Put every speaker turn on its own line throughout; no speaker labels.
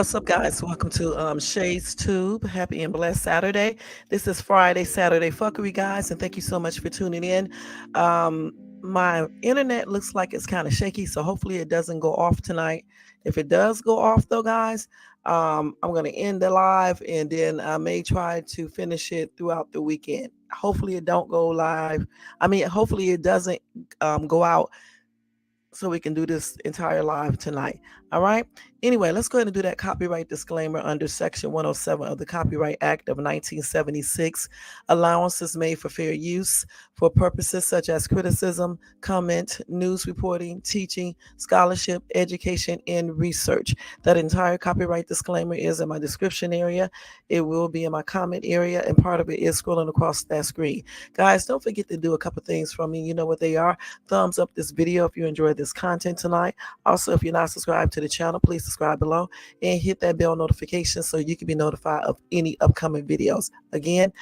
What's up, guys? Welcome to Shay's Tube. Happy and blessed Saturday. This is Friday, Saturday Fuckery, guys, and thank you so much for tuning in. My internet looks like it's kind of shaky, so hopefully it doesn't go off tonight. If it does go off, though, guys, I'm going to end the live, and then I may try to finish it throughout the weekend. Hopefully it don't go live. Hopefully it doesn't go out so we can do this entire live tonight. All right. Anyway, let's go ahead and do that copyright disclaimer under Section 107 of the Copyright Act of 1976. Allowances made for fair use for purposes such as criticism, comment, news reporting, teaching, scholarship, education, and research. That entire copyright disclaimer is in my description area. It will be in my comment area, and part of it is scrolling across that screen. Guys, don't forget to do a couple things for me. You know what they are. Thumbs up this video if you enjoyed this content tonight. Also, if you're not subscribed to the channel, please subscribe below and hit that bell notification so you can be notified of any upcoming videos. Again,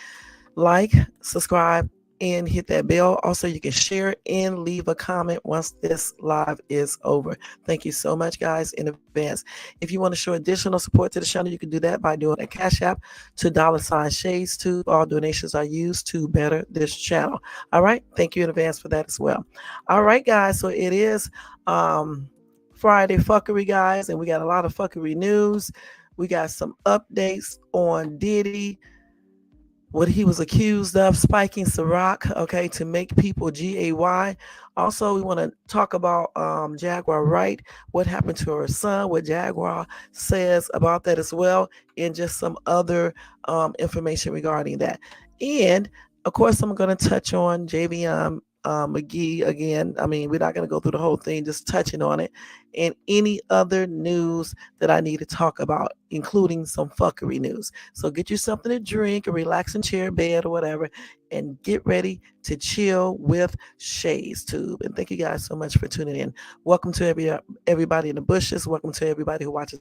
like, subscribe, and hit that bell. Also, you can share and leave a comment once this live is over. Thank you so much, guys, in advance. If you want to show additional support to the channel, you can do that by doing a Cash App to $ShadesTube. All donations are used to better this channel. All right. Thank you in advance for that as well. All right, guys. So it is Friday Fuckery, guys, and we got a lot of fuckery news. We got some updates on Diddy, what he was accused of, spiking Ciroc, okay, to make people GAY. Also, we want to talk about Jaguar Wright, what happened to her son, what Jaguar says about that as well, and just some other information regarding that. And, of course, I'm going to touch on JV McGee again. We're not going to go through the whole thing, just touching on it, and any other news that I need to talk about, including some fuckery news. So get you something to drink, a relaxing chair, bed, or whatever, and get ready to chill with Shay's Tube. And thank you guys so much for tuning in. Welcome to everybody in the bushes. Welcome to everybody who watches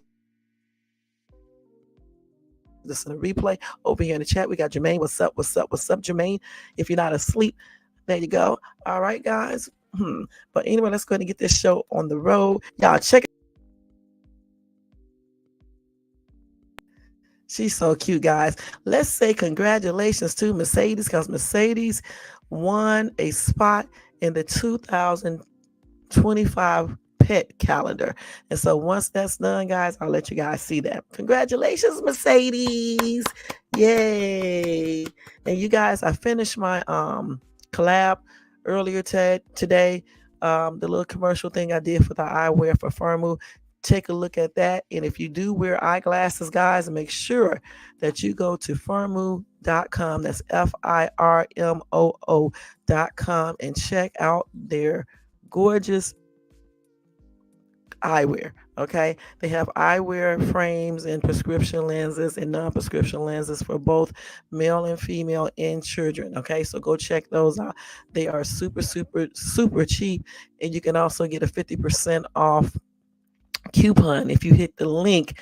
this in a replay. Over here in the chat, we got Jermaine. What's up? What's up? What's up, Jermaine? If you're not asleep, there you go. All right, guys. But anyway, let's go ahead and get this show on the road. Y'all check it. She's so cute, guys. Let's say congratulations to Mercedes, because Mercedes won a spot in the 2025 pet calendar. And so once that's done, guys, I'll let you guys see that. Congratulations, Mercedes. Yay. And you guys, I finished my collab earlier today, the little commercial thing I did for the eyewear for Firmoo. Take a look at that. And if you do wear eyeglasses, guys, make sure that you go to firmoo.com. That's FIRMOO.com and check out their gorgeous eyewear. Okay, they have eyewear frames and prescription lenses and non-prescription lenses for both male and female and children. Okay, so go check those out. They are super, super, super cheap, and you can also get a 50% off coupon if you hit the link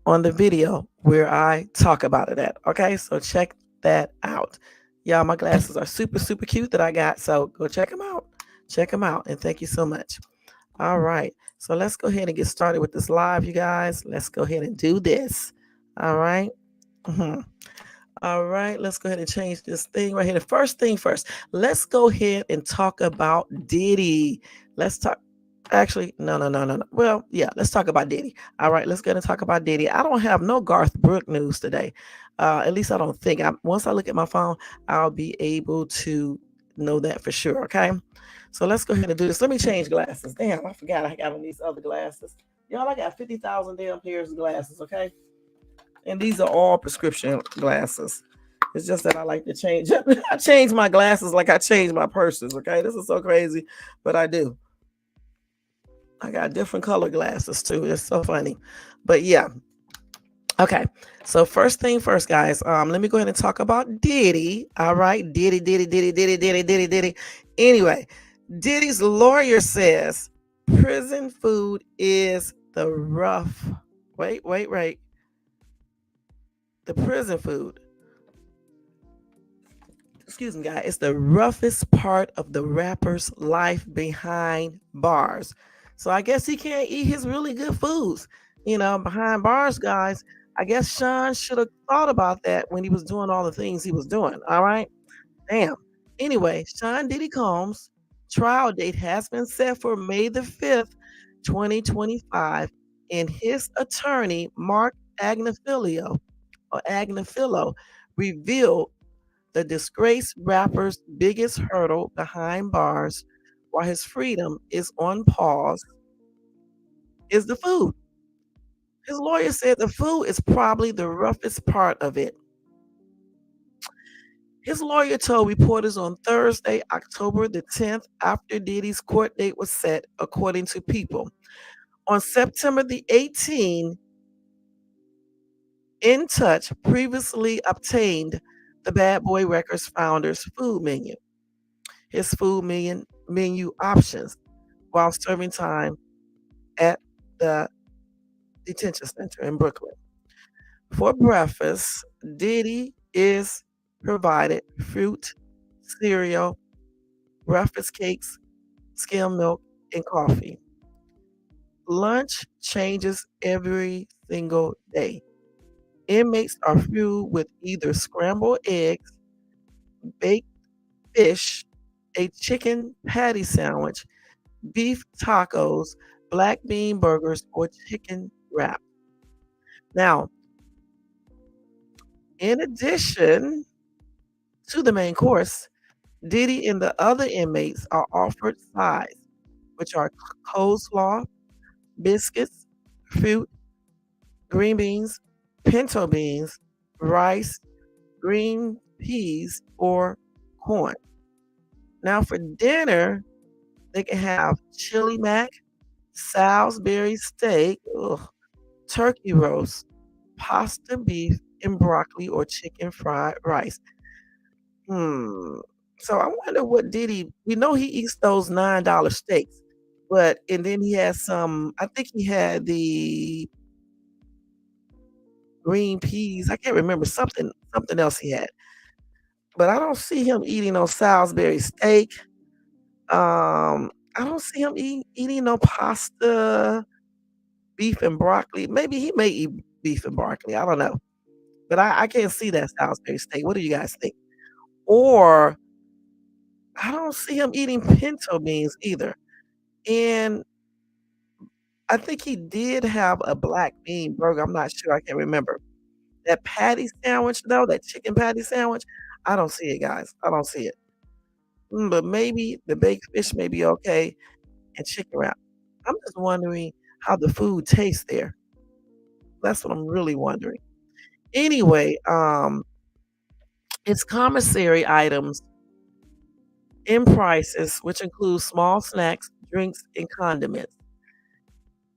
on the video where I talk about it at. Okay, so check that out. Y'all, my glasses are super, super cute that I got, so go check them out. Check them out, and thank you so much. All right, so let's go ahead and get started with this live, you guys. Let's go ahead and do this. All right. All right, let's go ahead and change this thing right here. The first thing first, let's go ahead and talk about Diddy. Let's talk. Actually, no. Well, yeah, let's talk about Diddy. All right, let's go ahead and talk about Diddy. I don't have no Garth Brooks news today. At least I don't think. Once I look at my phone, I'll be able to know that for sure. Okay. So let's go ahead and do this. Let me change glasses. Damn, I forgot I got on these other glasses. Y'all, I got 50,000 damn pairs of glasses, okay? And these are all prescription glasses. It's just that I like to change. I change my glasses like I change my purses, okay? This is so crazy, but I do. I got different color glasses too. It's so funny. But yeah. Okay. So first thing first, guys. Let me go ahead and talk about Diddy. All right. Diddy. Anyway, Diddy's lawyer says prison food is the rough. Wait. The prison food. Excuse me, guys. It's the roughest part of the rapper's life behind bars. So I guess he can't eat his really good foods. behind bars, guys. I guess Sean should have thought about that when he was doing all the things he was doing. All right. Damn. Anyway, Sean Diddy Combs' trial date has been set for May the 5th, 2025, and his attorney, Mark Agnafilo, revealed the disgraced rapper's biggest hurdle behind bars while his freedom is on pause is the food. His lawyer said the food is probably the roughest part of it. His lawyer told reporters on Thursday, October the 10th, after Diddy's court date was set, according to People. On September the 18th, In Touch previously obtained the Bad Boy Records founder's food menu, his food menu options, while serving time at the detention center in Brooklyn. For breakfast, Diddy is provided fruit, cereal, breakfast cakes, skim milk, and coffee. Lunch changes every single day. Inmates are fueled with either scrambled eggs, baked fish, a chicken patty sandwich, beef tacos, black bean burgers, or chicken wrap. Now, in addition to the main course, Diddy and the other inmates are offered sides, which are coleslaw, biscuits, fruit, green beans, pinto beans, rice, green peas, or corn. Now, for dinner, they can have chili mac, Salisbury steak, turkey roast, pasta beef, and broccoli or chicken fried rice. So I wonder what Diddy. We know he eats those $9 steaks, and then he has some. I think he had the green peas. I can't remember something else he had, but I don't see him eating no Salisbury steak. I don't see him eating no pasta, beef and broccoli. Maybe he may eat beef and broccoli. I don't know, but I can't see that Salisbury steak. What do you guys think? Or I don't see him eating pinto beans either. And I think he did have a black bean burger. I'm not sure. I can't remember. That patty sandwich, though, that chicken patty sandwich, I don't see it, guys. I don't see it. But maybe the baked fish may be okay and chicken wrap. I'm just wondering how the food tastes there. That's what I'm really wondering. Anyway, it's commissary items in prices, which include small snacks, drinks, and condiments.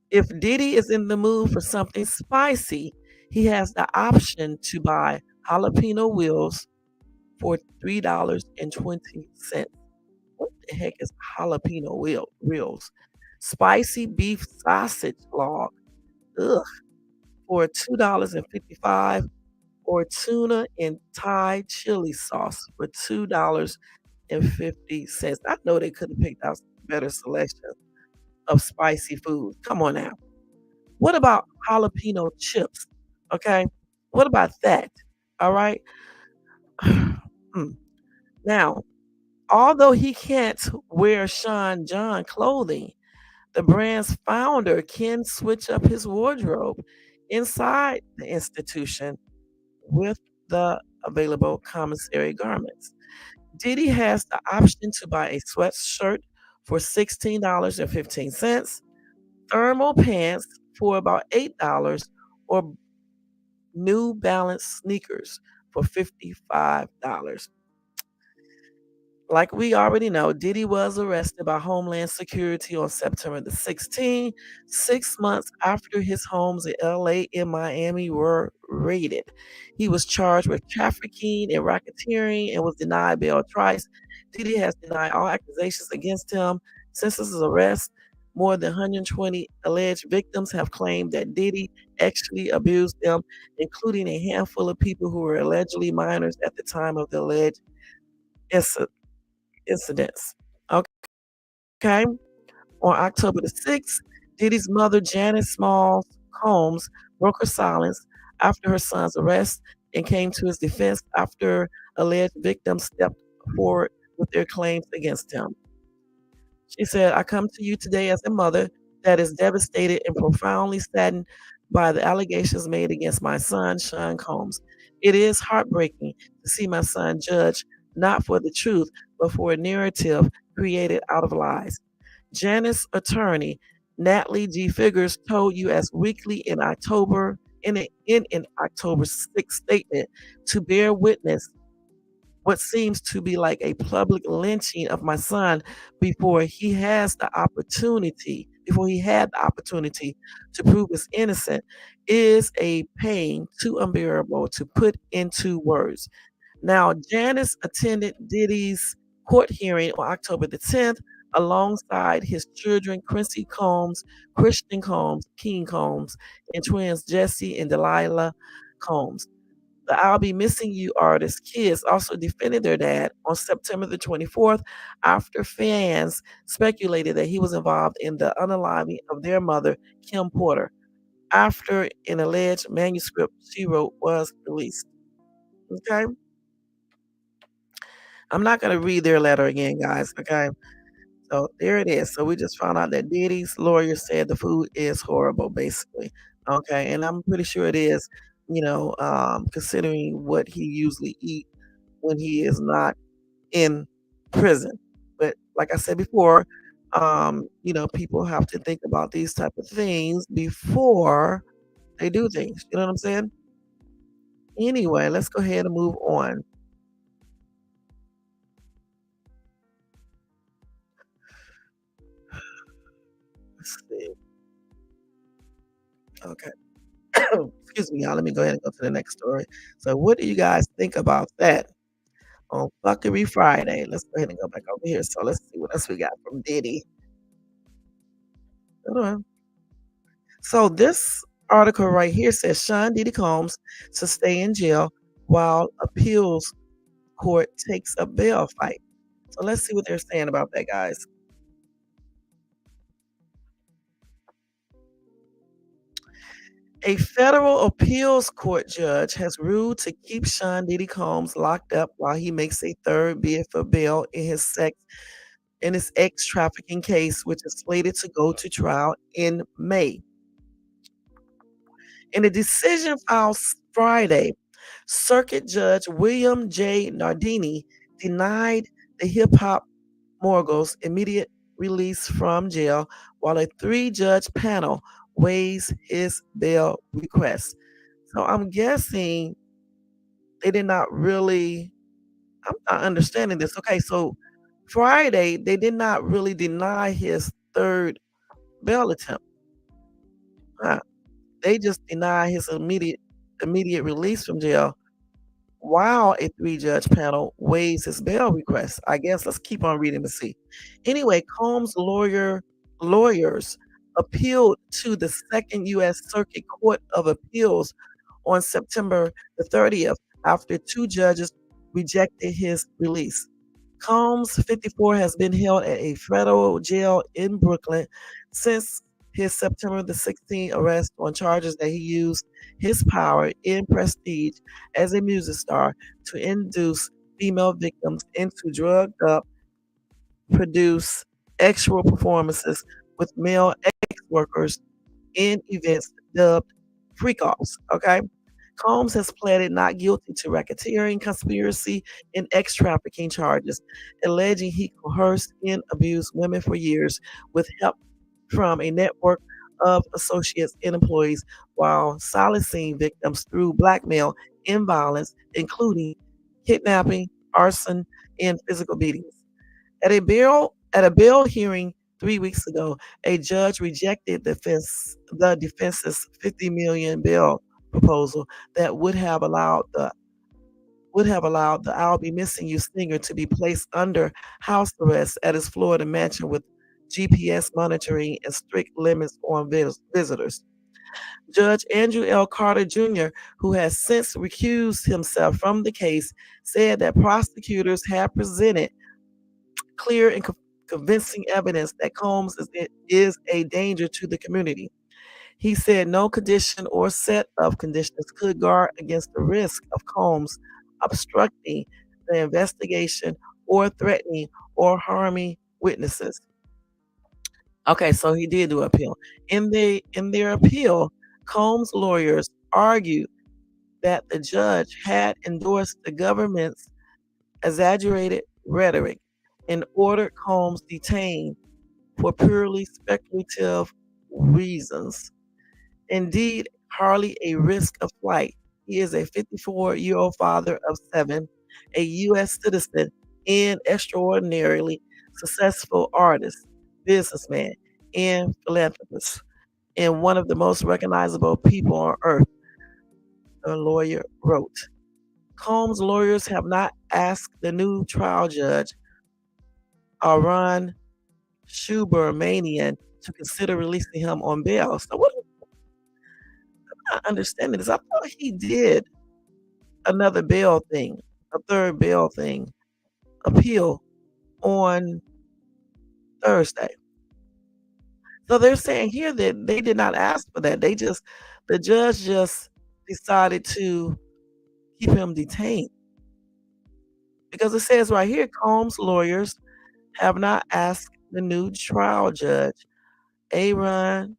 If Diddy is in the mood for something spicy, he has the option to buy jalapeno wheels for $3.20. What the heck is jalapeno wheels? Spicy beef sausage log, ugh, for $2.55, or tuna and Thai chili sauce for $2.50. I know they could have picked out better selection of spicy food. Come on now. What about jalapeno chips? Okay. What about that? All right. Now, although he can't wear Sean John clothing, the brand's founder can switch up his wardrobe inside the institution with the available commissary garments. Diddy has the option to buy a sweatshirt for $16.15, thermal pants for about $8, or New Balance sneakers for $55. Like we already know, Diddy was arrested by Homeland Security on September the 16th, 6 months after his homes in LA and Miami were raided. He was charged with trafficking and racketeering and was denied bail twice. Diddy has denied all accusations against him. Since his arrest, more than 120 alleged victims have claimed that Diddy actually abused them, including a handful of people who were allegedly minors at the time of the alleged incidents. Okay. On October the 6th, Diddy's mother, Janet Smalls, Combs broke her silence after her son's arrest and came to his defense after alleged victims stepped forward with their claims against him. She said, I come to you today as a mother that is devastated and profoundly saddened by the allegations made against my son, Sean Combs. It is heartbreaking to see my son judged not for the truth, but for a narrative created out of lies. Janice's attorney, Natalie G. Figures, told U.S. Weekly in October in an October 6th statement to bear witness what seems to be like a public lynching of my son before he had the opportunity to prove his innocent is a pain too unbearable to put into words. Now, Janice attended Diddy's court hearing on October the 10th alongside his children, Quincy Combs, Christian Combs, King Combs, and twins Jesse and Delilah Combs. The I'll Be Missing You artist kids also defended their dad on September the 24th after fans speculated that he was involved in the unaliving of their mother, Kim Porter, after an alleged manuscript she wrote was released. Okay? I'm not going to read their letter again, guys. Okay? So there it is. So we just found out that Diddy's lawyer said the food is horrible, basically. Okay? And I'm pretty sure it is, considering what he usually eat when he is not in prison. But like I said before, people have to think about these type of things before they do things. You know what I'm saying? Anyway, let's go ahead and move on. Let's see. Okay. Excuse me, y'all. Let me go ahead and go to the next story. So, what do you guys think about that on Fuckery Friday? Let's go ahead and go back over here. So, let's see what else we got from Diddy. Hold on. So this article right here says Sean Diddy Combs to stay in jail while appeals court takes a bail fight. So let's see what they're saying about that, guys. A federal appeals court judge has ruled to keep Sean Diddy Combs locked up while he makes a third bid for bail in his ex trafficking case, which is slated to go to trial in May. In a decision filed Friday, Circuit Judge William J. Nardini denied the hip hop mogul's immediate release from jail while a three-judge panel weighs his bail request. So I'm guessing they did not really, I'm not understanding this. Okay, so Friday, they did not really deny his third bail attempt. They just deny his immediate release from jail while a three-judge panel weighs his bail request. I guess let's keep on reading to see. Anyway, Combs' lawyers appealed to the Second U.S. Circuit Court of Appeals on September the 30th after two judges rejected his release. Combs, 54, has been held at a federal jail in Brooklyn since his September the 16th arrest on charges that he used his power in prestige as a music star to induce female victims into drugged up, produce actual performances with male ex-workers in events dubbed freak-offs. Okay? Combs has pleaded not guilty to racketeering, conspiracy, and ex-trafficking charges, alleging he coerced and abused women for years with help from a network of associates and employees while silencing victims through blackmail and violence, including kidnapping, arson, and physical beatings. At a bail hearing 3 weeks ago, a judge rejected the defense's 50 million bail proposal that would have allowed the I'll Be Missing You singer to be placed under house arrest at his Florida mansion with GPS monitoring and strict limits on visitors. Judge Andrew L. Carter Jr., who has since recused himself from the case, said that prosecutors have presented clear and convincing evidence that Combs is a danger to the community. He said no condition or set of conditions could guard against the risk of Combs obstructing the investigation or threatening or harming witnesses. Okay, so he did do appeal. In their appeal, Combs' lawyers argued that the judge had endorsed the government's exaggerated rhetoric and ordered Combs detained for purely speculative reasons. Indeed, hardly a risk of flight. He is a 54-year-old father of 7, a U.S. citizen, and extraordinarily successful artist, businessman, and philanthropist, and one of the most recognizable people on earth, the lawyer wrote. Combs' lawyers have not asked the new trial judge, Aaron Schubermanian, to consider releasing him on bail. So what I'm not understanding is I thought he did another bail thing, a third bail thing, appeal on Thursday. So they're saying here that they did not ask for that. The judge just decided to keep him detained. Because it says right here, Combs' lawyers have not asked the new trial judge, Aaron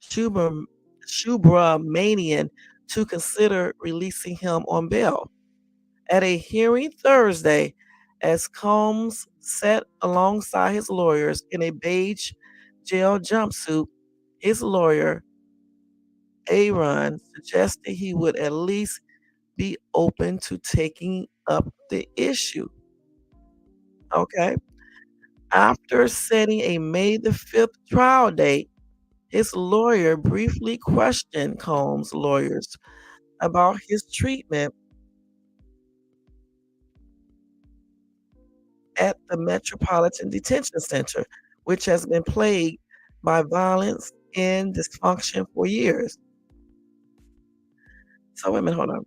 Schubram, Shubramanian, to consider releasing him on bail. At a hearing Thursday, as Combs sat alongside his lawyers in a beige jail jumpsuit, his lawyer, Aaron, suggested he would at least be open to taking up the issue. Okay. After setting a May the 5th trial date, his lawyer briefly questioned Combs' lawyers about his treatment at the Metropolitan Detention Center, which has been plagued by violence and dysfunction for years. So, wait a minute, hold on.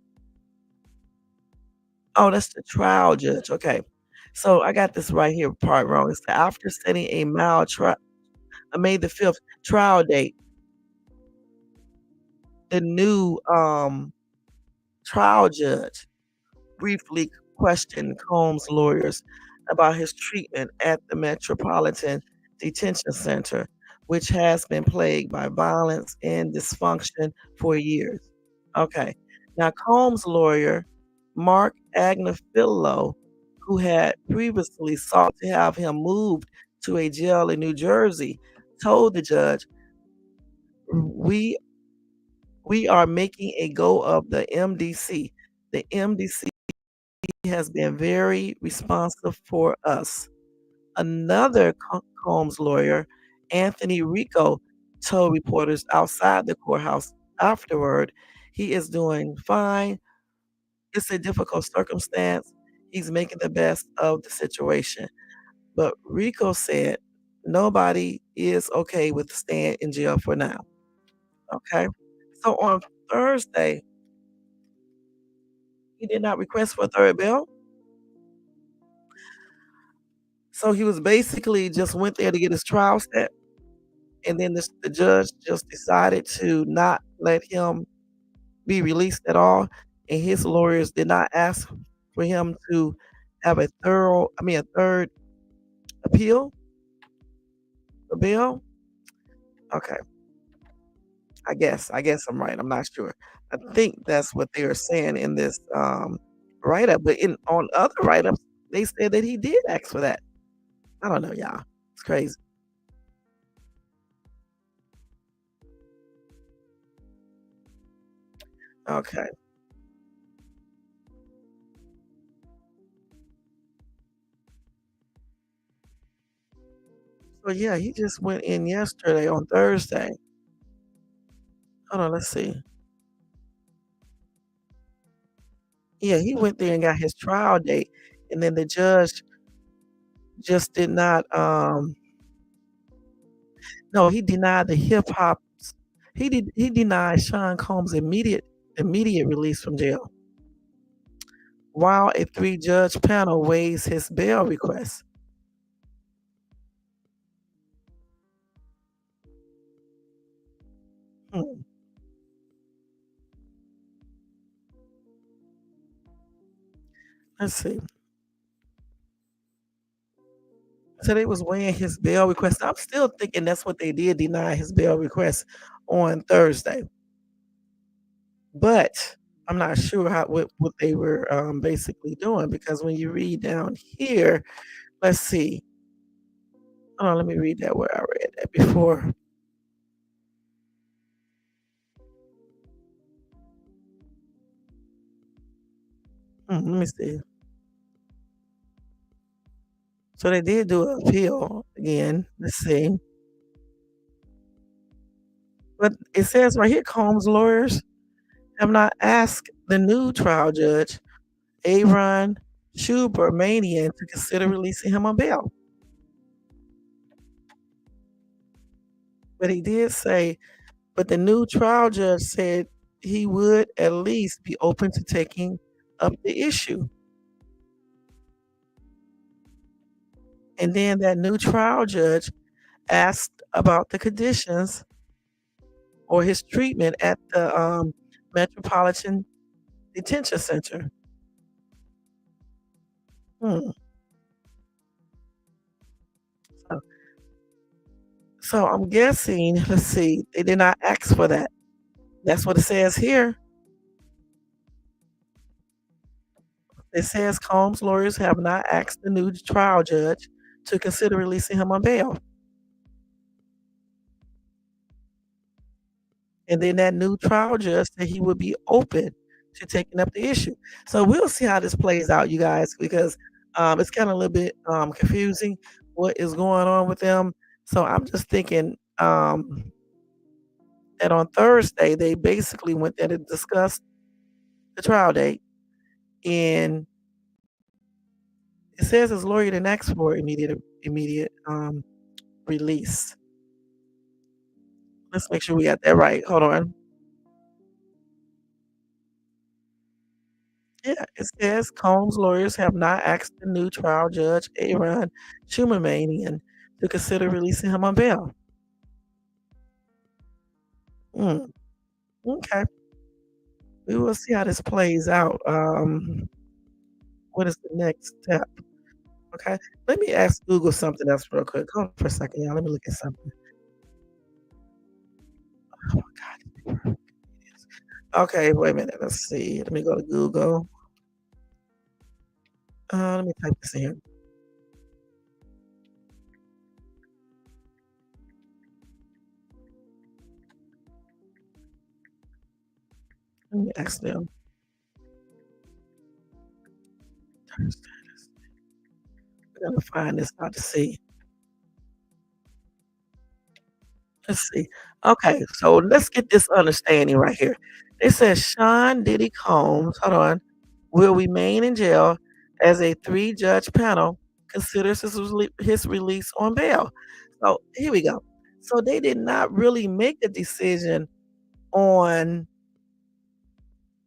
Oh, that's the trial judge. Okay. So, I got this right here part wrong. It's after setting a May the 5th trial date, the new trial judge briefly questioned Combs' lawyers about his treatment at the Metropolitan Detention Center, which has been plagued by violence and dysfunction for years. Okay. Now, Combs' lawyer, Mark Agnifilo, who had previously sought to have him moved to a jail in New Jersey, told the judge, "We we are making a go of the MDC. The MDC has been very responsive for us." Another Combs lawyer, Anthony Rico, told reporters outside the courthouse afterward, "He is doing fine. It's a difficult circumstance. He's making the best of the situation." But Rico said nobody is okay with staying in jail for now. Okay. So on Thursday, he did not request for a third bail. So he was basically just went there to get his trial set, and then the judge just decided to not let him be released at all, and his lawyers did not ask for him to have a third appeal for bail. Okay, I guess I'm right. I'm not sure. I think that's what they are saying in this write up, but in on other write ups, they said that he did ask for that. I don't know, y'all. It's crazy. Okay. So yeah, he just went in yesterday on Thursday. Hold on, let's see. Yeah, he went there and got his trial date, and then the judge just did not. No, he denied the hip hop. He denied Sean Combs' immediate release from jail, while a three-judge panel weighs his bail request. Mm, let's see. So they was weighing his bail request. I'm still thinking that's what they did, deny his bail request on Thursday. But I'm not sure what they were, basically doing because when you read down here, let's see. Hold on, let me read that where I read that before. Let me see. So they did do an appeal again. Let's see. But it says right here, Combs' lawyers have not asked the new trial judge, Aaron Schubermanian, to consider releasing him on bail. But he did say, but the new trial judge said he would at least be open to taking up the issue. And then that new trial judge asked about the conditions or his treatment at the Metropolitan Detention Center. Hmm. So, so I'm guessing, let's see, they did not ask for that. That's what it says here. It says Combs' lawyers have not asked the new trial judge to consider releasing him on bail. And then that new trial judge said he would be open to taking up the issue. So we'll see how this plays out, you guys, because it's kind of a little bit confusing what is going on with them. So I'm just thinking that on Thursday they basically went there to discuss the trial date, and it says his lawyer didn't ask for immediate release. Let's make sure we got that right. Hold on. Yeah, it says Combs' lawyers have not asked the new trial judge, Aaron Schumann, to consider releasing him on bail. Mm, okay. We will see how this plays out. What is the next step? Okay. Let me ask Google something else real quick. Hold on for a second, y'all. Let me look at something. Oh my God. Okay, wait a minute. Let's see. Let me go to Google. Let me type this in. Let me ask them. We're gonna find this out to see. Let's see. Okay, so let's get this understanding right here. It says Sean Diddy Combs, hold on, will remain in jail as a three-judge panel considers his release on bail. So here we go. So they did not really make a decision on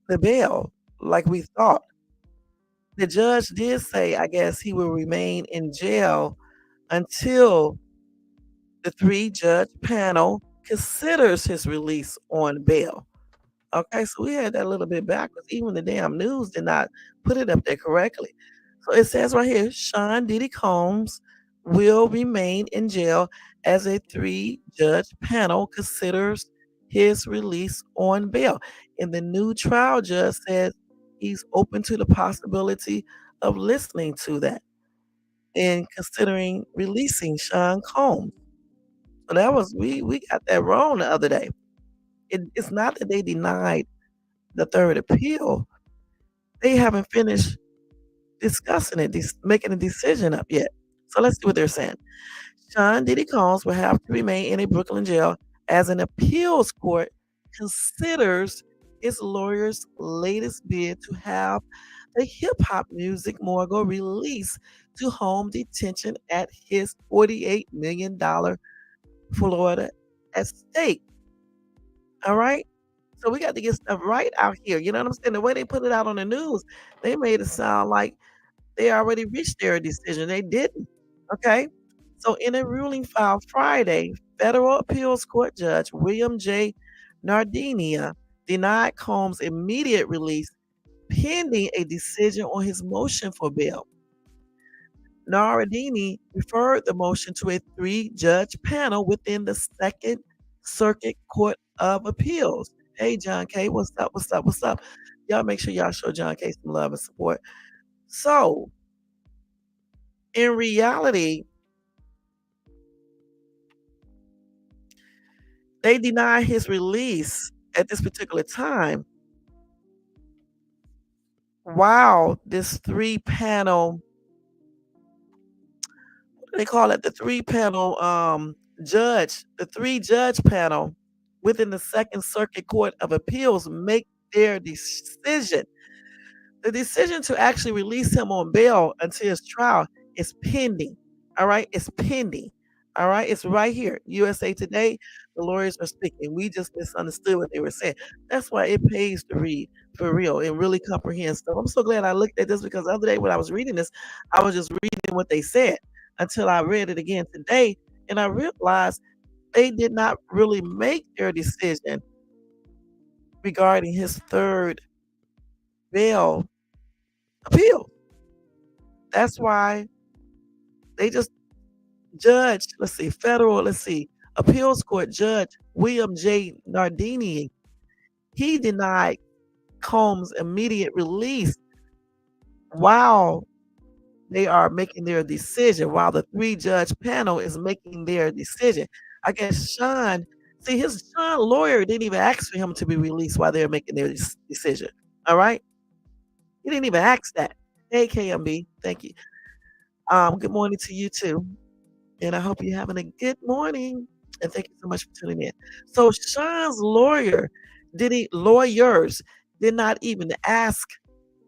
the bail like we thought. The judge did say, I guess, he will remain in jail until the three-judge panel considers his release on bail. Okay, so we had that a little bit backwards. Even the damn news did not put it up there correctly. So it says right here, Sean Diddy Combs will remain in jail as a three-judge panel considers his release on bail. And the new trial judge says he's open to the possibility of listening to that and considering releasing Sean Combs. So that was we got that wrong the other day. It's not that they denied the third appeal. They haven't finished discussing it, making a decision up yet. So let's see what they're saying. Sean Diddy Combs will have to remain in a Brooklyn jail as an appeals court considers its lawyer's latest bid to have the hip hop music mogul released to home detention at his $48 million Florida estate. All right. So we got to get stuff right out here. You know what I'm saying? The way they put it out on the news, they made it sound like they already reached their decision. They didn't. Okay. So in a ruling filed Friday, federal appeals court judge William J. Nardinia denied Combs' immediate release pending a decision on his motion for bail. Nardini referred the motion to a three-judge panel within the Second Circuit Court of Appeals. Hey, John K., what's up? What's up? What's up? Y'all make sure y'all show John K. some love and support. So, in reality, they denied his release at this particular time. Wow, this three-panel, what do they call it? The three-panel the three-judge panel within the Second Circuit Court of Appeals make their decision. The decision to actually release him on bail until his trial is pending. All right, it's pending. All right, it's right here. USA Today, the lawyers are speaking. We just misunderstood what they were saying. That's why it pays to read for real and really comprehend stuff. I'm so glad I looked at this because the other day when I was reading this, I was just reading what they said until I read it again today, and I realized they did not really make their decision regarding his third bail appeal. That's why they just judged, appeals court judge William J. Nardini. He denied Combs' immediate release while they are making their decision, while the three-judge panel is making their decision. I guess his lawyer didn't even ask for him to be released while they're making their decision. All right? He didn't even ask that. Hey, KMB, thank you. Good morning to you too. And I hope you're having a good morning. And thank you so much for tuning in. So Sean's lawyers did not even ask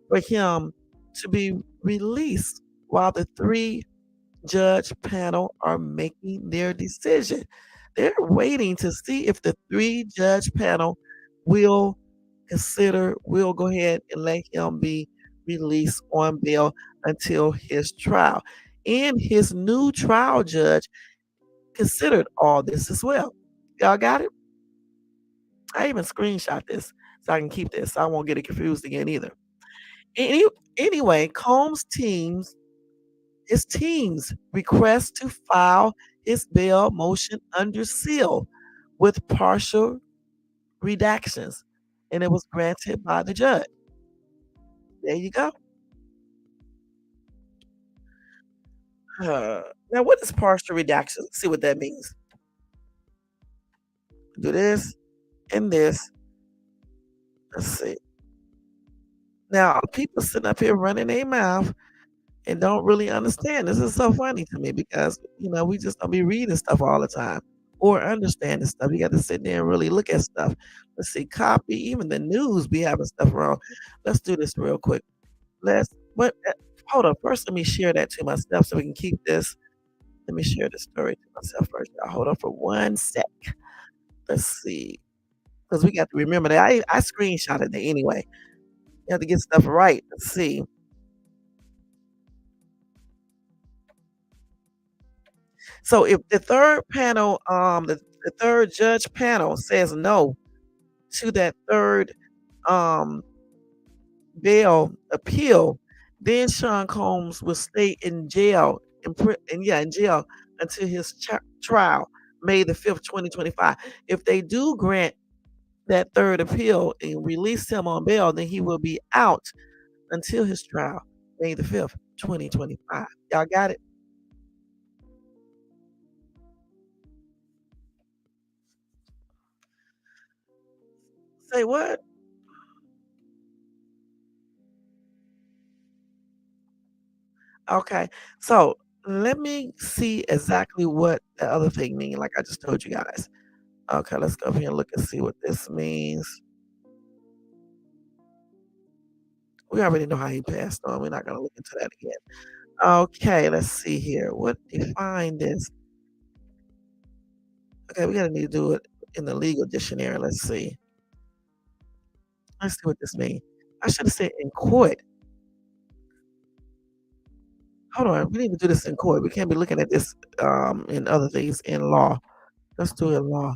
for him to be released while the three-judge panel are making their decision. They're waiting to see if the three-judge panel will go ahead and let him be released on bail until his trial. And his new trial judge considered all this as well. Y'all got it? I even screenshot this so I can keep this. So I won't get it confused again either. Anyway, his teams request to file his bail motion under seal with partial redactions, and it was granted by the judge. There you go. Now, what is partial redaction? Let's see what that means. Do this and this. Let's see. Now, people sitting up here running their mouth and don't really understand. This is so funny to me because, we just don't be reading stuff all the time or understanding stuff. You got to sit there and really look at stuff. Let's see. Copy. Even the news be having stuff wrong. Let's do this real quick. Hold on. First, let me share that to myself so we can keep this. Let me share the story to myself first. Y'all hold on for 1 sec. Let's see. Because we got to remember that I screenshotted it anyway. You have to get stuff right. Let's see. So if the third panel, the third judge panel says no to that third bail appeal, then Sean Combs will stay in jail, in jail until his trial, May the 5th, 2025. If they do grant that third appeal and release him on bail, then he will be out until his trial, May the 5th, 2025. Y'all got it? Say what? Okay. So let me see exactly what the other thing means, like I just told you guys. Okay, let's go over here and look and see what this means. We already know how he passed on. We're not going to look into that again. Okay, let's see here. What define this? Okay, we gotta need to do it in the legal dictionary. Let's see. Let's see what this means. I should have said in court. Hold on, we need to do this in court. We can't be looking at this in other things in law. Let's do it in law.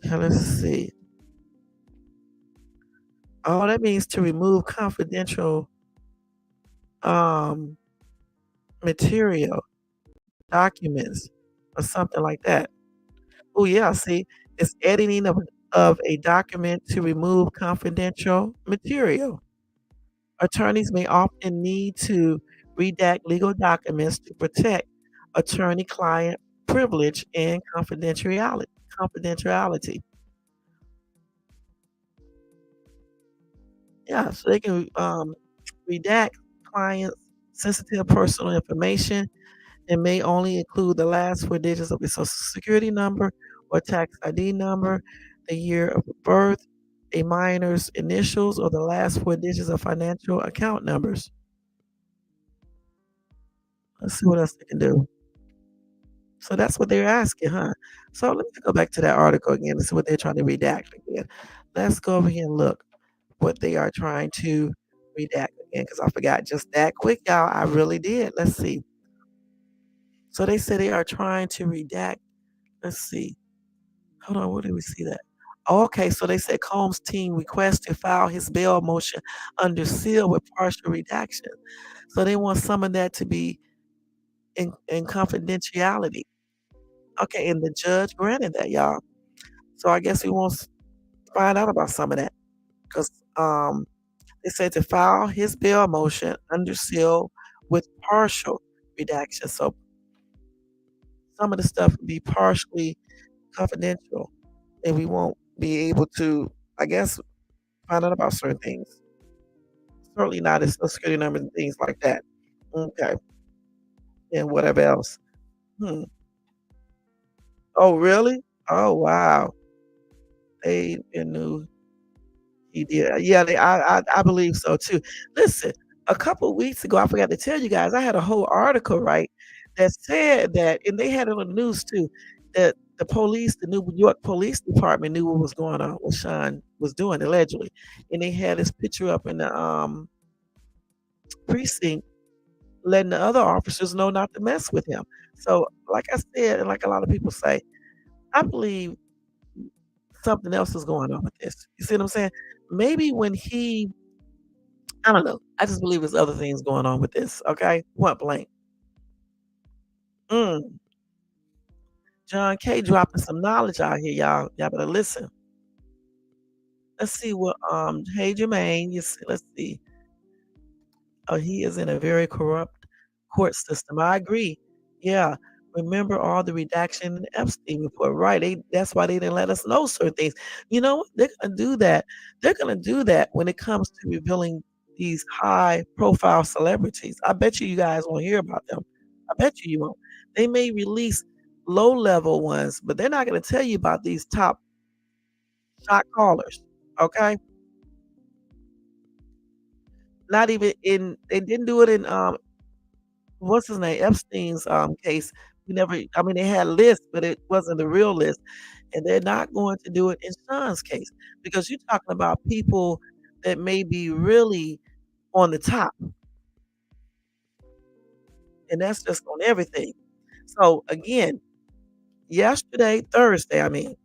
Okay, let's see. Oh, that means to remove confidential um material, documents, or something like that. Oh yeah, see, it's editing of a document to remove confidential material. Attorneys may often need to redact legal documents to protect attorney-client privilege and confidentiality. Yeah, so they can redact clients' sensitive personal information and may only include the last four digits of a social security number or tax ID number, the year of birth, a minor's initials, or the last four digits of financial account numbers. Let's see what else they can do. So that's what they're asking, huh? So let me go back to that article again and see what they're trying to redact again. Let's go over here and look what they are trying to redact again because I forgot just that quick, y'all. I really did. Let's see. So they say they are trying to redact. Let's see. Hold on, where did we see that? Oh, okay, so they said Combs' team requests to file his bail motion under seal with partial redaction. So they want some of that to be in confidentiality. Okay, and the judge granted that, y'all. So I guess we want to find out about some of that because they said to file his bail motion under seal with partial redaction. So some of the stuff will be partially confidential, and we won't be able to, I guess, find out about certain things. Certainly not his Social Security number and things like that. Okay, and whatever else. Hmm. Oh, really? Oh, wow. They knew he did. Yeah, I believe so too. Listen, a couple weeks ago, I forgot to tell you guys, I had a whole article, right, that said that, and they had it on the news too, that the New York Police Department knew what was going on, what Sean was doing allegedly, and they had his picture up in the precinct, letting the other officers know not to mess with him. So, like I said, and like a lot of people say, I believe something else is going on with this. You see what I'm saying? Maybe when he I don't know. I just believe there's other things going on with this, okay? Point blank. Mm. John K dropping some knowledge out here, y'all. Y'all better listen. Let's see what hey Jermaine, let's see. Oh, he is in a very corrupt court system. I agree. Yeah. Remember all the redaction in the Epstein report, right? That's why they didn't let us know certain things. You know what? They're gonna do that. They're gonna do that when it comes to revealing these high profile celebrities. I bet you guys won't hear about them. I bet you won't. They may release low level ones, but they're not gonna tell you about these top shot callers. Okay? Not even in they didn't do it in what's his name, Epstein's, case. We never I mean, they had lists, but it wasn't a real list, and they're not going to do it in Sean's case, because you're talking about people that may be really on the top, and that's just on everything. So, again, Thursday, I mean,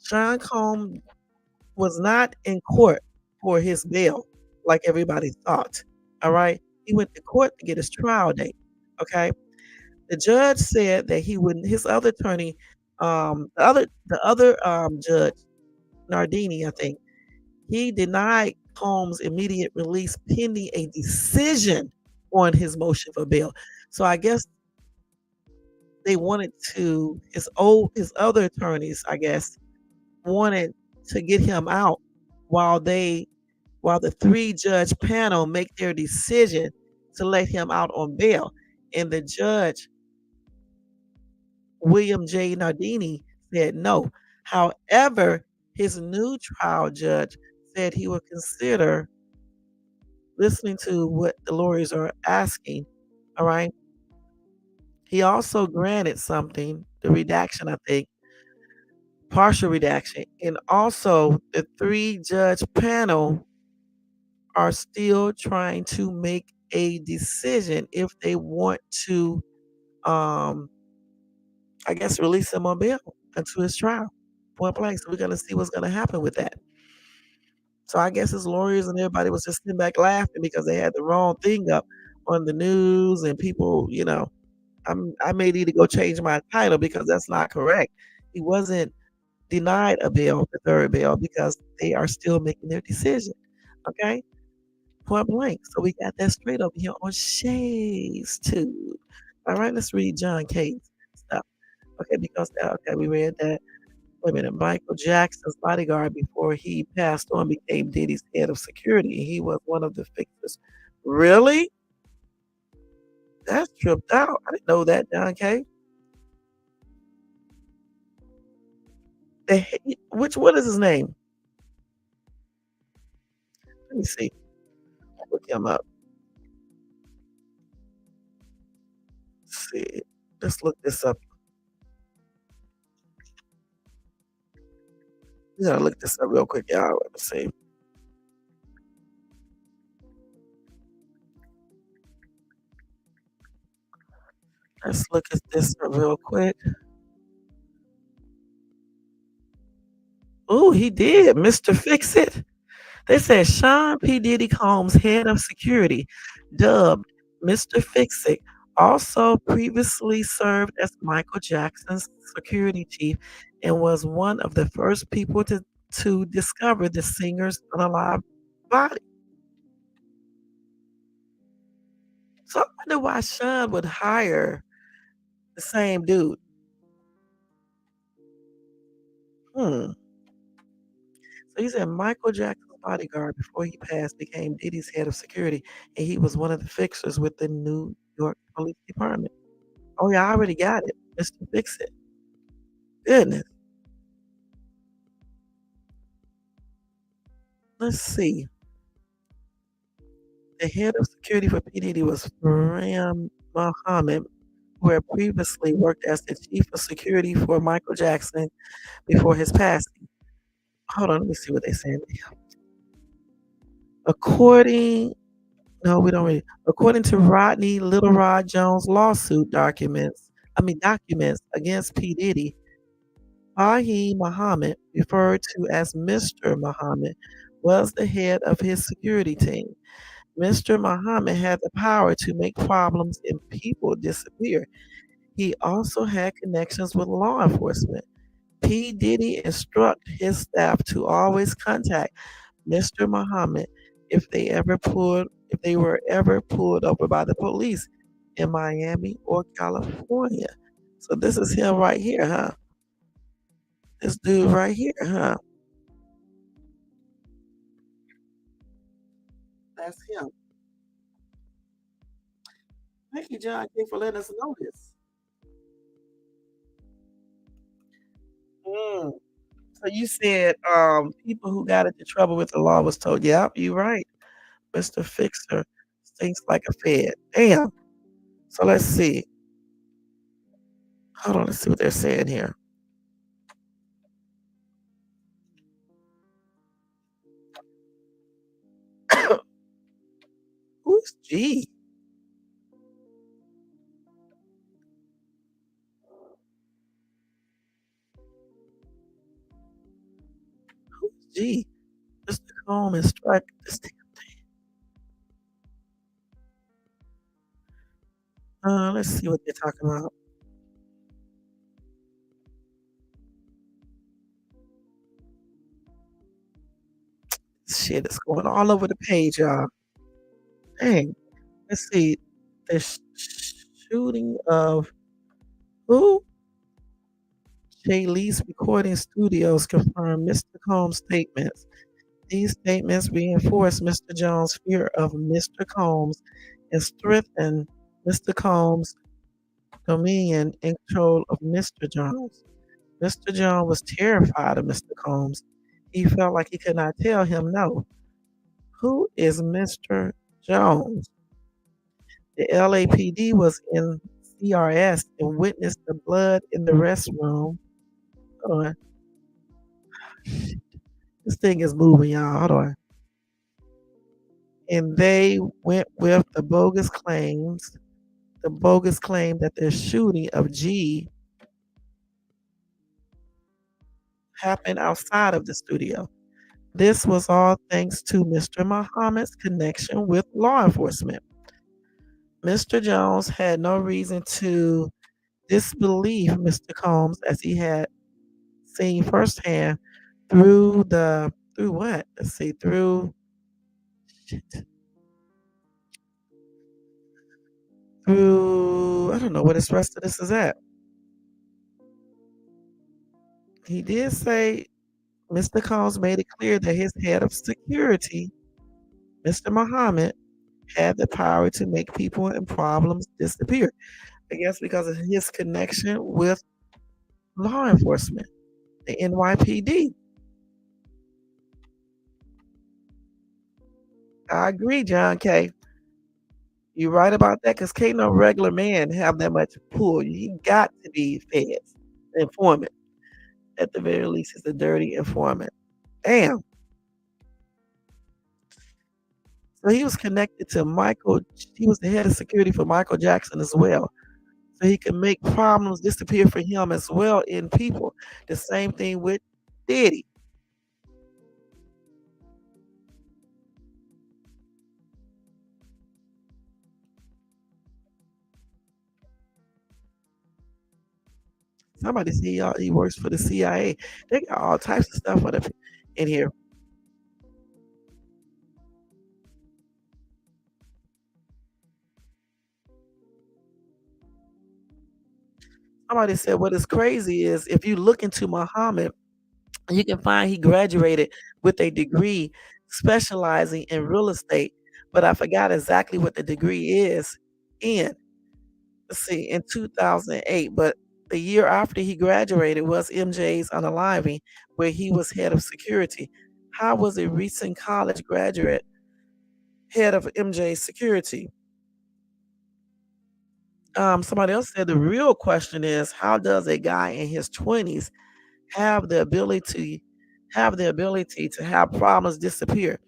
Sean Combs was not in court for his bail like everybody thought, alright? He went to court to get his trial date, okay? The judge said that he wouldn't his other attorney, the other judge, Nardini, I think, he denied Combs' immediate release pending a decision on his motion for bail. So I guess they wanted to his other attorneys, I guess, wanted to get him out while while the three-judge panel make their decision to let him out on bail. And the judge William J. Nardini said no. However, his new trial judge said he would consider listening to what the lawyers are asking. All right. He also granted something, the redaction, I think, partial redaction. And also, the three-judge panel are still trying to make a decision if they want to, um, I guess, release him on bail until his trial. point blank. So we're gonna see what's gonna happen with that. So I guess his lawyers and everybody was just sitting back laughing because they had the wrong thing up on the news and people, I may need to go change my title because that's not correct. He wasn't denied a bail, the third bail, because they are still making their decision. Okay? Point blank. So we got that straight over here on Shay's Tube. All right, let's read John K's stuff. Okay, because okay, we read that. Wait a minute, Michael Jackson's bodyguard before he passed on became Diddy's head of security. He was one of the fixers. Really? That's tripped out. I didn't know that, John K. What is his name? Let me see. Look him up. Let's see. Let's look this up. We gotta look this up real quick, y'all. Let me see. Let's look at this real quick. Oh, he did, Mr. Fix It. They said Sean P. Diddy Combs, head of security, dubbed Mr. Fix It, also previously served as Michael Jackson's security chief and was one of the first people to discover the singer's unalive body. So I wonder why Sean would hire the same dude. Hmm. So he said Michael Jackson's bodyguard before he passed became Diddy's head of security, and he was one of the fixers with the New York Police Department. Oh yeah, I already got it. Mr. Fix It. Goodness. Let's see. The head of security for P. Diddy was Ram Muhammad, who had previously worked as the chief of security for Michael Jackson before his passing. Hold on, let me see what they said. According No, we don't read. According to Rodney Little Rod Jones lawsuit documents against P. Diddy, Fahim Muhammad, referred to as Mr. Muhammad, was the head of his security team. Mr. Muhammad had the power to make problems and people disappear. He also had connections with law enforcement. P. Diddy instructed his staff to always contact Mr. Muhammad if they were ever pulled over by the police in Miami or California. So this is him right here, huh? This dude right here, huh? That's him. Thank you, John King, for letting us know this. Mm. So you said people who got into trouble with the law was told, yep, you're right. Mr. Fixer stinks like a fed. Damn. So let's see. Hold on, let's see what they're saying here. Who's G? Who's G? Mr. Combs struck this damn thing. Let's see what they're talking about. Shit is going all over the page, y'all. Dang. Let's see. The shooting of who? Lee's Recording Studios confirmed Mr. Combs' statements. These statements reinforce Mr. Jones' fear of Mr. Combs and strengthen Mr. Combs' dominion and control of Mr. Jones. Mr. Jones was terrified of Mr. Combs. He felt like he could not tell him no. Who is Mr. Jones? The LAPD was in CRS and witnessed the blood in the restroom. Hold on. This thing is moving, y'all. Hold on. And they went with the bogus claim that the shooting of G happened outside of the studio. This was all thanks to Mr. Muhammad's connection with law enforcement. Mr. Jones had no reason to disbelieve Mr. Combs as he had seen firsthand through what? Let's see, shit, through I don't know where this rest of this is at. He did say Mr. Combs made it clear that his head of security, Mr. Muhammad, had the power to make people and problems disappear. I guess because of his connection with law enforcement, the NYPD. I agree, John K. You're right about that because can't no regular man have that much pull. He got to be feds, informant. At the very least, he's a dirty informant. Damn. So he was connected to Michael. He was the head of security for Michael Jackson as well. So he could make problems disappear for him as well in people. The same thing with Diddy. Somebody see y'all. He works for the CIA. They got all types of stuff for the, in here. Somebody said what is crazy is if you look into Muhammad, you can find he graduated with a degree specializing in real estate, but I forgot exactly what the degree is in. Let's see, in 2008. But the year after he graduated was MJ's unaliving, where he was head of security. How was a recent college graduate head of MJ's security? Somebody else said the real question is how does a guy in his 20s have the ability to have problems disappear?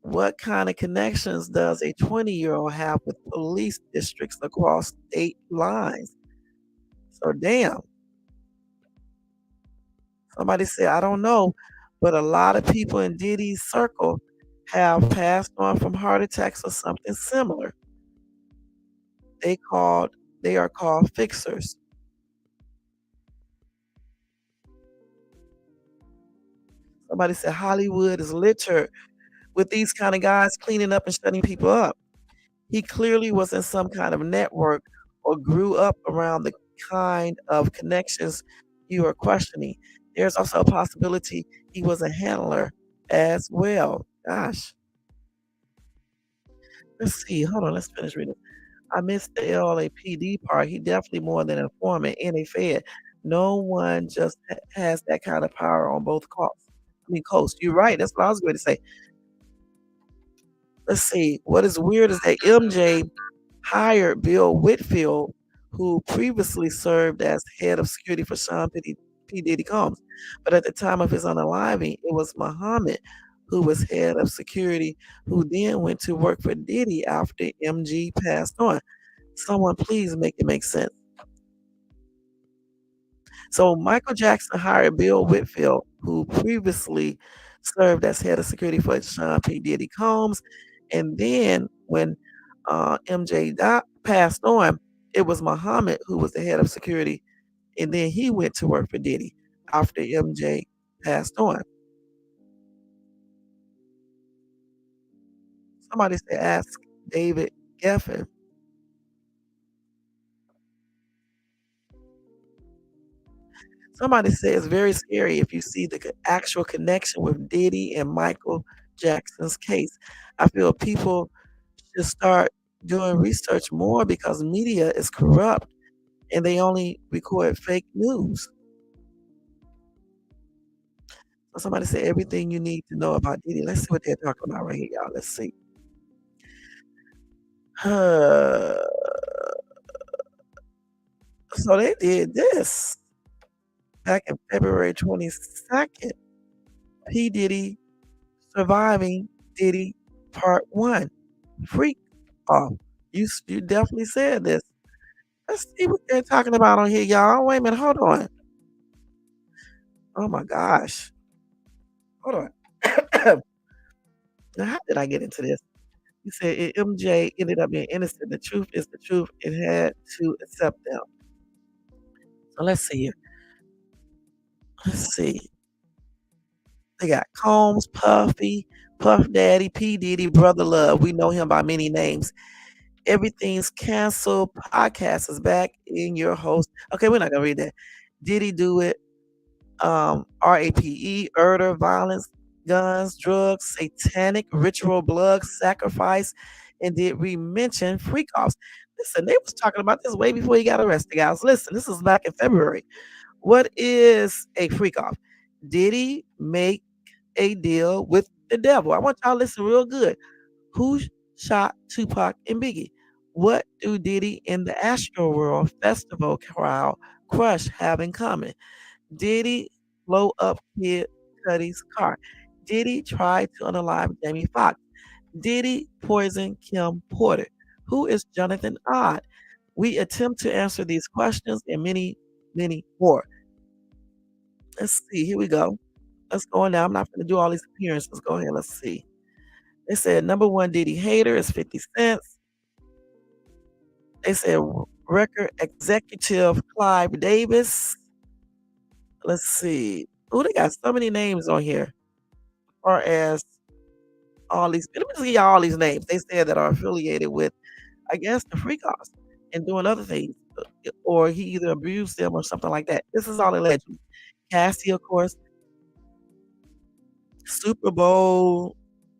What kind of connections does a 20-year-old have with police districts across state lines? So damn. Somebody said, I don't know, but a lot of people in Diddy's circle have passed on from heart attacks or something similar. They called they are called fixers. Somebody said Hollywood is littered with these kind of guys cleaning up and shutting people up. He clearly was in some kind of network or grew up around the kind of connections you are questioning. There's also a possibility he was a handler as well. Gosh, let's see. Hold on, let's finish reading. I missed the LAPD part. He definitely more than an informant and a fed. No one just has that kind of power on both coasts. I mean, coast. You're right. That's what I was going to say. Let's see. What is weird is that MJ hired Bill Whitfield, who previously served as head of security for P. Diddy Combs. But at the time of his unaliving, it was Muhammad who was head of security, who then went to work for Diddy after MG passed on. Someone please make it make sense. So Michael Jackson hired Bill Whitfield, who previously served as head of security for Sean P. Diddy Combs. And then when MJ passed on, it was Muhammad who was the head of security. And then he went to work for Diddy after MJ passed on. Somebody said, ask David Geffen. Somebody said it's very scary if you see the actual connection with Diddy and Michael Jackson's case. I feel people should start doing research more because media is corrupt and they only record fake news. So somebody said everything you need to know about Diddy. Let's see what they're talking about right here, y'all. Let's see. So they did this back in February 22nd. P. Diddy Surviving Diddy Part 1. Freak off. You definitely said this. Let's see what they're talking about on here, y'all. Wait a minute, hold on. Oh my gosh. Hold on. Now, how did I get into this? You said MJ ended up being innocent. The truth is the truth. It had to accept them. So let's see here. Let's see. They got Combs, Puffy, Puff Daddy, P. Diddy, Brother Love. We know him by many names. Everything's canceled. Podcast is back in your host. Okay, we're not gonna read that. Diddy do it? RAPE, murder, violence, guns, drugs, satanic ritual, blood, sacrifice, and did we mention freak offs? Listen, they was talking about this way before he got arrested, guys. Listen, this is back in February. What is a freak off? Did he make a deal with the devil? I want y'all to listen real good. Who shot Tupac and Biggie? What do Diddy and the Astro World Festival crowd crush have in common? Diddy blow up Kid Cudi's car? Diddy try to unalive Jamie Foxx? Diddy poison Kim Porter? Who is Jonathan Odd? We attempt to answer these questions and many, many more. Let's see. Here we go. Let's go on now. I'm not going to do all these appearances. Go ahead. Let's see. They said number one Diddy hater is 50 cents. They said record executive Clive Davis. Let's see. Oh, they got so many names on here. Or as all these, let me just give y'all all these names. They said that are affiliated with, I guess, the freak offs and doing other things. Or he either abused them or something like that. This is all allegedly. Cassie, of course, Super Bowl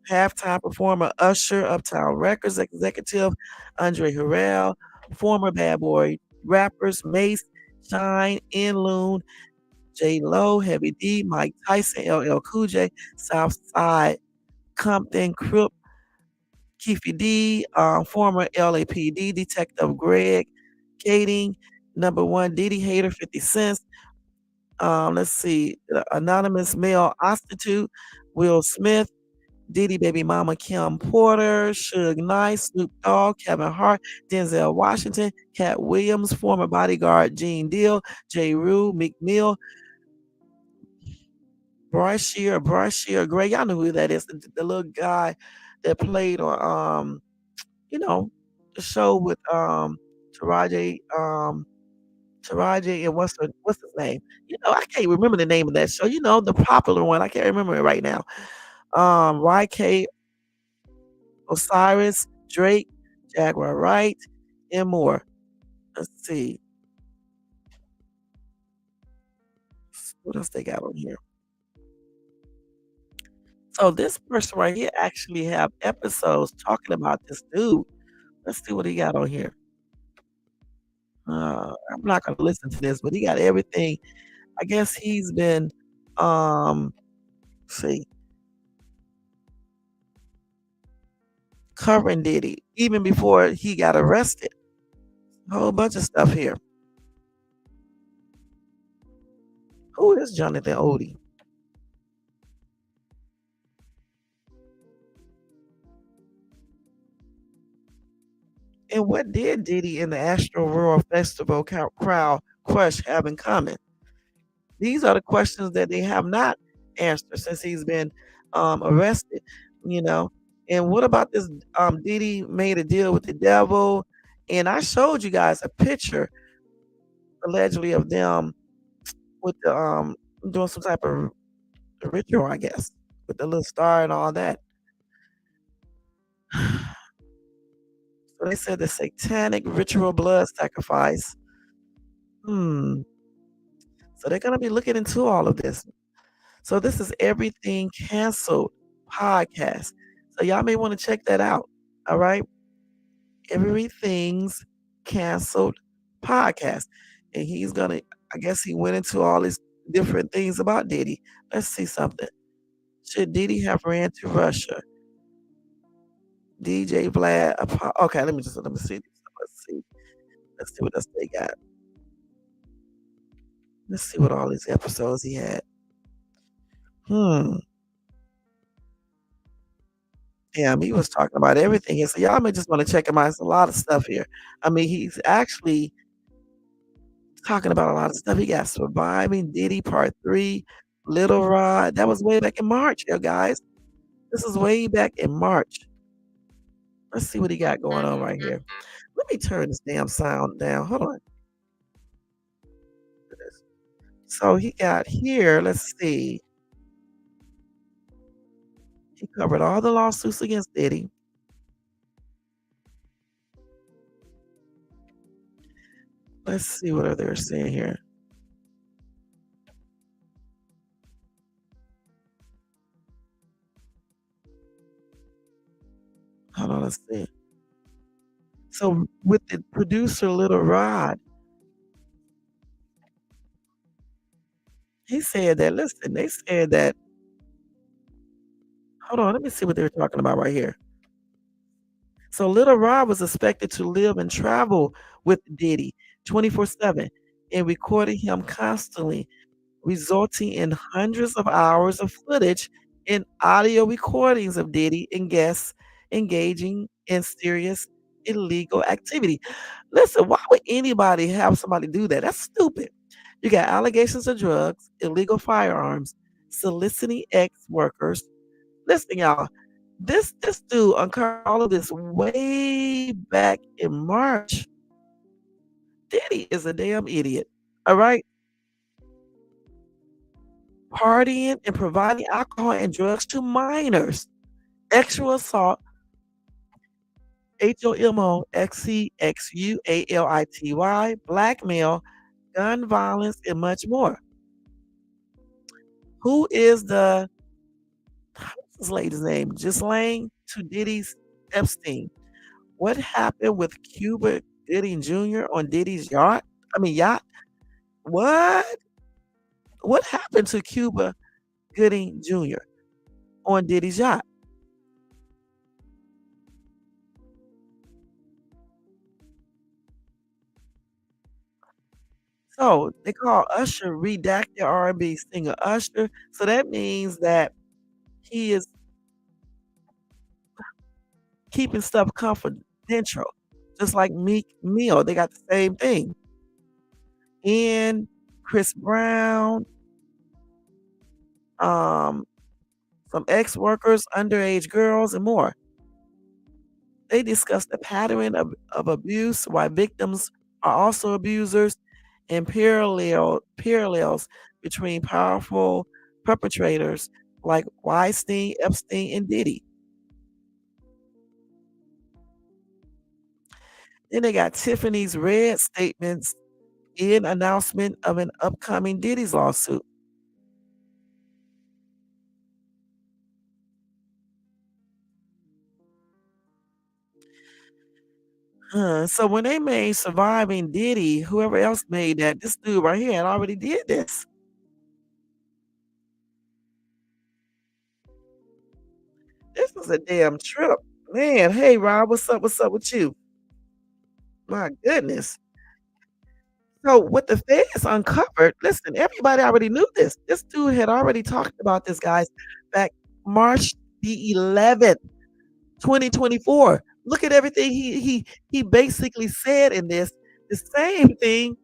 halftime performer Usher, Uptown Records executive Andre Harrell, former Bad Boy rappers Mace, Shine, Loon, J Lo, Heavy D, Mike Tyson, LL Cool J, Southside Compton, Crip, Keefy D, former LAPD detective Greg Kading, number one Diddy hater 50 Cent. Let's see, anonymous male prostitute Will Smith, Diddy baby mama Kim Porter, Suge Knight, Snoop Dogg, Kevin Hart, Denzel Washington, Cat Williams, former bodyguard Gene Deal, J. Rue, Meek Mill, Bryce Shear Gray. Y'all know who that is. The little guy that played on you know, the show with Taraji, Taraji and what's his name? You know, I can't remember the name of that show. You know, the popular one. I can't remember it right now. YK Osiris, Drake, Jaguar Wright, and more. Let's see. What else they got on here? So this person right here actually have episodes talking about this dude. Let's see what he got on here. I'm not gonna listen to this, but he got everything. I guess he's been let's see, covering Diddy even before he got arrested. A whole bunch of stuff here. Who is Jonathan Odie? And what did Diddy and the Astro World Festival crowd crush have in common? These are the questions that they have not answered since he's been arrested, you know. And what about this Diddy made a deal with the devil? And I showed you guys a picture allegedly of them with the doing some type of ritual, I guess, with the little star and all that. So they said the satanic ritual blood sacrifice. Hmm. So they're gonna be looking into all of this. So this is Everything Canceled podcast. So y'all may want to check that out. All right. Everything's Canceled podcast. And he's gonna, I guess he went into all these different things about Diddy. Let's see something. Should Diddy have ran to Russia? DJ Vlad. Okay, let me see. Let's see. Let's see what else they got. Let's see what all these episodes he had. Hmm. Yeah, he was talking about everything here. So y'all may just want to check him out. It's a lot of stuff here. I mean, he's actually talking about a lot of stuff. He got Surviving Diddy Part 3, Little Rod. That was way back in March, you guys. This is way back in March. Let's see what he got going on right here. Let me turn this damn sound down. Hold on. So he got here, let's see. He covered all the lawsuits against Diddy. Let's see what are they saying here. Hold on, let's see. So with the producer Little Rod, he said that, listen, they said that, hold on, let me see what they're talking about right here. So Little Rod was expected to live and travel with Diddy 24/7 and recorded him constantly, resulting in hundreds of hours of footage and audio recordings of Diddy and guests engaging in serious illegal activity. Listen, why would anybody have somebody do that? That's stupid. You got allegations of drugs, illegal firearms, soliciting ex-workers. Listen, y'all, this dude uncovered all of this way back in March. Diddy is a damn idiot. All right. Partying and providing alcohol and drugs to minors. Sexual assault, HOMOSEXUALITY, blackmail, gun violence, and much more. Who is what's this lady's name? Ghislaine to Diddy's Epstein. What happened with Cuba Gooding Jr. on Diddy's yacht? I mean yacht. What? What happened to Cuba Gooding Jr. on Diddy's yacht? So they call Usher redacted R&B singer Usher. So that means that he is keeping stuff confidential, just like Meek Mill. They got the same thing. And Chris Brown, um, some ex-workers, underage girls, and more. They discussed the pattern of abuse, why victims are also abusers, and parallels between powerful perpetrators like Weinstein, Epstein, and Diddy. Then they got Tiffany's red statements in announcement of an upcoming Diddy's lawsuit. So when they made Surviving Diddy, whoever else made that, this dude right here had already did this. This is a damn trip. Man, hey Rob, what's up? What's up with you? My goodness. So what the feds uncovered, listen, everybody already knew this. This dude had already talked about this, guys, back March the 11th, 2024. Look at everything he basically said in this. The same thing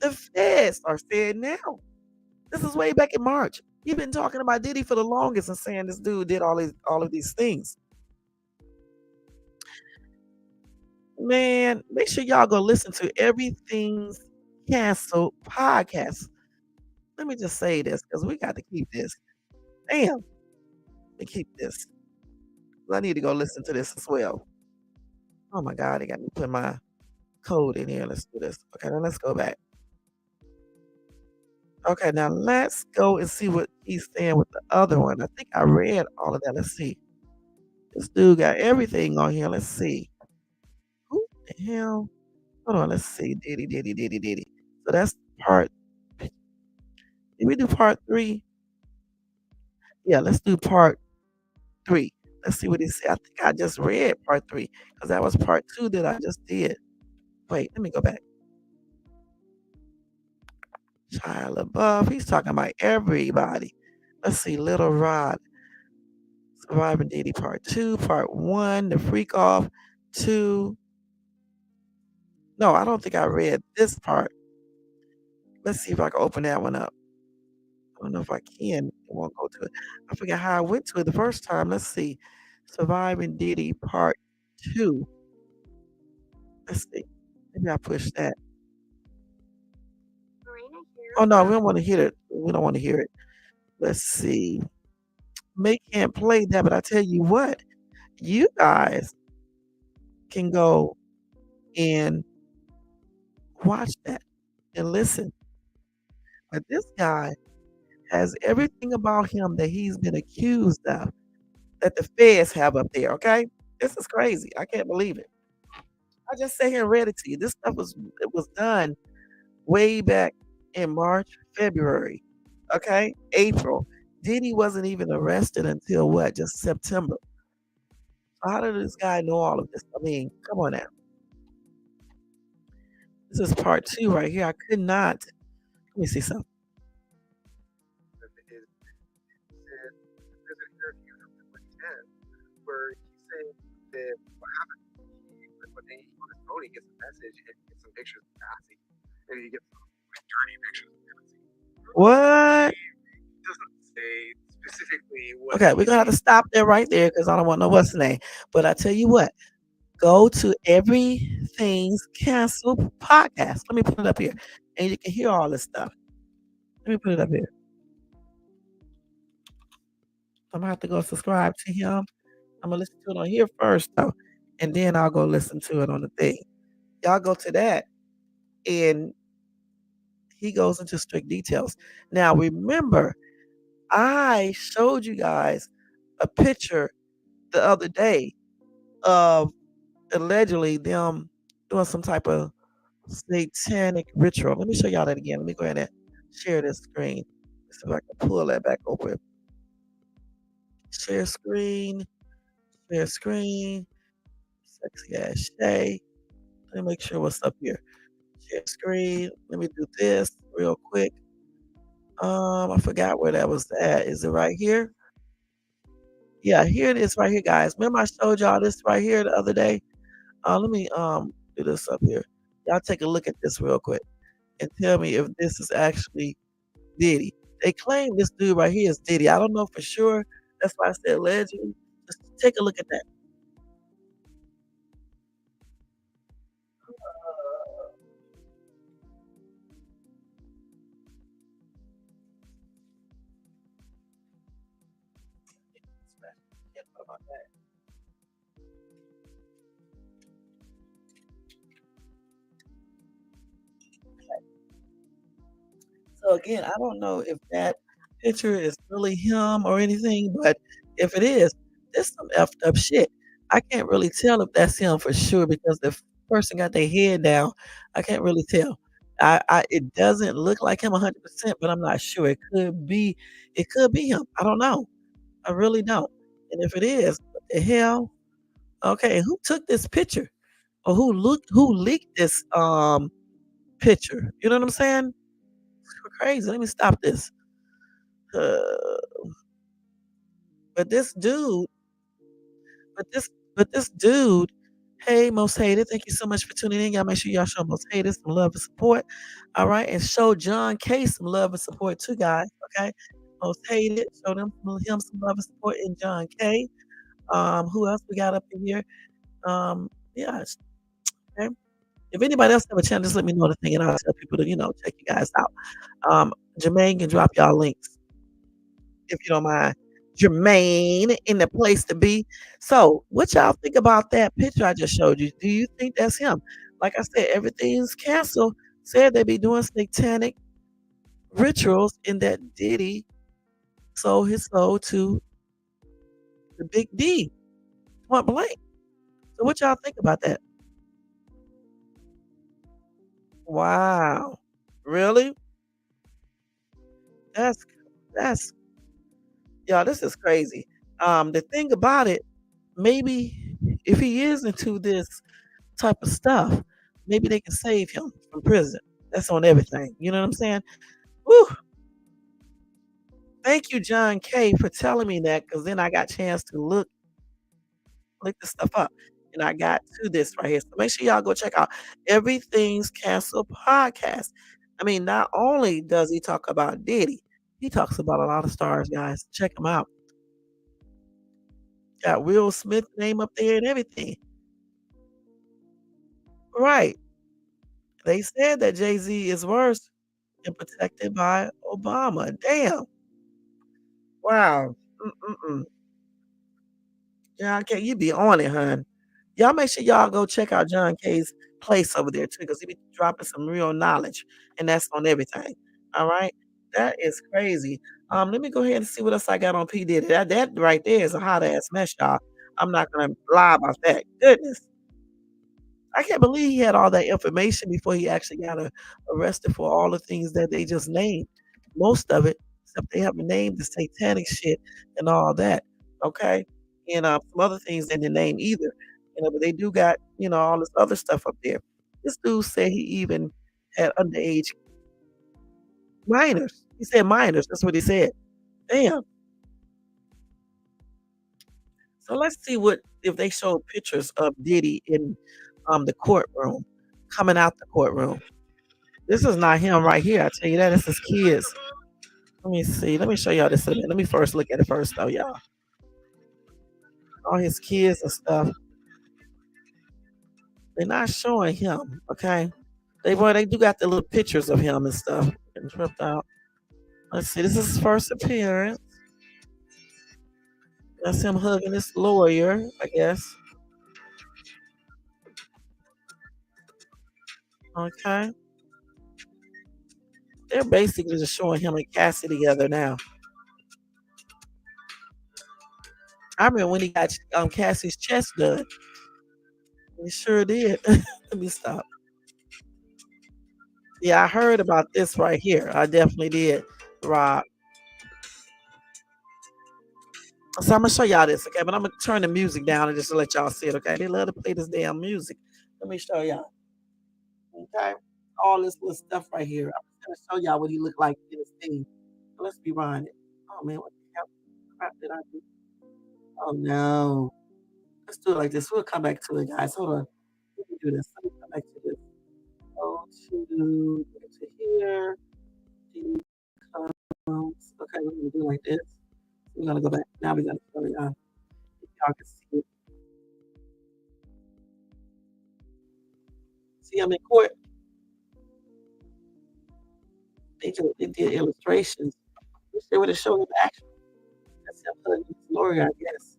the feds are saying now. This is way back in March. You've been talking about Diddy for the longest and saying this dude did all of these things. Man, make sure y'all go listen to Everything's Canceled podcast. Let me just say this because we got to keep this. Damn, we keep this. I need to go listen to this as well. Oh my God, they got me put my code in here. Let's do this. Okay, now let's go back. Okay, now let's go and see what he's saying with the other one. I think I read all of that. Let's see. This dude got everything on here. Let's see. Who the hell? Hold on. Let's see. Diddy. So that's part. Did we do part three? Yeah, let's do part three. Let's see what he said. I think I just read part three because that was part two that I just did. Wait, let me go back. Shia LaBeouf. He's talking about everybody. Let's see. Little Rod. Surviving Diddy part two, part one, the freak off, two. No, I don't think I read this part. Let's see if I can open that one up. I don't know if I can. It won't go to it. I forget how I went to it the first time. Let's see. Surviving Diddy Part 2. Let's see. Maybe I push that. Oh no, we don't want to hear it. We don't want to hear it. Let's see. May can't play that, but I tell you what, you guys can go and watch that and listen. But this guy has everything about him that he's been accused of that the feds have up there, okay? This is crazy. I can't believe it. I just sat here and read it to you. This stuff was done way back in March, February, okay? April. Diddy wasn't even arrested until what? Just September. So how did this guy know all of this? I mean, come on now. This is part 2 right here. I could not. Let me see something. What? Okay, we're gonna have to stop there right there because I don't want no what's the name. But I tell you what, go to Everything's Canceled podcast. Let me put it up here, and you can hear all this stuff. Let me put it up here. I'm gonna have to go subscribe to him. I'm gonna listen to it on here first though, and then I'll go listen to it on the thing. Y'all go to that, and he goes into strict details. Now remember, I showed you guys a picture the other day of allegedly them doing some type of satanic ritual. Let me show y'all that again. Let me go ahead and share this screen. See if I can pull that back over. Share screen, share screen, sexy ass Shay. Let me make sure what's up here. Share screen. Let me do this real quick. I forgot where that was at. Is it right here? Yeah, here it is right here, guys. Remember I showed y'all this right here the other day? Let me do this up here. Y'all take a look at this real quick and tell me if this is actually Diddy. They claim this dude right here is Diddy. I don't know for sure. That's why I said allegedly. Just take a look at that. So again, I don't know if that picture is really him or anything, but if it is, this some effed up shit. I can't really tell if that's him for sure because the person got their head down. I can't really tell. I it doesn't look like him 100%, but I'm not sure. It could be him. I don't know. I really don't. And if it is, what the hell? Okay, who took this picture? Or who leaked this picture? You know what I'm saying? Crazy. Let me stop this. Uh, but this dude, but this dude, hey, most hated, thank you so much for tuning in. Y'all make sure y'all show most hated some love and support. All right, and show John K some love and support too, guys. Okay, most hated, show him some love and support in John K. Who else we got up in here? Yeah. Okay. If anybody else have a chance, just let me know the thing, and I'll tell people to check you guys out. Jermaine can drop y'all links if you don't mind. Jermaine in the place to be. So, what y'all think about that picture I just showed you? Do you think that's him? Like I said, everything's canceled. Said they be doing satanic rituals in that Diddy sold his soul to the big D, point blank. So, what y'all think about that? Wow, really? That's that's y'all. This is crazy. The thing about it, maybe if he is into this type of stuff, maybe they can save him from prison. That's on everything. You know what I'm saying? Woo. Thank you, John K, for telling me that because then I got a chance to look this stuff up. And I got to this right here. So make sure y'all go check out Everything's Canceled podcast. I mean, not only does he talk about Diddy, He talks about a lot of stars, guys. Check him out. Got Will Smith name up there and everything. Right. They said that Jay-Z is worse and protected by Obama. Damn. Wow. Mm-mm-mm. John K, you be on it, hun. Y'all make sure y'all go check out John K's place over there too, because he be dropping some real knowledge, and that's on everything. All right? That is crazy. Let me go ahead and see what else I got on P. Diddy. That right there is a hot ass mess, y'all. I'm not gonna lie about that. Goodness. I can't believe he had all that information before he actually got arrested for all the things that they just named. Most of it, except they haven't named the satanic shit and all that. Okay, and some other things they didn't name either. But they do got all this other stuff up there. This dude said he even had underage minors. He said minors. That's what he said. Damn. So let's see what if they show pictures of Diddy in the courtroom, coming out the courtroom. This is not him right here, I tell you that, it's his kids. Let me see, let me show y'all this a minute. Let me first look at it first though, y'all. All his kids and stuff. They're not showing him, okay? They do got the little pictures of him and stuff. Getting tripped out. Let's see, this is his first appearance. That's him hugging his lawyer, I guess. Okay. They're basically just showing him and Cassie together now. I remember when he got Cassie's chest done. He sure did. Let me stop. Yeah, I heard about this right here. I definitely did, Rob. So I'm gonna show y'all this, okay? But I'm gonna turn the music down and just to let y'all see it, okay? They love to play this damn music. Let me show y'all, okay? All this little stuff right here. I'm just gonna show y'all what he looked like in his thing. So let's rewind it. Oh man, what the hell crap did I do? Oh no. Let's do it like this. We'll come back to it, guys. Hold on. Let me do this. Let me come back to this. Go to here. Okay, we're gonna do like this. We're gonna go back. Now we're gonna show y'all if y'all can see it. See, I'm in court. They did illustrations. Wish they would have shown him action. That's him putting his lawyer, I guess,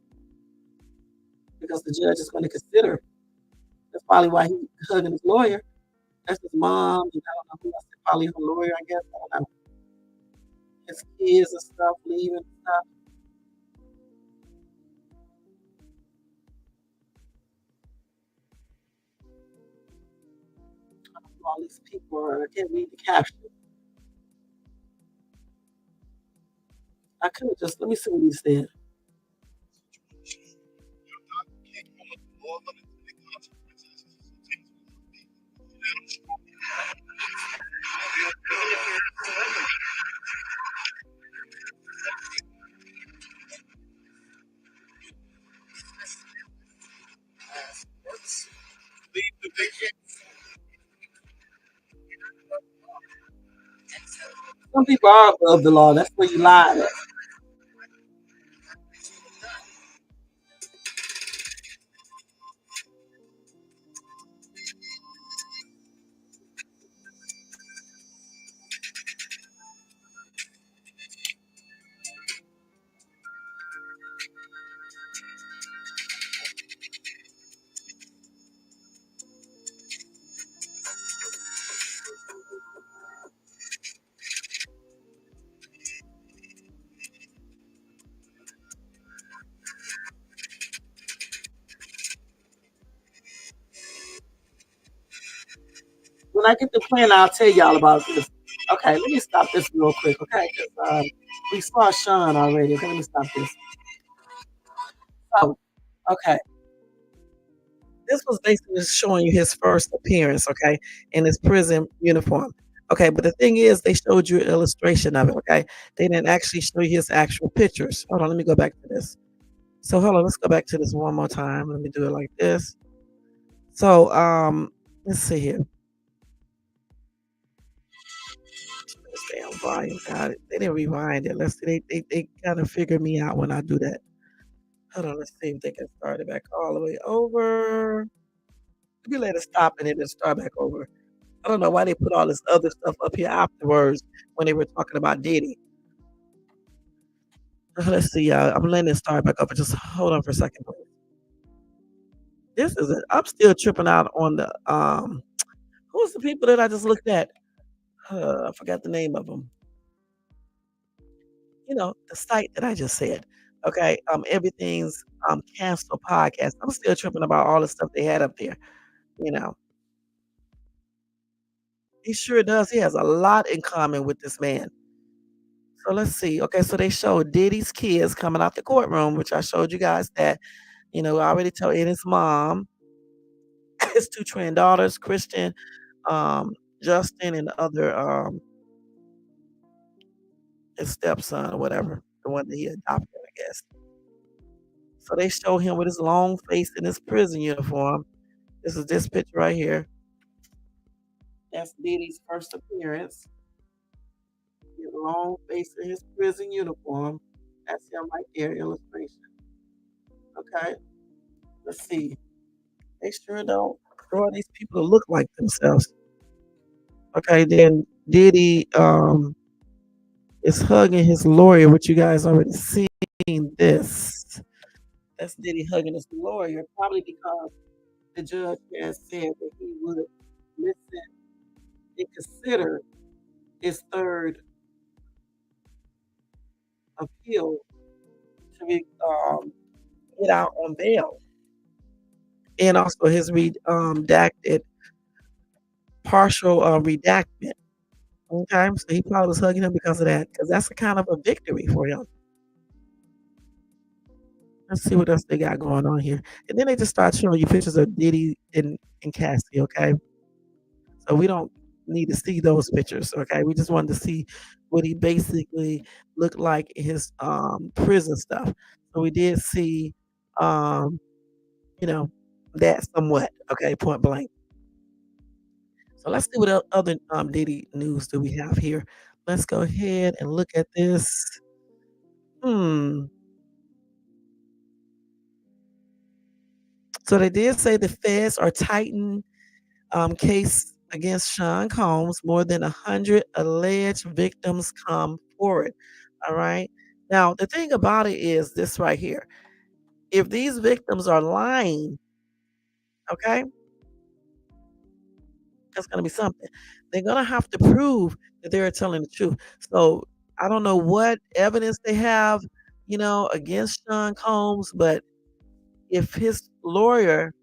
because the judge is going to consider. That's probably why he's hugging his lawyer. That's his mom, and I don't know who else. Probably her lawyer, I guess. I don't know. His kids and stuff, leaving and stuff. All these people are, I can't read the caption. I could have just, let me see what he said. Some people are above the law. That's where you lie at. When I get the plan, I'll tell y'all about this. Okay, let me stop this real quick, okay? Because we saw Sean already. Okay, let me stop this. So, okay, this was basically just showing you his first appearance, okay, in his prison uniform. Okay, but the thing is, they showed you an illustration of it, okay? They didn't actually show you his actual pictures. Hold on, let me go back to this. So hold on, let's go back to this one more time. Let me do it like this. So let's see here. Damn volume got it. They didn't rewind it. Let's see. They kind of figure me out when I do that. Hold on. Let's see if they can start it back all the way over. Maybe let it stop and then start back over. I don't know why they put all this other stuff up here afterwards when they were talking about Diddy. Let's see, y'all. I'm letting it start back up. Just hold on for a second, please. This is it. I'm still tripping out on the who's the people that I just looked at? I forgot the name of them. You know, the site that I just said. Okay, everything's canceled podcast. I'm still tripping about all the stuff they had up there. You know, he sure does. He has a lot in common with this man. So let's see. Okay, so they showed Diddy's kids coming out the courtroom, which I showed you guys that. You know, I already told and his mom, his two twin daughters, Christian, um, Justin, and the other his stepson or whatever, the one that he adopted, I guess. So they show him with his long face in his prison uniform. This is this picture right here. That's Diddy's first appearance. His long face in his prison uniform. That's him right there, illustration. Okay, let's see. They sure don't draw these people to look like themselves. Okay, then Diddy is hugging his lawyer, which you guys already seen this. That's Diddy hugging his lawyer, probably because the judge has said that he would listen and consider his third appeal to be get out on bail, and also his redacted partial redactment. Okay, so he probably was hugging him because of that, because that's a kind of a victory for him. Let's see what else they got going on here, and then they just start showing you pictures of Diddy and Cassie. Okay, so we don't need to see those pictures. Okay, we just wanted to see what he basically looked like in his prison stuff. So we did see, um, you know, that somewhat. Okay, point blank. So let's see what other Diddy news do we have here. Let's go ahead and look at this. Hmm. So they did say the feds are tightening case against Sean Combs. More than 100 alleged victims come forward. All right. Now the thing about it is this right here. If these victims are lying, okay, that's going to be something. They're going to have to prove that they're telling the truth. So I don't know what evidence they have, against Sean Combs, but if his lawyer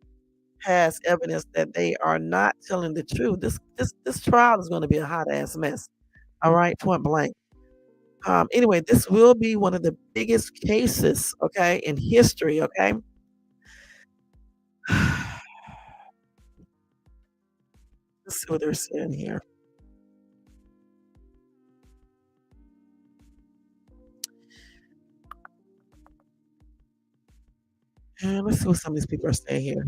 has evidence that they are not telling the truth, this trial is going to be a hot ass mess. All right, point blank. Anyway, this will be one of the biggest cases, okay, in history. Okay. Let's see what they're saying here. Let's see what some of these people are saying here.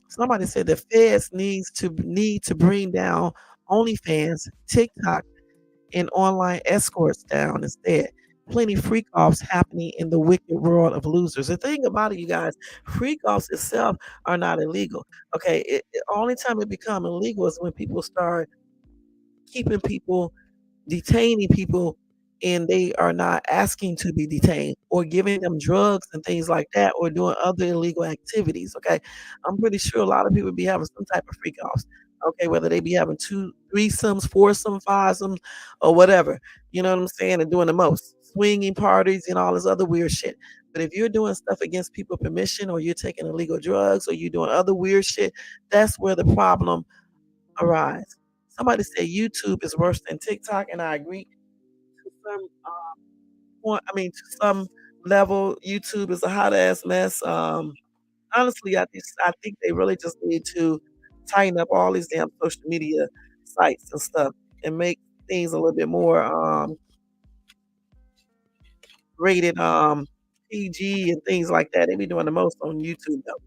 Somebody said the feds need to bring down OnlyFans, TikTok, and online escorts down instead. Plenty freak offs happening in the wicked world of losers. The thing about it, you guys, freak offs itself are not illegal. Okay, only time it become illegal is when people start keeping people detaining people and they are not asking to be detained or giving them drugs and things like that or doing other illegal activities. Okay. I'm pretty sure a lot of people be having some type of freak offs. Okay, whether they be having two, threesomes, foursomes, fivesomes, or whatever. You know what I'm saying? And doing the most swinging parties and all this other weird shit. But if you're doing stuff against people permission or you're taking illegal drugs or you're doing other weird shit, that's where the problem arise. Somebody said YouTube is worse than TikTok, and I agree to some point. I mean, to some level, YouTube is a hot ass mess. Honestly, I think they really just need to tighten up all these damn social media sites and stuff and make things a little bit more rated PG and things like that. They be doing the most on YouTube though.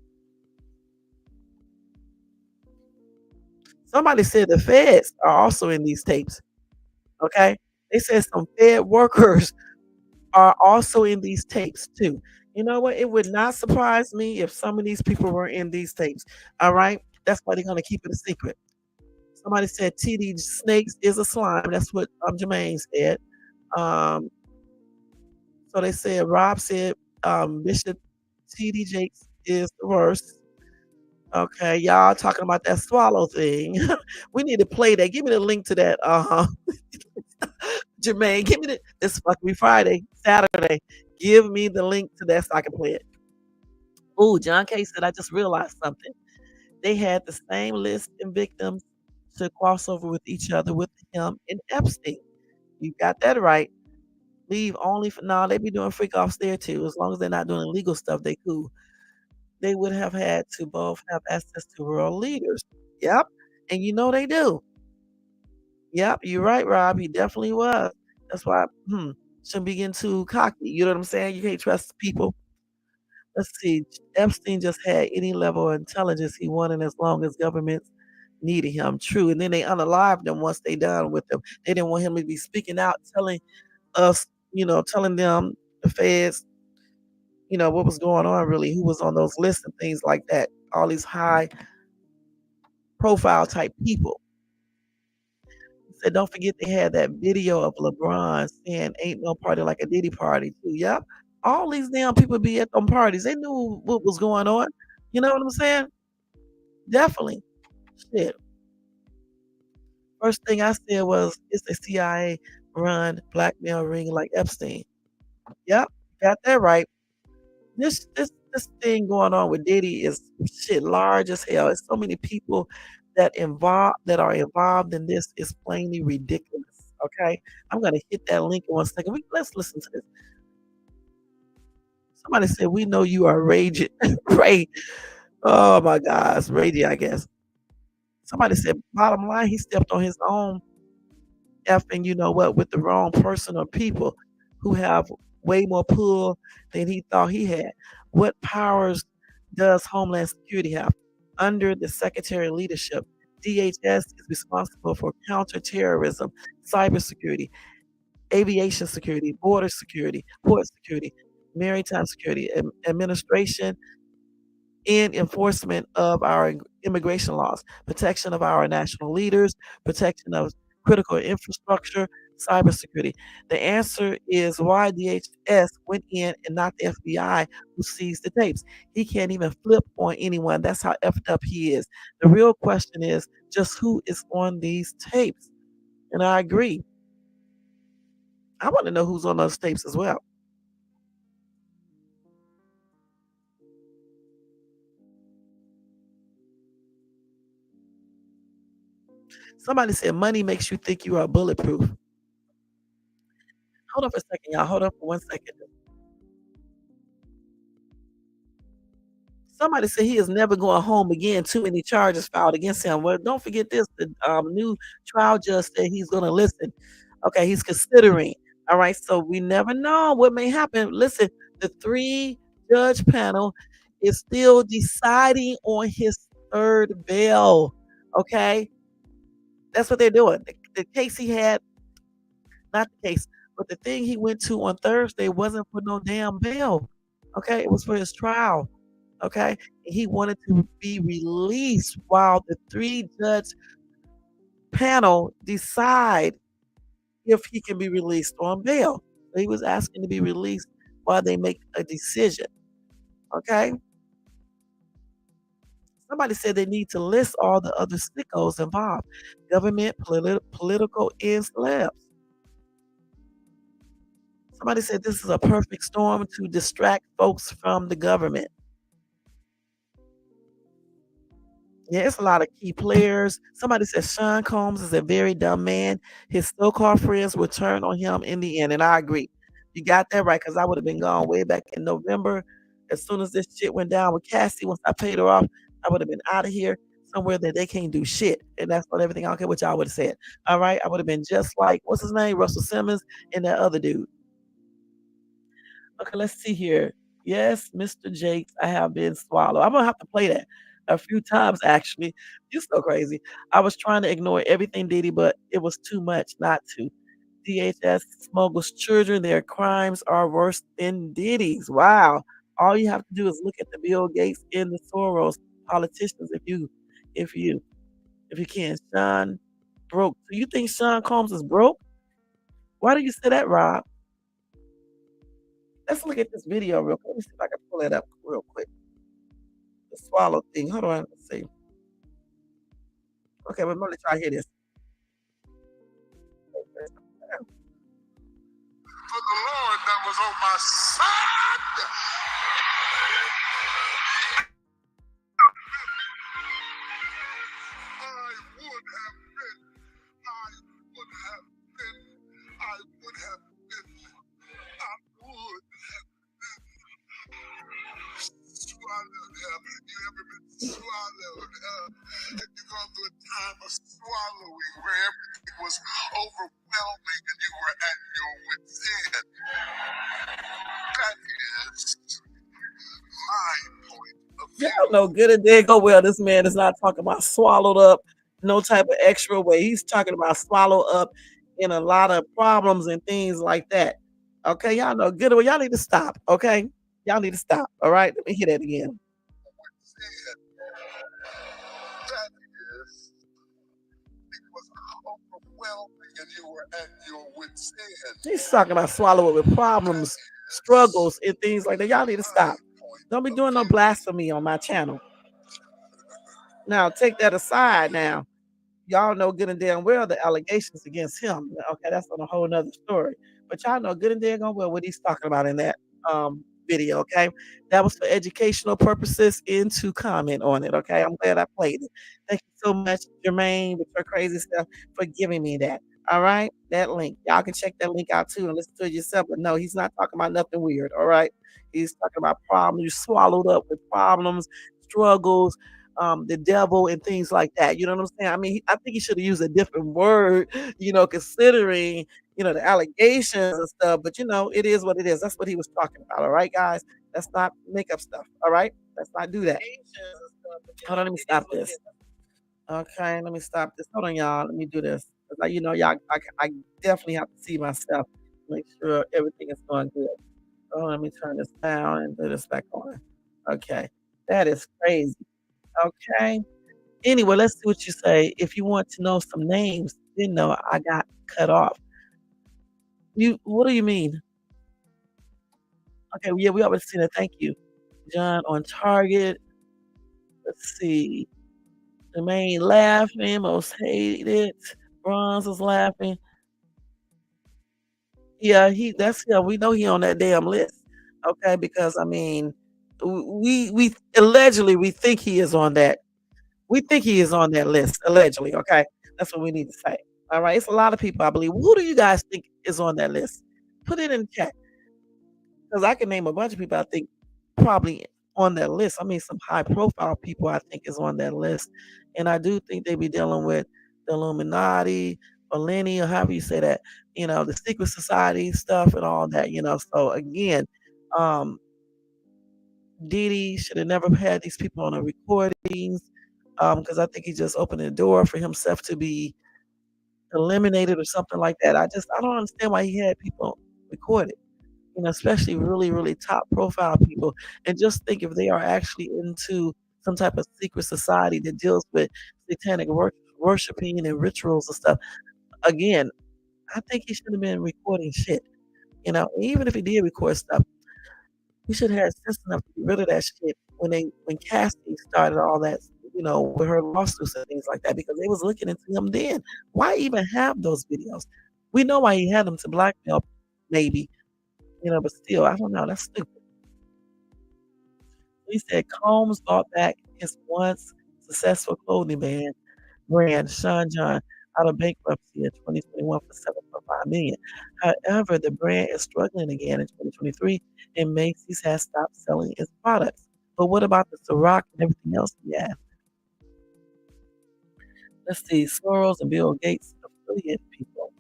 Somebody said the feds are also in these tapes, okay? They said some Fed workers are also in these tapes too. You know what? It would not surprise me if some of these people were in these tapes. All right. That's why they're gonna keep it a secret. Somebody said TD Snakes is a slime. That's what Jermaine said. Um, so they said Rob said Bishop TD Jakes is the worst. Okay, y'all talking about that swallow thing. We need to play that. Give me the link to that. Jermaine, give me this fucking Friday, Saturday. Give me the link to that so I can play it. Oh, John K said, I just realized something. They had the same list and victims to cross over with each other with him and Epstein. You got that right. Leave only for now. They be doing freak offs there too. As long as they're not doing illegal stuff, they cool. They would have had to both have access to world leaders. Yep. And you know they do. Yep, you're right, Rob. He definitely was. That's why shouldn't be getting too cocky. You know what I'm saying? You can't trust people. Let's see. Epstein just had any level of intelligence he wanted as long as governments needed him. True. And then they unalived him once they done with him. They didn't want him to be speaking out, telling us, telling them, the feds, what was going on really, who was on those lists and things like that. All these high profile type people. He said, don't forget they had that video of LeBron saying ain't no party like a Diddy party too. Yep. All these damn people be at them parties. They knew what was going on. You know what I'm saying? Definitely. Shit. First thing I said was it's a CIA run blackmail ring like Epstein. Yep, got that right. This thing going on with Diddy is shit large as hell. It's so many people that are involved in this is plainly ridiculous. Okay, I'm gonna hit that link in 1 second. Let's listen to this. Somebody said we know you are raging, Ray. Oh my gosh, raging. I guess somebody said bottom line he stepped on his own effing, you know what, with the wrong person or people who have way more pull than he thought he had. What powers does Homeland Security have? Under the Secretary leadership, DHS is responsible for counterterrorism, cybersecurity, aviation security, border security, port security, maritime security, administration in enforcement of our immigration laws, protection of our national leaders, protection of critical infrastructure, cybersecurity. The answer is why DHS went in and not the FBI who seized the tapes. He can't even flip on anyone. That's how effed up he is. The real question is just who is on these tapes. And I agree. I want to know who's on those tapes as well. Somebody said money makes you think you are bulletproof. Hold on for a second, y'all. Hold on for 1 second. Somebody said he is never going home again. Too many charges filed against him. Well, don't forget this. The new trial judge said he's going to listen. Okay, he's considering. All right, so we never know what may happen. Listen, the three-judge panel is still deciding on his third bail. Okay, that's what they're doing. The case he had, not the case, but the thing he went to on Thursday wasn't for no damn bail. Okay, it was for his trial. Okay, and he wanted to be released while the three-judge panel decide if he can be released on bail. So he was asking to be released while they make a decision. Okay. Somebody said they need to list all the other sickos involved, government, political, and celebs. Somebody said this is a perfect storm to distract folks from the government. Yeah, it's a lot of key players. Somebody said Sean Combs is a very dumb man. His so-called friends will turn on him in the end, and I agree. You got that right, because I would have been gone way back in November. As soon as this shit went down with Cassie, once I paid her off, I would have been out of here somewhere that they can't do shit. And that's what everything. I don't care what y'all would have said. All right, I would have been just like what's his name, Russell Simmons, and that other dude. Okay, let's see here. Yes, Mr. Jakes, I have been swallowed. I'm gonna have to play that. a few times actually. You're so crazy. I was trying to ignore everything Diddy, but it was too much not to. DHS smuggles children. Their crimes are worse than Diddy's. Wow. All you have to do is look at the Bill Gates and the Soros politicians if you if you can. Sean broke. Do you think Sean Combs is broke? Why do you say that, Rob? Let's look at this video real quick. Let me see if I can pull it up real quick. The swallow thing. Hold on. Let's see. Okay, but let me try to hear this.
For the Lord that was on my side. Swallowed up. You ever been swallowed up? Have you gone through a time of swallowing where everything was overwhelming and you were at your wit's end? That is my point of view.
Y'all know good and dead go well. This man is not talking about swallowed up, no type of extra way. He's talking about swallow up in a lot of problems and things like that. Okay, y'all know good and well. Y'all need to stop. Okay, y'all need to stop. All right, let me hear that again.
That is, it was overwhelming and you were at your wit's end.
He's talking about swallow up with problems, struggles, and things like that. Y'all need to stop. Don't be doing no blasphemy on my channel. Now, take that aside now. Y'all know good and damn well the allegations against him. Okay, that's on a whole nother story. But y'all know good and damn well what he's talking about in that video. Okay, that was for educational purposes and to comment on it. Okay, I'm glad I played it. Thank you so much, Jermaine, with your crazy stuff for giving me that. All right, that link. Y'all can check that link out too and listen to it yourself. But no, he's not talking about nothing weird. All right, he's talking about problems. You swallowed up with problems, struggles, the devil and things like that. You know what I'm saying? I mean, I think he should have used a different word, considering, the allegations and stuff. But, it is what it is. That's what he was talking about. All right, guys? Let's not make up stuff. All right? Let's not do that. Hold on. Let me stop this. Okay. Let me stop this. Hold on, y'all. Let me do this. Y'all, I definitely have to see myself, make sure everything is going good. Oh, let me turn this down and do this back on. Okay. That is crazy. Okay. Anyway, let's see what you say. If you want to know some names, I got cut off. What do you mean? Okay, yeah, we already seen it. Thank you. John on target. Let's see. Jermaine laughing, most hated. Bronze is laughing. Yeah, we know he on that damn list. Okay, because I mean, we allegedly we think he is on that. We think he is on that list, allegedly, okay? That's what we need to say. All right. It's a lot of people, I believe. Who do you guys think is on that list? Put it in the chat. Because I can name a bunch of people I think probably on that list. I mean, some high profile people I think is on that list. And I do think they be dealing with the Illuminati, millennia, however you say that, the secret society stuff and all that. So again, um, Diddy should have never had these people on the recordings because I think he just opened the door for himself to be eliminated or something like that. I don't understand why he had people recorded, especially really, really top profile people. And just think if they are actually into some type of secret society that deals with satanic worshiping and rituals and stuff. Again, I think he should have been recording shit. Even if he did record stuff, he should have had sense enough to get rid of that shit when Cassie started all that, with her lawsuits and things like that, because they was looking into him then. Why even have those videos? We know why he had them to blackmail, maybe, but still, I don't know. That's stupid. He said Combs bought back his once successful clothing brand, Sean John, out of bankruptcy in 2021 for $7.5 million. However, the brand is struggling again in 2023, and Macy's has stopped selling its products. But what about the Ciroc and everything else we have? Let's see, Soros and Bill Gates affiliate people.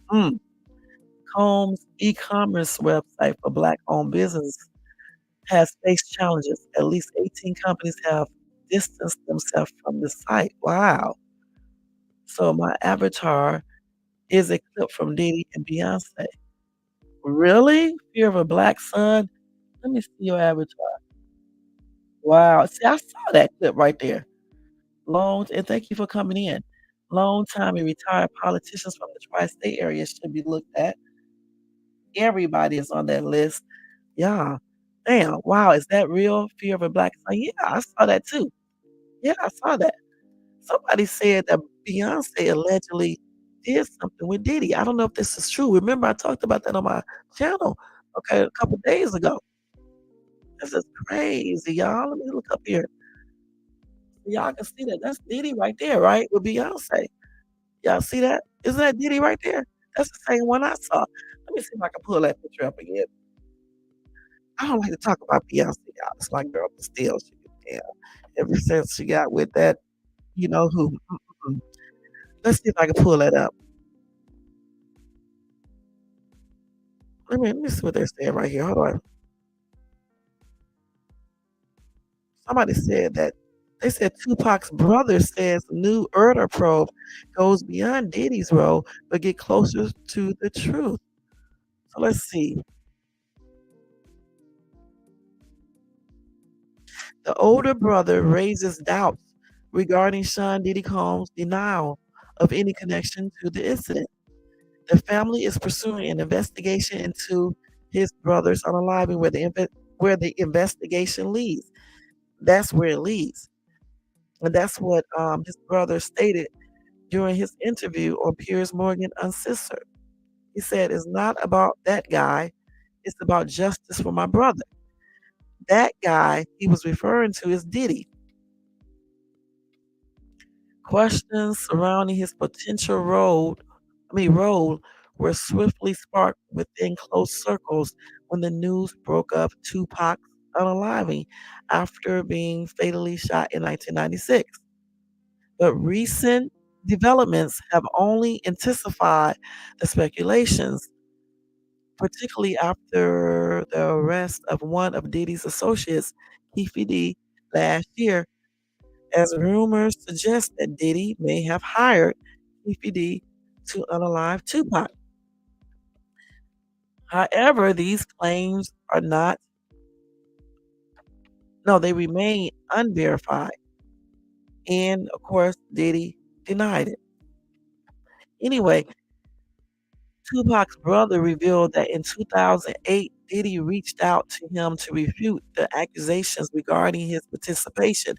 Combs' e-commerce website for Black-owned business has faced challenges. At least 18 companies have distanced themselves from the site. Wow. So my avatar is a clip from Diddy and Beyonce. Really? Fear of a Black Sun? Let me see your avatar. Wow. See, I saw that clip right there. And thank you for coming in. Long-time and retired politicians from the tri-state area should be looked at. Everybody is on that list. Yeah. Damn. Wow. Is that real? Fear of a Black Sun? Yeah, I saw that too. Yeah, I saw that. Somebody said that Beyonce allegedly did something with Diddy. I don't know if this is true. Remember, I talked about that on my channel, okay, a couple days ago. This is crazy, y'all. Let me look up here. So y'all can see that. That's Diddy right there, right? With Beyonce. Y'all see that? Isn't that Diddy right there? That's the same one I saw. Let me see if I can pull that picture up again. I don't like to talk about Beyonce, y'all. It's my girl, but still, yeah. Ever since she got with that, you know who. Mm-mm. Let's see if I can pull that up. Let me see what they're saying right here. Hold on. Somebody said that they said Tupac's brother says new Erda probe goes beyond Diddy's role, but get closer to the truth. So let's see. The older brother raises doubts regarding Sean Diddy Combs' denial of any connection to the incident. The family is pursuing an investigation into his brother's unaliving where the investigation leads. That's where it leads. And that's what his brother stated during his interview on Piers Morgan Uncensored. He said, "It's not about that guy, it's about justice for my brother." That guy he was referring to is Diddy. Questions surrounding his potential role were swiftly sparked within close circles when the news broke of Tupac's unaliving after being fatally shot in 1996. But recent developments have only intensified the speculations, particularly after the arrest of one of Diddy's associates, Keefe D, last year, as rumors suggest that Diddy may have hired Keefe D to unalive Tupac. However, these claims are not, no, they remain unverified. And of course, Diddy denied it. Anyway, Tupac's brother revealed that in 2008, Diddy reached out to him to refute the accusations regarding his participation.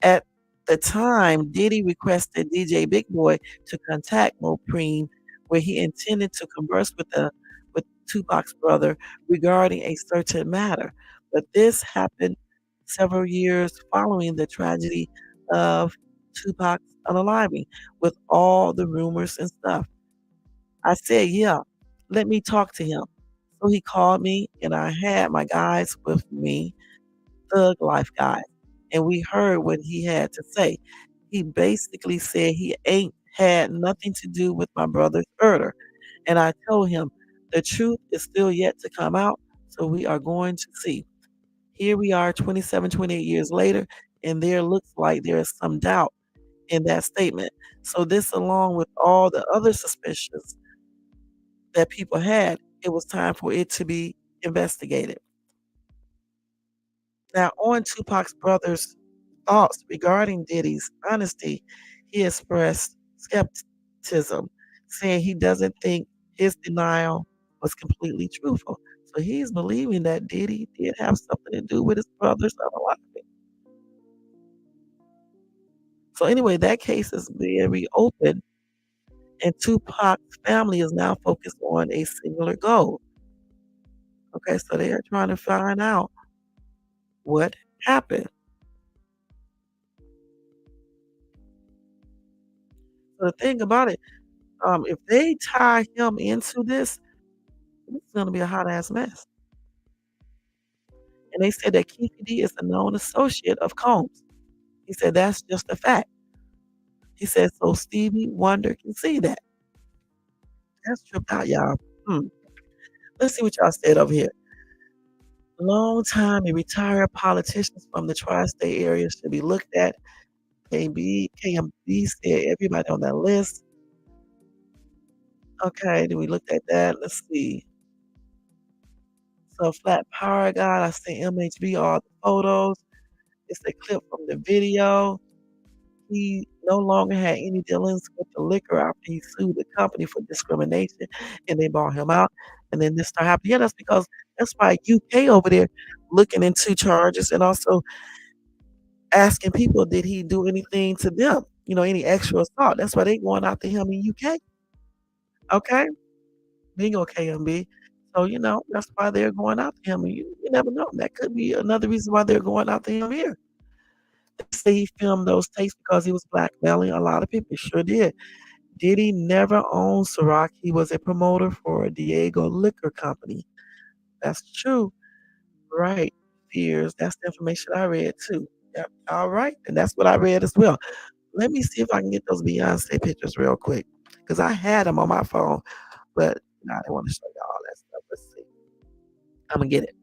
At the time, Diddy requested DJ Big Boy to contact Mopreme, where he intended to converse with Tupac's brother regarding a certain matter. But this happened several years following the tragedy of Tupac's unaliving, with all the rumors and stuff. I said, "Yeah, let me talk to him." So he called me, and I had my guys with me, Thug Life guys, and we heard what he had to say. He basically said he ain't had nothing to do with my brother's murder. And I told him the truth is still yet to come out, so we are going to see. Here we are 27, 28 years later, and there looks like there is some doubt in that statement. So this, along with all the other suspicions that people had, it was time for it to be investigated. Now, on Tupac's brother's thoughts regarding Diddy's honesty, he expressed skepticism, saying he doesn't think his denial was completely truthful. So he's believing that Diddy did have something to do with his brother's unaliving. So anyway, that case is being reopened, and Tupac's family is now focused on a singular goal. Okay, so they are trying to find out what happened. So the thing about it, if they tie him into this, it's gonna be a hot ass mess. And they said that Keefe D is a known associate of Combs. He said that's just a fact. He said so Stevie Wonder can see that. That's tripped out, y'all. Hmm. Let's see what y'all said over here. Long time and retired politicians from the tri-state area should be looked at. KMB said everybody on that list. Okay, then we looked at that. Let's see. So Flat Power God, I sent MHB all the photos. It's a clip from the video. He no longer had any dealings with the liquor after he sued the company for discrimination, and they bought him out. And then this started happening. Yeah, that's because that's why UK over there looking into charges and also asking people, did he do anything to them? You know, any extra assault. That's why they going after him in UK. Okay, bingo KMB. So you know that's why they're going after him. And you never know. That could be another reason why they're going after him here. They say he filmed those tapes because he was blackmailing a lot of people. He sure did. Diddy never owned Ciroc. He was a promoter for Diego Liquor Company. That's true. Right. Fears. That's the information I read too. Yep. All right. And that's what I read as well. Let me see if I can get those Beyonce pictures real quick. Because I had them on my phone, but I didn't want to show you all that stuff. Let's see. I'm gonna get it.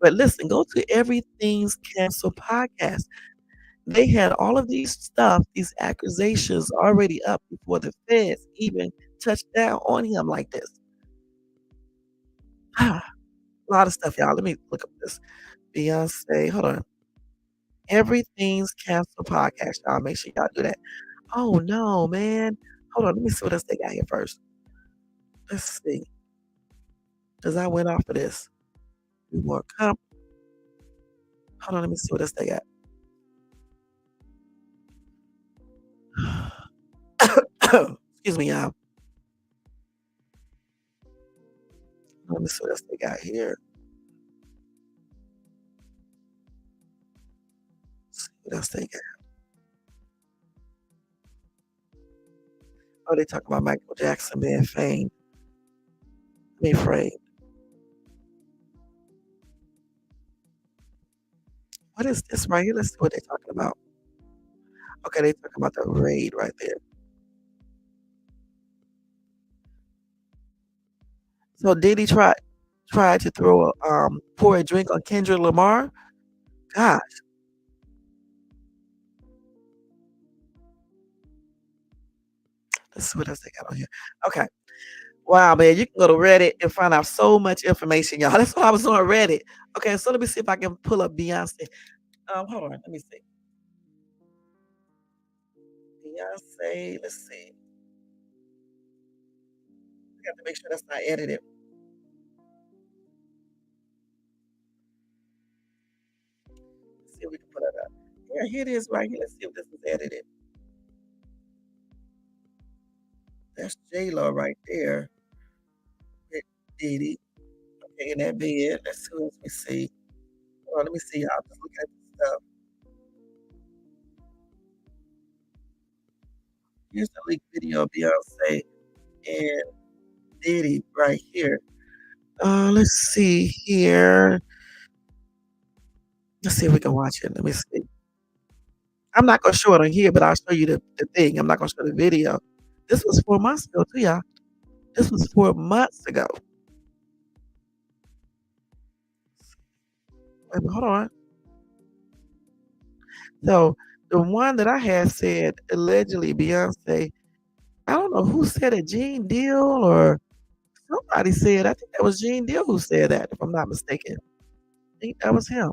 But listen, go to Everything's Canceled podcast. They had all of these stuff, these accusations already up before the feds even touched down on him like this. A lot of stuff, y'all. Let me look up this. Beyonce, hold on. Everything's Canceled podcast, y'all. Make sure y'all do that. Oh no, man. Hold on. Let me see what else they got here first. Let's see. Because I went off of this. We want comp. Hold on. Let me see what else they got. Excuse me, y'all. Let me see what else they got here. Let's see what else they got. Oh, they talk about Michael Jackson being famed. Being framed. What is this right here? Let's see what they're talking about. Okay, they talking about the raid right there. So Diddy tried to throw a pour a drink on Kendrick Lamar. Gosh. Let's see what else they got on here. Okay. Wow, man, you can go to Reddit and find out so much information, y'all. That's why I was on Reddit. Okay, so let me see if I can pull up Beyonce. Hold on, let me see. Beyonce, let's see. We have to make sure that's not edited. Let's see if we can put it up. Yeah, here it is right here. Let's see if this is edited. That's J-Lo right there. With Diddy. Okay, in that bed. Let's see what else we see. Hold on, let me see. Y'all just look at this stuff. Here's the leaked video of Beyonce and Diddy right here. Let's see here. Let's see if we can watch it. Let me see. I'm not gonna show it on here, but I'll show you the thing. I'm not gonna show the video. This was 4 months ago too, y'all. This was 4 months ago. Wait, hold on. So the one that I had said allegedly Beyonce, I don't know who said it, Gene Deal or somebody said, I think that was Gene Deal who said that, if I'm not mistaken. I think that was him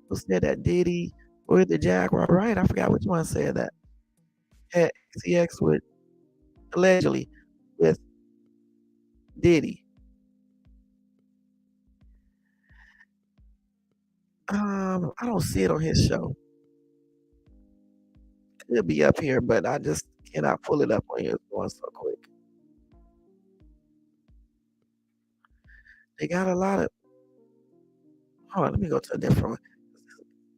who said that Diddy or the Jaguar Wright. I forgot which one said that. Had XCX with allegedly with Diddy. I don't see it on his show. It'll be up here, but I just cannot pull it up on here. It's going so quick. They got a lot of. Hold on, let me go to a different one.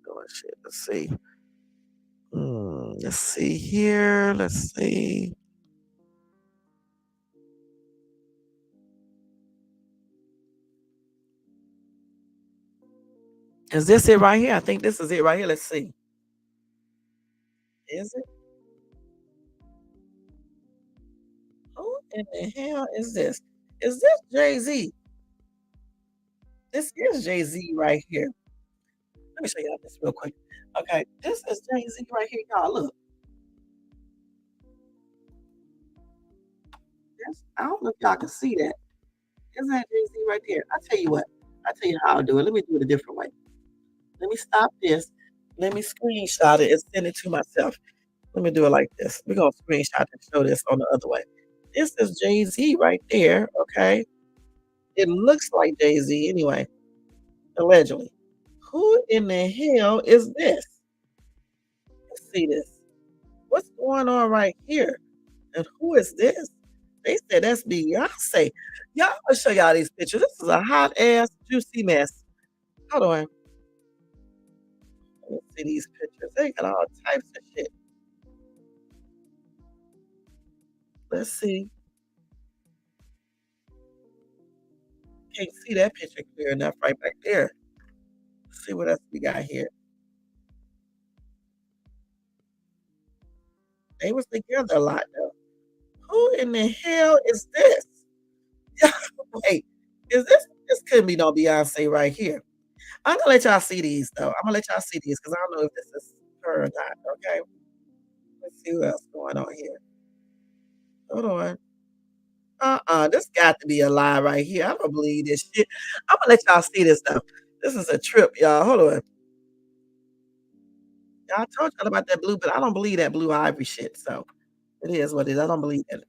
Oh, shit. Let's see. Let's see here. Let's see. Is this it right here? I think this is it right here. Let's see. Is it? Who in the hell is this? Is this Jay-Z? This is Jay-Z right here. Let me show y'all this real quick. Okay, this is Jay-Z right here, y'all. Look, I don't know if y'all can see that. Isn't that Jay-Z right there? I tell you what. I tell you how I'll do it. Let me do it a different way. Let me stop this. Let me screenshot it and send it to myself. Let me do it like this. We're gonna screenshot and show this on the other way. This is Jay-Z right there. Okay. It looks like Jay-Z anyway, allegedly. Who in the hell is this? Let's see this. What's going on right here? And who is this? They said that's Beyonce. Y'all, I'm gonna show y'all these pictures. This is a hot ass, juicy mess. Hold on. Let's see these pictures. They got all types of shit. Let's see. Can't see that picture clear enough right back there. Let's see what else we got here. They was together a lot though. Who in the hell is this? Wait, is this couldn't be no Beyonce right here. I'm gonna let y'all see these though. I'm gonna let y'all see these because I don't know if this is her or not. Okay. Let's see what else going on here. Hold on. This got to be a lie right here. I don't believe this shit. I'm gonna let y'all see this though. This is a trip, y'all. Hold on. Y'all told y'all about that blue, but I don't believe that blue ivory shit. So it is what it is. I don't believe that.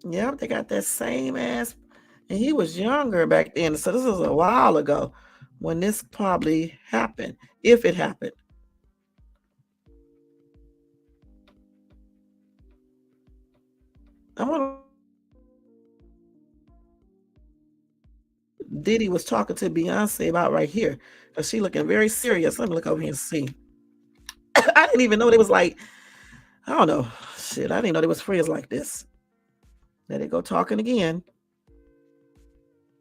Yep, they got that same ass. And he was younger back then. So this was a while ago when this probably happened, if it happened. I want Diddy was talking to Beyonce about right here. But she looking very serious. Let me look over here and see. I didn't even know they was like, I don't know. Shit, I didn't know they was friends like this. There they go talking again.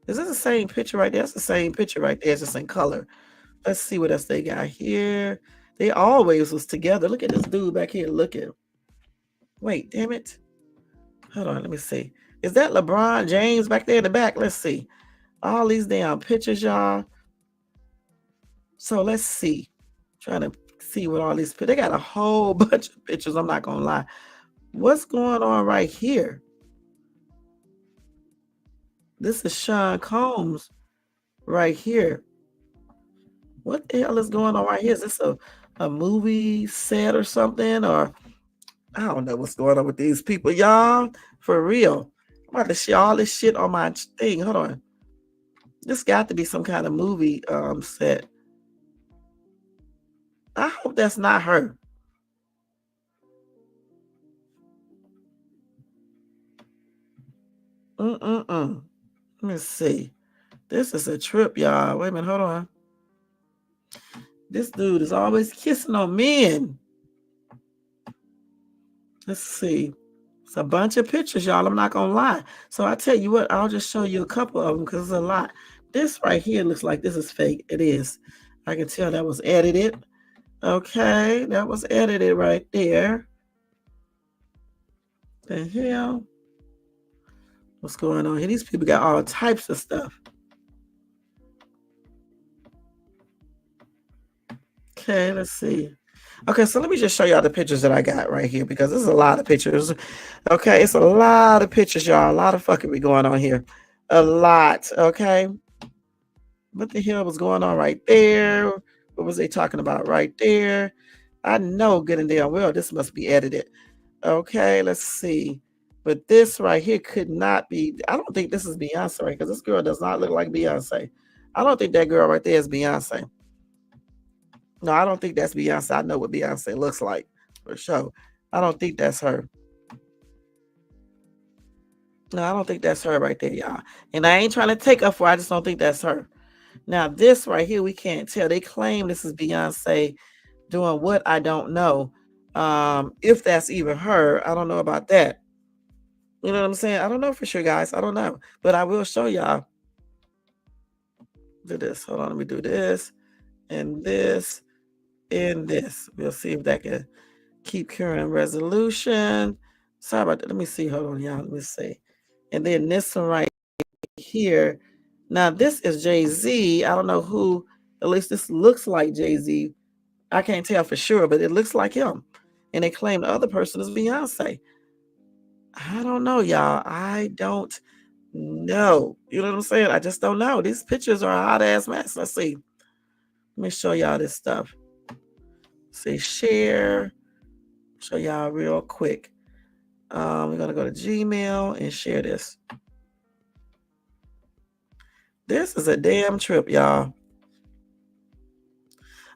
Is this the same picture right there? That's the same picture right there. It's just in color. Let's see what else they got here. They always was together. Look at this dude back here looking. Wait, damn it. Hold on, let me see. Is that LeBron James back there in the back? Let's see. All these damn pictures, y'all. So let's see. Trying to see what all these they got a whole bunch of pictures. I'm not gonna lie. What's going on right here? This is Sean Combs right here. What the hell is going on right here? Is this a movie set or something? Or I don't know what's going on with these people, y'all. For real. I'm about to share all this shit on my thing. Hold on. This got to be some kind of movie set. I hope that's not her. Let me see. This is a trip, y'all. Wait a minute, hold on. This dude is always kissing on men. Let's see. It's a bunch of pictures, y'all. I'm not gonna lie. So I tell you what, I'll just show you a couple of them because it's a lot. This right here looks like this is fake. It is. I can tell that was edited. Okay, that was edited right there. The hell? What's going on here? These people got all types of stuff. Okay, let's see. Okay, so let me just show y'all the pictures that I got right here because this is a lot of pictures. Okay, it's a lot of pictures, y'all. A lot of fuckery going on here. A lot, okay? What the hell was going on right there? What was they talking about right there? I know good and damn well this must be edited. Okay, let's see. But this right here could not be. I don't think this is Beyonce, right? Because this girl does not look like Beyonce. I don't think that girl right there is Beyonce. No, I don't think that's Beyonce. I know what Beyonce looks like for sure. I don't think that's her. No, I don't think that's her right there, y'all. And I ain't trying to take her for. I just don't think that's her. Now, this right here, we can't tell. They claim this is Beyonce doing what I don't know. If that's even her, I don't know about that. You know what I'm saying? I don't know for sure, guys. I don't know. But I will show y'all. Do this. Hold on, let me do this and this and this. We'll see if that can keep current resolution. Sorry about that. Let me see. Hold on, y'all. Let me see. And then this one right here. Now this is Jay-Z. I don't know who, at least this looks like Jay-Z. I can't tell for sure, but it looks like him. And they claim the other person is Beyonce. I don't know, y'all. I don't know. You know what I'm saying? I just don't know. These pictures are a hot ass mess. Let's see. Let me show y'all this stuff. Say share. Show y'all real quick. We're gonna go to Gmail and share this. This is a damn trip, y'all.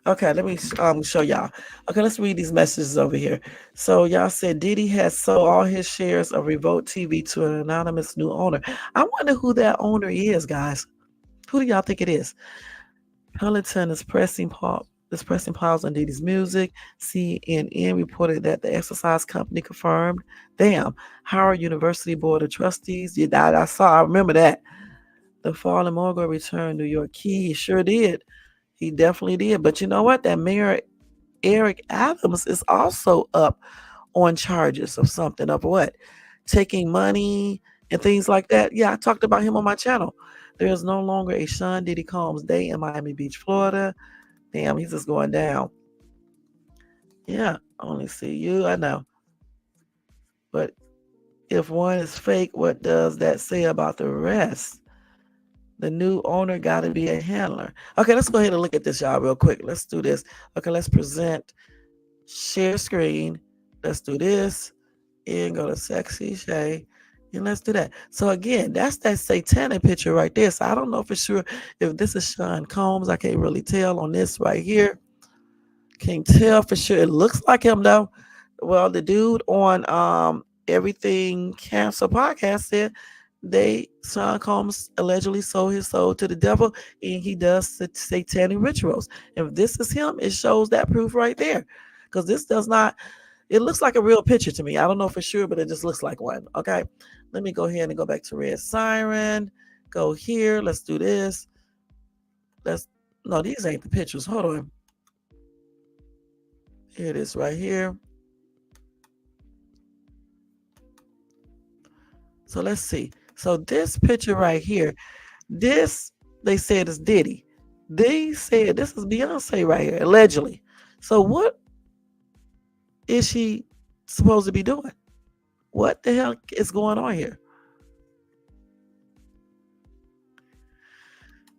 Okay, let me show y'all. Okay, let's read these messages over here. So y'all said Diddy has sold all his shares of Revolt TV to an anonymous new owner. I wonder who that owner is, guys. Who do y'all think it is? Peloton is pressing pause on Diddy's music. CNN reported that the exercise company confirmed. Damn, Howard University Board of Trustees. Yeah, I remember that. The fallen mogul returned New York key. He sure did. He definitely did. But you know what? That Mayor Eric Adams is also up on charges of something of what? Taking money and things like that. Yeah, I talked about him on my channel. There is no longer a Sean Diddy Combs Day in Miami Beach, Florida. Damn, he's just going down. Yeah, only see you. I know. But if one is fake, what does that say about the rest? The new owner got to be a handler. Okay, let's go ahead and look at this, y'all, real quick. Let's do this. Okay, let's present, share screen. Let's do this and go to Sexy Shay. And let's do that. So again, that's that satanic picture right there. So I don't know for sure if this is Sean Combs. I can't really tell on this right here. Can't tell for sure. It looks like him though. Well, the dude on Everything Cancer podcast said Sean Combs allegedly sold his soul to the devil and he does satanic rituals. If this is him, it shows that proof right there. Because this does not, it looks like a real picture to me. I don't know for sure, but it just looks like one. Okay. Let me go ahead and go back to Red Siren. Go here. Let's do this. No, these ain't the pictures. Hold on. Here it is right here. So let's see. So this picture right here, this they said is Diddy. They said this is Beyonce right here, allegedly. So what is she supposed to be doing? What the hell is going on here?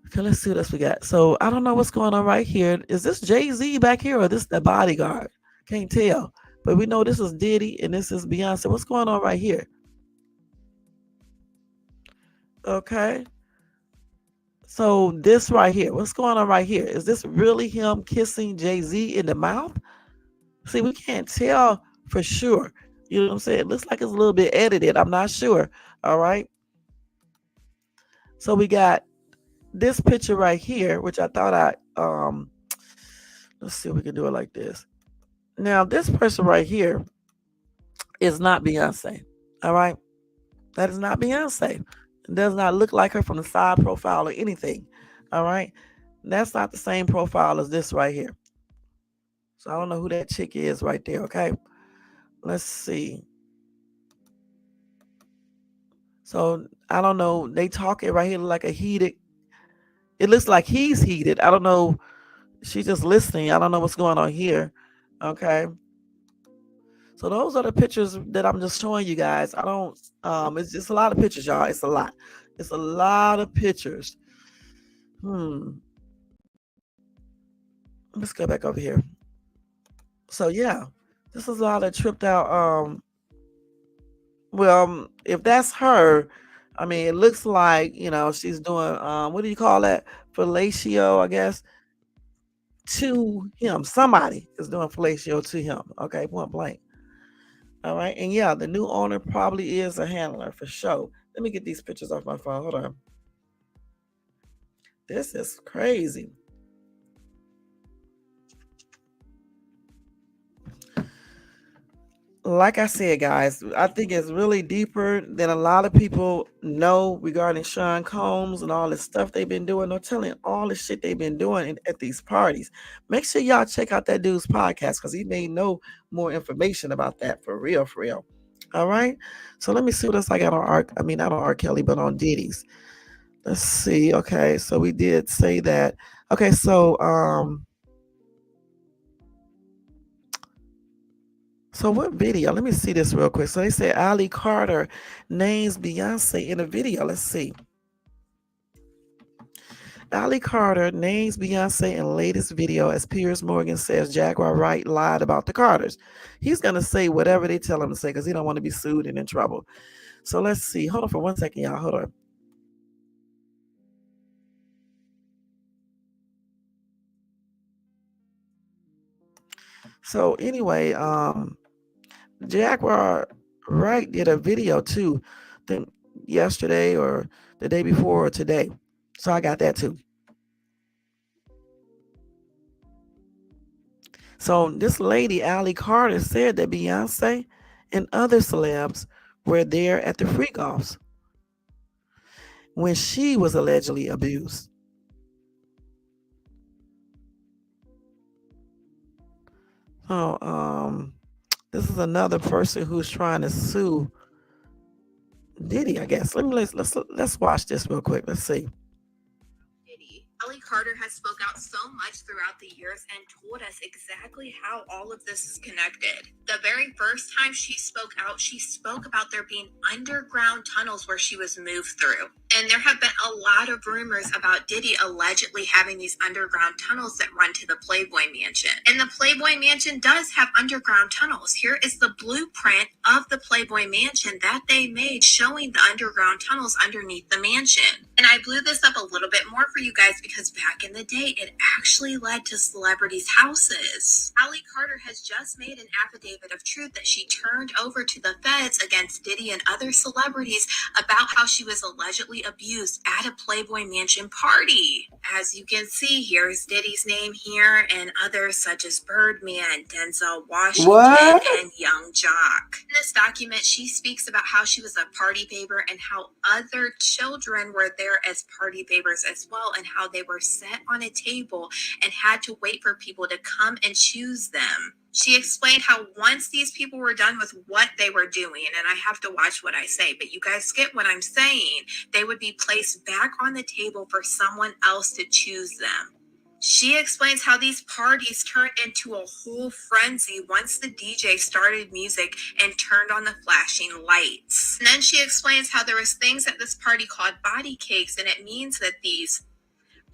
Okay, let's see what else we got. So I don't know what's going on right here. Is this Jay-Z back here or this the bodyguard? Can't tell. But we know this is Diddy and this is Beyonce. What's going on right here? Okay. So this right here, what's going on right here? Is this really him kissing Jay-Z in the mouth? See, we can't tell for sure. You know what I'm saying? It looks like it's a little bit edited. I'm not sure. All right. So we got this picture right here, which I thought let's see if we can do it like this. Now, this person right here is not Beyonce. All right. That is not Beyonce. It does not look like her from the side profile or anything. All right. That's not the same profile as this right here. So I don't know who that chick is right there. Okay. Let's see. So I don't know. They talking right here like a heated. It looks like he's heated. I don't know. She's just listening. I don't know what's going on here. Okay. So those are the pictures that I'm just showing you guys. I don't it's just a lot of pictures, y'all. It's a lot. It's a lot of pictures. Let's go back over here. So yeah, this is a lot of tripped out. Well, if that's her, I mean, it looks like she's doing what do you call that? Fellatio, I guess, to him. Somebody is doing fellatio to him. Okay, point blank. All right, and yeah, the new owner probably is a handler for sure. Let me get these pictures off my phone. Hold on. This is crazy. Like I said, guys, I think it's really deeper than a lot of people know regarding Sean Combs and all the stuff they've been doing. They're telling all the shit they've been doing at these parties. Make sure y'all check out that dude's podcast because he may know more information about that for real, for real. All right. So let me see what else I got on not on R. Kelly, but on Diddy's. Let's see. Okay, so we did say that. Okay, so what video? Let me see this real quick. So they said Ali Carter names Beyonce in a video. Let's see. Ali Carter names Beyonce in latest video as Piers Morgan says Jaguar Wright lied about the Carters. He's gonna say whatever they tell him to say because he don't want to be sued and in trouble. So let's see. Hold on for 1 second, y'all. Hold on. So anyway, Jaguar Wright did a video too, I think yesterday or the day before or today. So I got that too. So this lady, Ali Carter, said that Beyonce and other celebs were there at the freak offs when she was allegedly abused. So this is another person who's trying to sue Diddy, I guess. Let's watch this real quick. Let's see.
Diddy. Ali Carter has spoke out so much throughout the years and told us exactly how all of this is connected. The very first time she spoke out, she spoke about there being underground tunnels where she was moved through. And there have been a lot of rumors about Diddy allegedly having these underground tunnels that run to the Playboy Mansion. And the Playboy Mansion does have underground tunnels. Here is the blueprint of the Playboy Mansion that they made showing the underground tunnels underneath the mansion. And I blew this up a little bit more for you guys because back in the day, it actually led to celebrities' houses. Ali Carter has just made an affidavit of truth that she turned over to the feds against Diddy and other celebrities about how she was allegedly abused at a Playboy Mansion party. As you can see, here's Diddy's name here and others such as Birdman, Denzel Washington, and Young Jock. In this document, she speaks about how she was a party favor and how other children were there as party favors as well, and how they were set on a table and had to wait for people to come and choose them. She explained how once these people were done with what they were doing, and I have to watch what I say, but you guys get what I'm saying, they would be placed back on the table for someone else to choose them. She explains how these parties turned into a whole frenzy once the DJ started music and turned on the flashing lights. And then she explains how there was things at this party called body cakes, and it means that these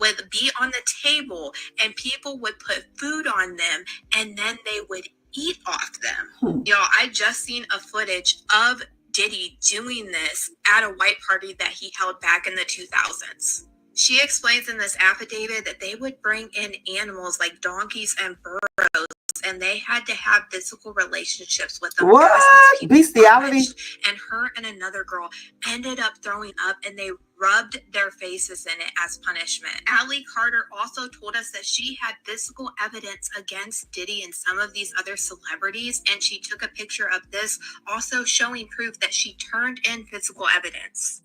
would be on the table and people would put food on them and then they would eat off them. Y'all, I just seen a footage of Diddy doing this at a white party that he held back in the 2000s. She explains in this affidavit that they would bring in animals like donkeys and burros, and they had to have physical relationships with them.
What? Bestiality?
And her and another girl ended up throwing up, and they rubbed their faces in it as punishment. Ali Carter also told us that she had physical evidence against Diddy and some of these other celebrities, and she took a picture of this, also showing proof that she turned in physical evidence.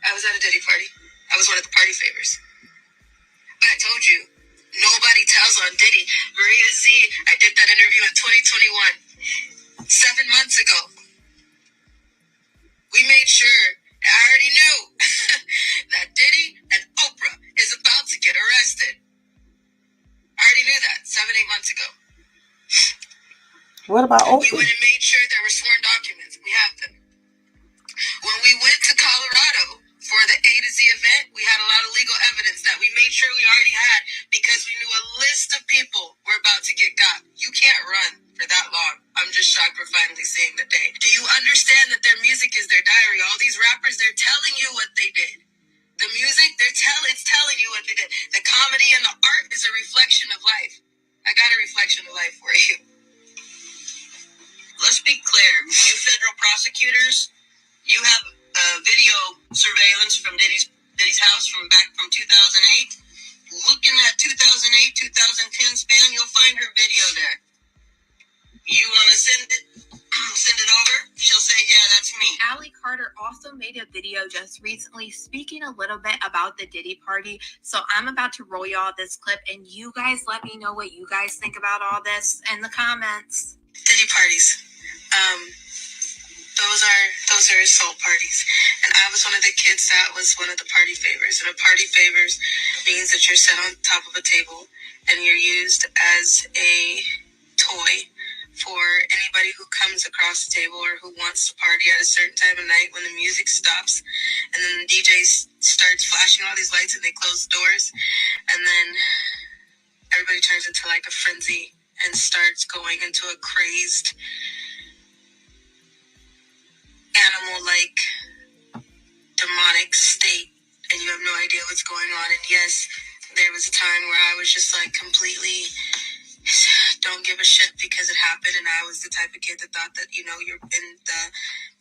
I was at a Diddy party. I was one of the party favors. But I told you, nobody tells on Diddy. Maria Z, I did that interview in 2021, 7 months ago. We made sure, I already knew, that Diddy and Oprah is about to get arrested. I already knew that 7, 8 months ago.
What about Oprah?
We went and made sure there were sworn documents. We have them. When we went to Colorado for the A to Z event, we had a lot of legal evidence that we made sure we already had because we knew a list of people were about to get got. You can't run for that long. I'm just shocked we're finally seeing the day. Do you understand that their music is their diary? All these rappers, they're telling you what they did. The music, it's telling you what they did. The comedy and the art is a reflection of life. I got a reflection of life for you. Let's be clear. You federal prosecutors, you have video surveillance from Diddy's house from 2008. Looking at 2008, 2010 span, you'll find her video there. You want to send it over? She'll say, yeah, that's me.
Ali Carter also made a video just recently speaking a little bit about the Diddy party. So I'm about to roll y'all this clip, and you guys let me know what you guys think about all this in the comments.
Diddy parties. Those are assault parties. And I was one of the kids that was one of the party favors. And a party favors means that you're set on top of a table and you're used as a toy for anybody who comes across the table or who wants to party at a certain time of night when the music stops and then the DJ starts flashing all these lights and they close the doors and then everybody turns into like a frenzy and starts going into a crazed animal-like demonic state and you have no idea what's going on. And yes, there was a time where I was just like completely don't give a shit because it happened, and I was the type of kid that thought that, you know, you're in the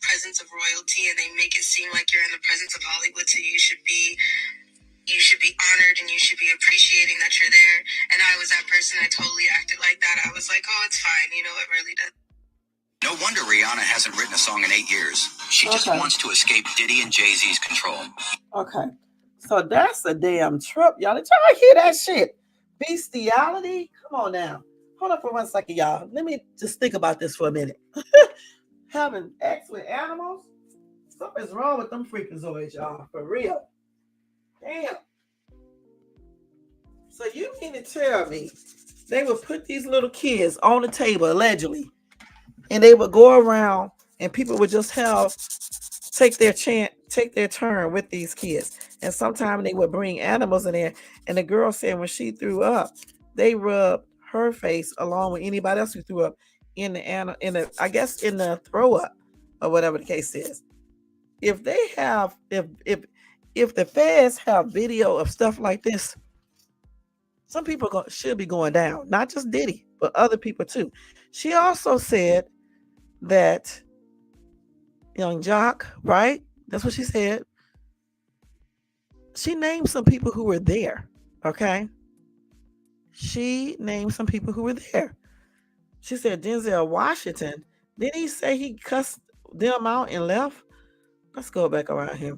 presence of royalty and they make it seem like you're in the presence of Hollywood, so you should be honored and you should be appreciating that you're there. And I was that person. I totally acted like that. I was like, oh, it's fine, you know, it really does.
No wonder Rihanna hasn't written a song in 8 years. She just wants to escape Diddy and Jay-Z's control.
Okay. So that's a damn trip, y'all. Did y'all hear that shit? Bestiality? Come on now. Hold on for 1 second, y'all. Let me just think about this for a minute. Having sex with animals? Something's wrong with them freakazoids, y'all. For real. Damn. So you mean to tell me they would put these little kids on the table, allegedly, and they would go around and people would just take their turn with these kids. And sometimes they would bring animals in there. And the girl said when she threw up, they rubbed her face along with anybody else who threw up in the throw up or whatever the case is. If they have, if the feds have video of stuff like this, some people should be going down, not just Diddy, but other people too. She also said that Young Jock, right? That's what she said. She named some people who were there, okay? She named some people who were there. She said Denzel Washington. Didn't he say he cussed them out and left? Let's go back around here.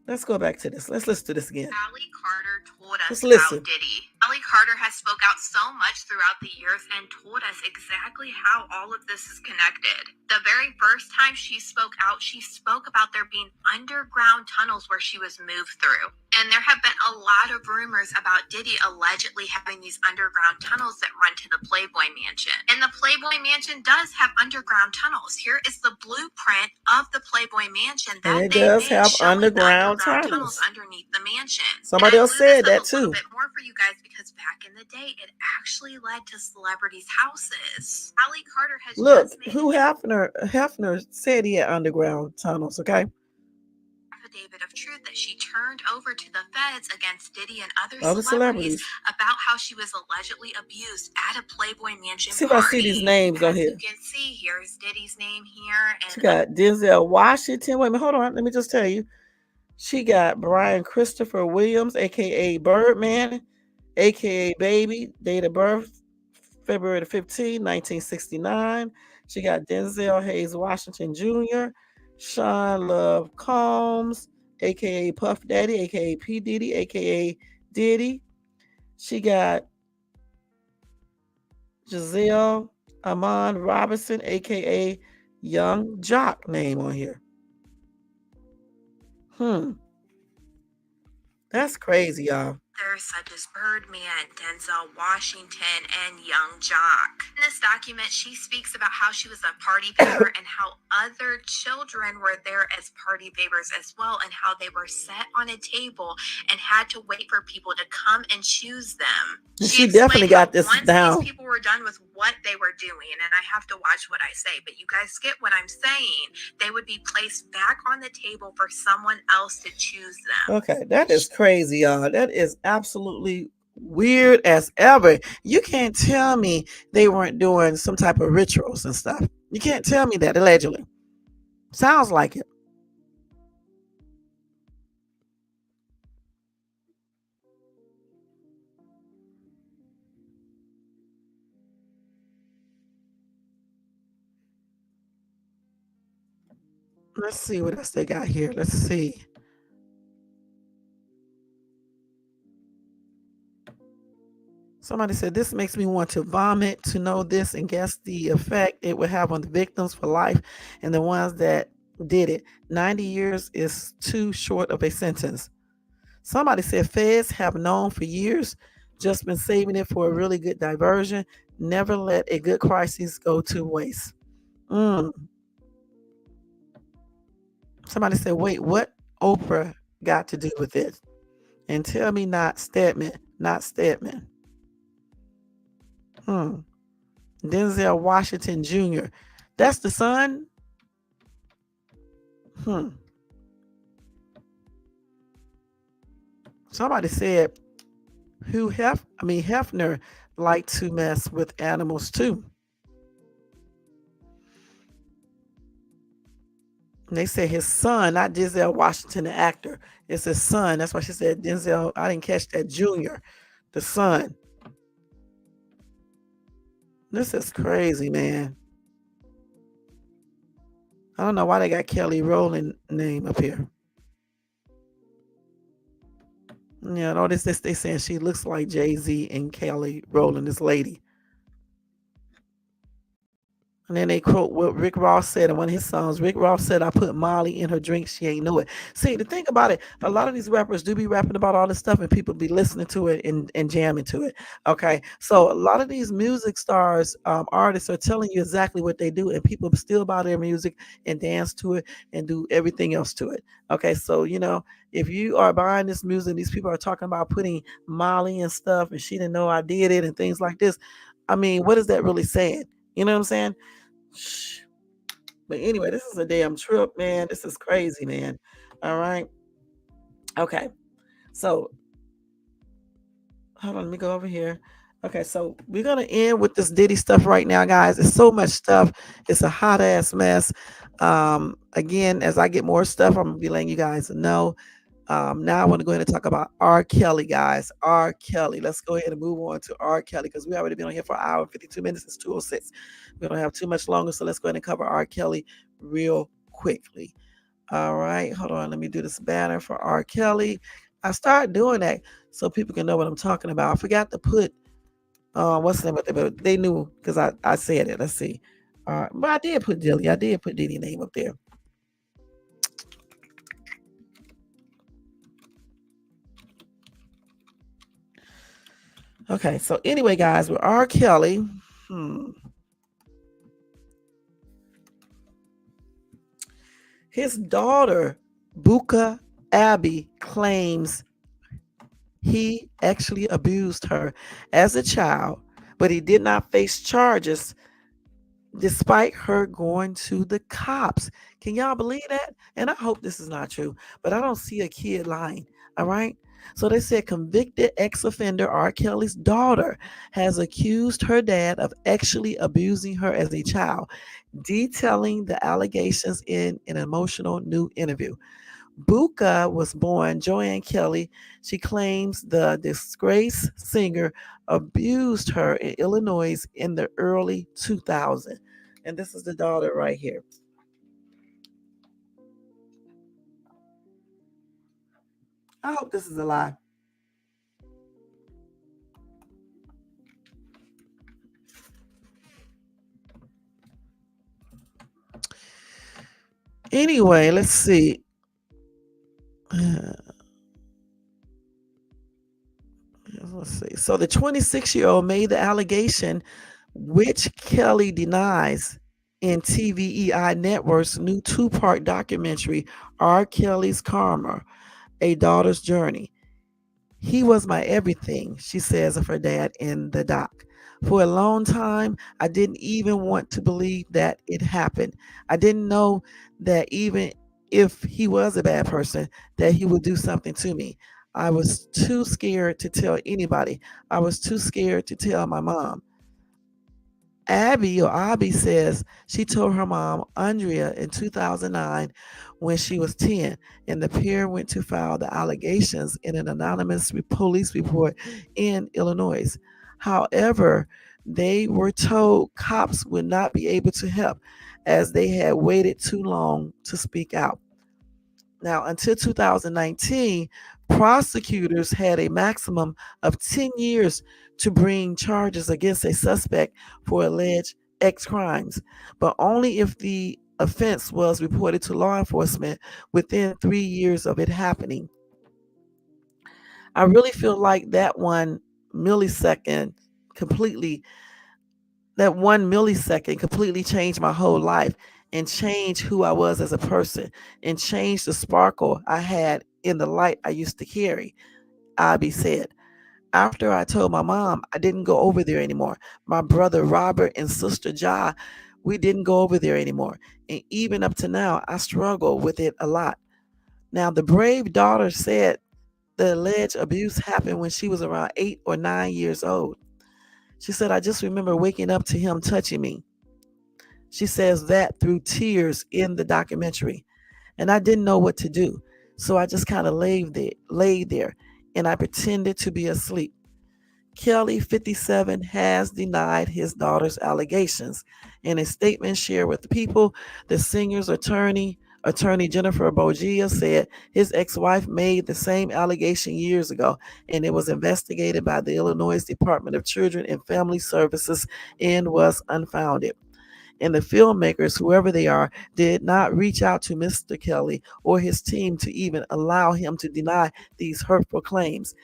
Let's go back to this. Let's listen to this again.
Allie Carter told us
about
Diddy. Allie Carter has spoke out so much throughout the years and told us exactly how all of this is connected. The very first time she spoke out, she spoke about there being underground tunnels where she was moved through. And there have been a lot of rumors about Diddy allegedly having these underground tunnels that run to the Playboy Mansion. And the Playboy Mansion does have underground tunnels. Here is the blueprint of the Playboy Mansion that
it does have underground tunnels
underneath the mansion.
Somebody else said that too.
A bit more for you guys because back in the day, it actually led to celebrities' houses. Allie Carter has
look who Hefner said he had underground tunnels. Okay.
Affidavit of truth that she turned over to the feds against Diddy and other
celebrities
about how she was allegedly abused at a Playboy Mansion
see
party.
If I see these names on here.
You can see here's Diddy's name here. And
she got Denzel Washington. Wait a minute, hold on. Let me just tell you. She got Brian Christopher Williams, a.k.a. Birdman, a.k.a. Baby, date of birth, February 15, 1969. She got Denzel Hayes Washington Jr., Sean Love Combs, a.k.a. Puff Daddy, a.k.a. P. Diddy, a.k.a. Diddy. She got Giselle Amon Robinson, a.k.a. Young Jock name on here. That's crazy, y'all.
Such as Birdman, Denzel Washington, and Young Jock. In this document, she speaks about how she was a party favor and how other children were there as party favors as well, and how they were set on a table and had to wait for people to come and choose them.
She definitely got this down.
Once these people were done with what they were doing, and I have to watch what I say, but you guys get what I'm saying, they would be placed back on the table for someone else to choose them.
Okay, that is crazy, y'all. That is absolutely weird as ever. You can't tell me they weren't doing some type of rituals and stuff. You can't tell me that, allegedly. Sounds like it. Let's see what else they got here. Let's see.
Somebody said, this makes me want to vomit to know this and guess the effect it would have on the victims for life and the ones that did it. 90 years is too short of a sentence. Somebody said, feds have known for years, just been saving it for a really good diversion. Never let a good crisis go to waste. Mm. Somebody said, wait, what Oprah got to do with it? And tell me not Stedman, not Stedman. Denzel Washington Jr. That's the son? Somebody said Hefner liked to mess with animals too. And they said his son, not Denzel Washington, the actor. It's his son. That's why she said Denzel. I didn't catch that junior, the son. This is crazy, man. I don't know why they got Kelly Rowland name up here. Yeah, notice this. They saying she looks like Jay-Z and Kelly Rowland, this lady. And then they quote what Rick Ross said in one of his songs. Rick Ross said, I put Molly in her drink. She ain't know it. See, the thing about it, a lot of these rappers do be rapping about all this stuff and people be listening to it and jamming to it. Okay. So a lot of these music stars, artists are telling you exactly what they do and people still buy their music and dance to it and do everything else to it. Okay. So, if you are buying this music, these people are talking about putting Molly and stuff and she didn't know I did it and things like this. I mean, what is that really saying? You know what I'm saying? But anyway, this is a damn trip, man. This is crazy, man. All right. Okay. So hold on, let me go over here. Okay, so we're gonna end with this Diddy stuff right now, guys. It's so much stuff. It's a hot ass mess. Again, as I get more stuff, I'm gonna be letting you guys know. Now I want to go ahead and talk about R. Kelly, guys. R. Kelly. Let's go ahead and move on to R. Kelly because we already been on here for an hour and 52 minutes. It's 2:06. We don't have too much longer, so let's go ahead and cover R. Kelly real quickly. All right, hold on. Let me do this banner for R. Kelly. I started doing that so people can know what I'm talking about. I forgot to put what's the name of it, but they knew because I said it. Let's see. But I did put Dilly. I did put Diddy name up there. Okay, so anyway, guys, with R. Kelly, his daughter, Buka Abby, claims he actually abused her as a child, but he did not face charges despite her going to the cops. Can y'all believe that? And I hope this is not true, but I don't see a kid lying. All right. So they said convicted ex-offender R. Kelly's daughter has accused her dad of actually abusing her as a child, detailing the allegations in an emotional new interview. Buka was born Joanne Kelly. She claims the disgraced singer abused her in Illinois in the early 2000s. And this is the daughter right here. I hope this is a lie. Anyway, let's see. Let's see. So the 26-year-old made the allegation, which Kelly denies in TVEI Network's new two-part documentary, R. Kelly's Karma, A Daughter's Journey. He was my everything, she says of her dad in the doc. For a long time, I didn't even want to believe that it happened. I didn't know that even if he was a bad person, that he would do something to me. I was too scared to tell anybody. I was too scared to tell my mom. Abby says she told her mom, Andrea, in 2009 when she was 10, and the pair went to file the allegations in an anonymous police report in Illinois. However, they were told cops would not be able to help as they had waited too long to speak out. Now, until 2019, prosecutors had a maximum of 10 years to bring charges against a suspect for alleged X crimes, but only if the offense was reported to law enforcement within 3 years of it happening. I really feel like millisecond completely, that 1 millisecond completely changed my whole life and changed who I was as a person and changed the sparkle I had in the light I used to carry. Abby said. After I told my mom, I didn't go over there anymore. My brother Robert and sister Ja, we didn't go over there anymore. And even up to now, I struggle with it a lot. Now, the brave daughter said the alleged abuse happened when she was around 8 or 9 years old. She said, I just remember waking up to him touching me. She says that through tears in the documentary. And I didn't know what to do. So I just kind of laid there and I pretended to be asleep. Kelly, 57, has denied his daughter's allegations. In a statement shared with the people, the singer's attorney Jennifer Bogia, said his ex-wife made the same allegation years ago, and it was investigated by the Illinois Department of Children and Family Services and was unfounded. And the filmmakers, whoever they are, did not reach out to Mr. Kelly or his team to even allow him to deny these hurtful claims.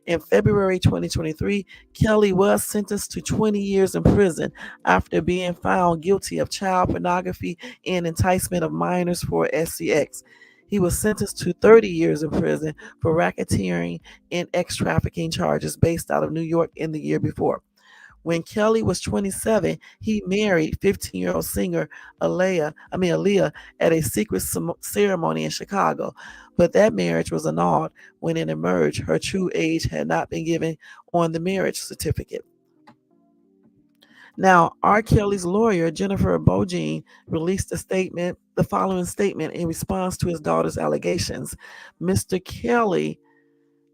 In February 2023, Kelly was sentenced to 20 years in prison after being found guilty of child pornography and enticement of minors for SCX. He was sentenced to 30 years in prison for racketeering and ex trafficking charges based out of New York in the year before. When Kelly was 27, he married 15-year-old singer Aaliyah at a secret ceremony in Chicago. But that marriage was annulled when it emerged her true age had not been given on the marriage certificate. Now, R. Kelly's lawyer, Jennifer Bogia, released the following statement in response to his daughter's allegations. Mr. Kelly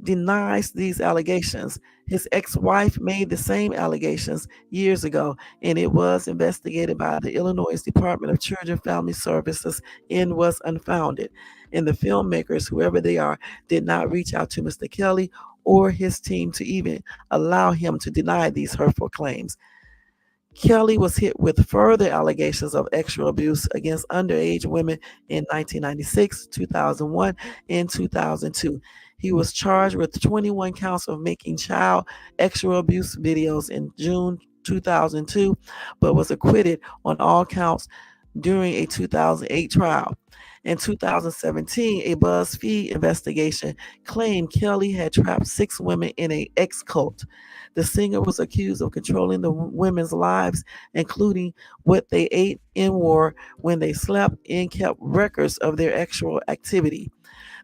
denies these allegations. His ex-wife made the same allegations years ago, and it was investigated by the Illinois Department of Children and Family Services and was unfounded. And the filmmakers, whoever they are, did not reach out to Mr. Kelly or his team to even allow him to deny these hurtful claims. Kelly was hit with further allegations of sexual abuse against underage women in 1996, 2001, and 2002. He was charged with 21 counts of making child sexual abuse videos in June 2002, but was acquitted on all counts during a 2008 trial. In 2017, a BuzzFeed investigation claimed Kelly had trapped 6 women in an ex cult. The singer was accused of controlling the women's lives, including what they ate and wore, when they slept, and kept records of their sexual activity.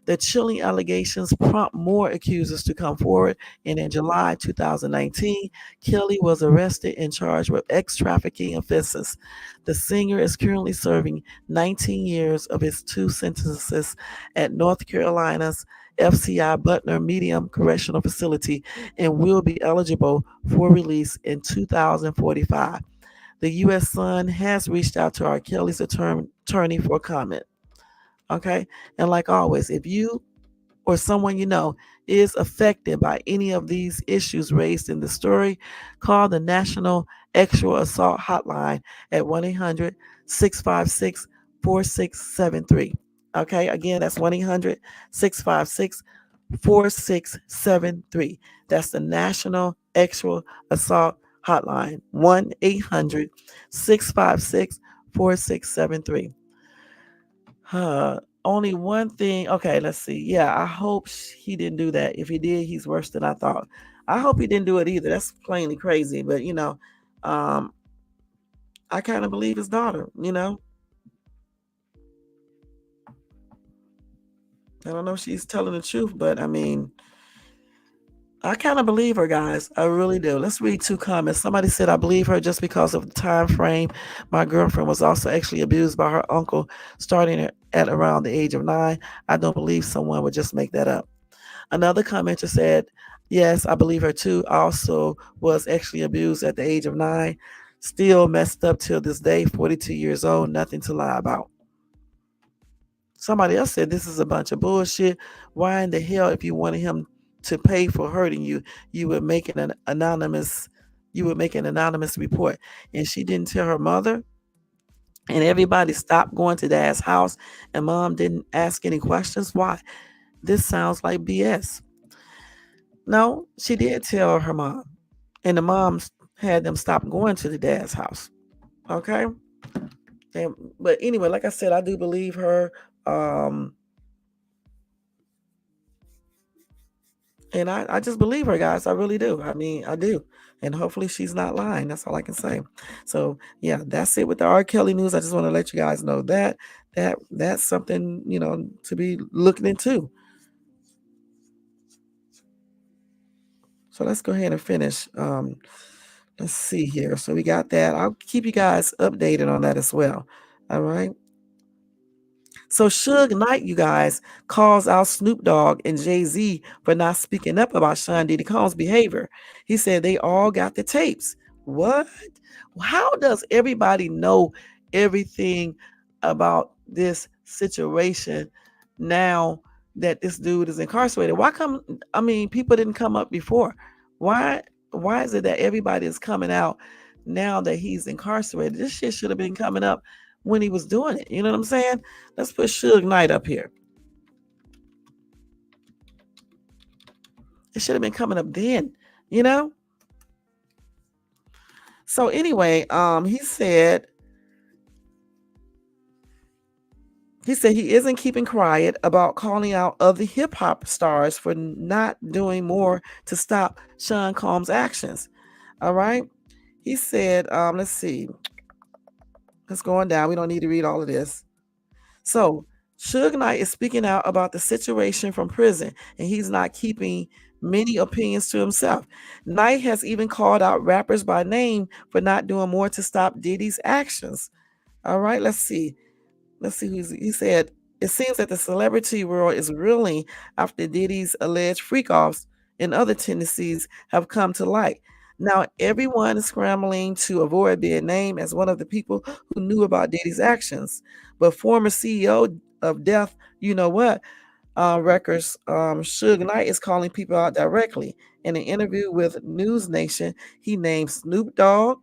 The chilling allegations prompt more accusers to come forward, and in July 2019, Kelly was arrested and charged with ex trafficking offenses. The singer is currently serving 19 years of his 2 sentences at North Carolina's FCI Butler Medium Correctional Facility and will be eligible for release in 2045. The U.S. Sun has reached out to R. Kelly's attorney for comment. Okay. And like always, if you or someone you know is affected by any of these issues raised in the story, call the National Sexual Assault Hotline at 1-800 656 4673. Okay. Again, that's 1-800 656 4673. That's the National Sexual Assault Hotline, 1-800 656 4673. Only one thing. Okay, let's see. Yeah, I hope he didn't do that. If he did, he's worse than I thought. I hope he didn't do it either. That's plainly crazy. But I kind of believe his daughter. I don't know if she's telling the truth, but I mean, I kind of believe her, guys. I really do. Let's read 2 comments. Somebody said, I believe her just because of the time frame. My girlfriend was also actually abused by her uncle starting at around the age of 9. I don't believe someone would just make that up. Another commenter said, yes, I believe her too. I also was actually abused at the age of 9. Still messed up till this day, 42 years old, nothing to lie about. Somebody else said this is a bunch of bullshit. Why in the hell, if you wanted him to pay for hurting you, you would make an anonymous report? And she didn't tell her mother, and everybody stopped going to Dad's house, and Mom didn't ask any questions. Why? This sounds like BS. No, she did tell her mom, and the moms had them stop going to the Dad's house. Okay. But anyway, like I said, I do believe her. And I just believe her, guys. I really do. I mean, I do. And hopefully she's not lying. That's all I can say. So yeah, that's it with the R. Kelly news. I just want to let you guys know that's something, to be looking into. So let's go ahead and finish. Let's see here. So we got that. I'll keep you guys updated on that as well. All right. So Suge Knight, you guys, calls out Snoop Dogg and Jay-Z for not speaking up about Sean Diddy Combs' behavior. He said they all got the tapes. What? How does everybody know everything about this situation now that this dude is incarcerated? People didn't come up before. Why is it that everybody is coming out now that he's incarcerated? This shit should have been coming up when he was doing it. You know what I'm saying? Let's put Suge Knight up here. It should have been coming up then, So anyway, he said he isn't keeping quiet about calling out other hip hop stars for not doing more to stop Sean Combs' actions. All right. He said, let's see. Let's go on down. We don't need to read all of this. So Suge Knight is speaking out about the situation from prison, and he's not keeping many opinions to himself. Knight has even called out rappers by name for not doing more to stop Diddy's actions. All right, let's see. He said, it seems that the celebrity world is reeling after Diddy's alleged freak-offs and other tendencies have come to light. Now, everyone is scrambling to avoid being named as one of the people who knew about Diddy's actions. But former CEO of Death, Records, Suge Knight is calling people out directly. In an interview with News Nation, he named Snoop Dogg,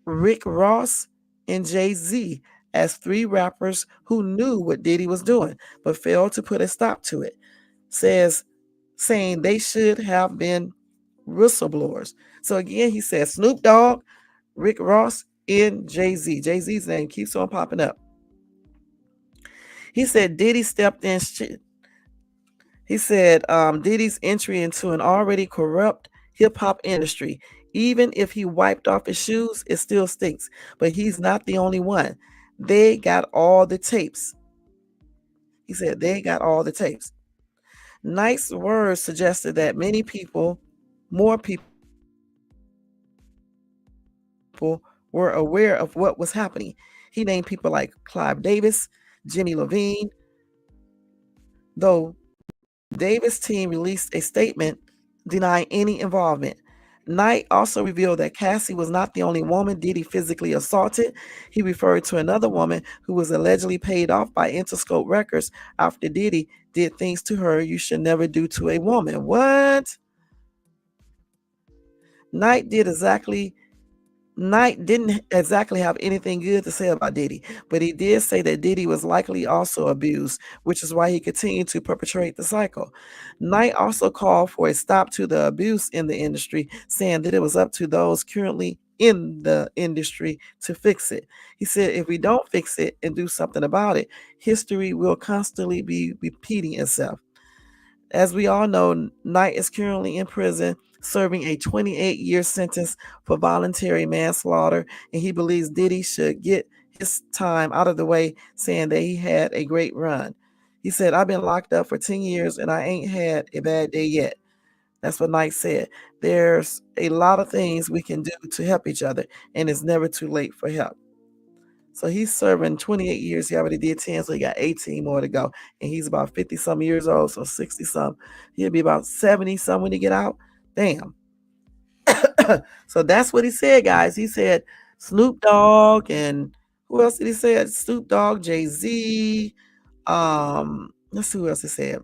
Rick Ross, and Jay-Z as 3 rappers who knew what Diddy was doing, but failed to put a stop to it, saying they should have been whistleblowers. So again, he said Snoop Dogg, Rick Ross, and Jay-Z. Jay-Z's name keeps on popping up. He said Diddy stepped in. He said Diddy's entry into an already corrupt hip-hop industry, even if he wiped off his shoes, it still stinks. But he's not the only one. They got all the tapes. He said they got all the tapes. Knight's words suggested that more people were aware of what was happening. He named people like Clive Davis, Jimmy Levine, though Davis' team released a statement denying any involvement. Knight also revealed that Cassie was not the only woman Diddy physically assaulted. He referred to another woman who was allegedly paid off by Interscope Records after Diddy did things to her you should never do to a woman. What? Knight didn't exactly have anything good to say about Diddy, but he did say that Diddy was likely also abused, which is why he continued to perpetrate the cycle. Knight also called for a stop to the abuse in the industry, saying that it was up to those currently in the industry to fix it. He said, if we don't fix it and do something about it, history will constantly be repeating itself. As we all know, Knight is currently in prison serving a 28-year sentence for voluntary manslaughter, and he believes Diddy should get his time out of the way, saying that he had a great run. He said, I've been locked up for 10 years and I ain't had a bad day yet. That's what Knight said. There's a lot of things we can do to help each other, and it's never too late for help. So he's serving 28 years. He already did 10, so he got 18 more to go. And he's about 50-some years old, so 60-some. He'll be about 70-some when he get out. Damn. So that's what he said, guys. He said Snoop Dogg, and who else did he say? Snoop Dogg, Jay-Z,
Let's see what else it said.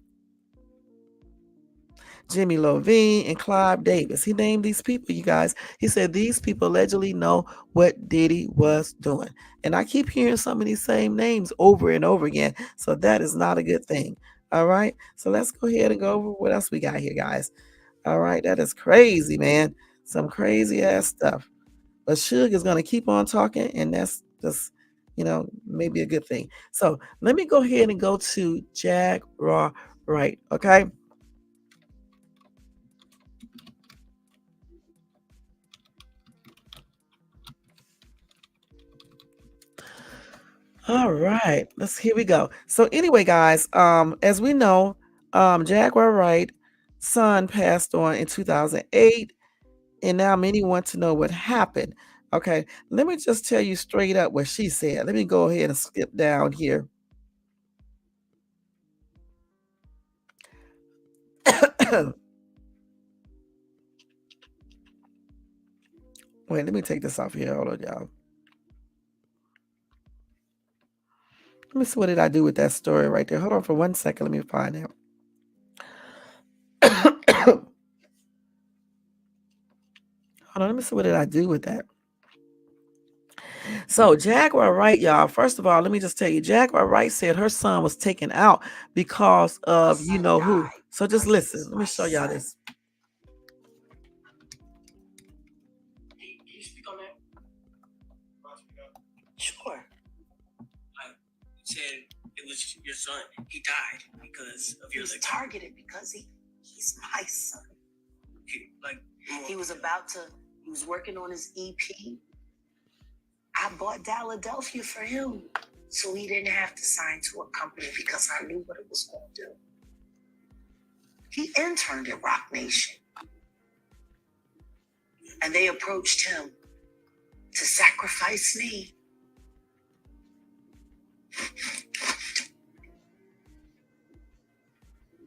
Jimmy Lovine and Clive Davis. He named these people, you guys. He said these people allegedly know what Diddy was doing. And I keep hearing some of these same names over and over again. So that is not a good thing. All right. So let's go ahead and go over what else we got here, guys. All right. That is crazy, man. Some crazy ass stuff. But Suge is going to keep on talking, and that's just, maybe a good thing. So let me go ahead and go to Jaguar Wright. Okay. All right, here we go. So anyway, guys, as we know, Jaguar Wright son passed on in 2008, and now many want to know what happened. Okay, let me just tell you straight up what she said. Let me go ahead and skip down here. Wait, let me take this off here. Hold on, y'all. Let me see, what did I do with that story right there? Hold on for 1 second. Let me find out. Hold on, let me see, what did I do with that? So Jaguar Wright, y'all, first of all, let me just tell you, Jaguar Wright said her son was taken out because of you know who. So just listen. Let me show y'all this.
Can you speak on that?
Sure.
You said it was your son. He died because of your
He was targeted because he's my son. He was working on his EP. I bought Philadelphia for him, so he didn't have to sign to a company because I knew what it was going to do. He interned at Rock Nation, and they approached him to sacrifice me.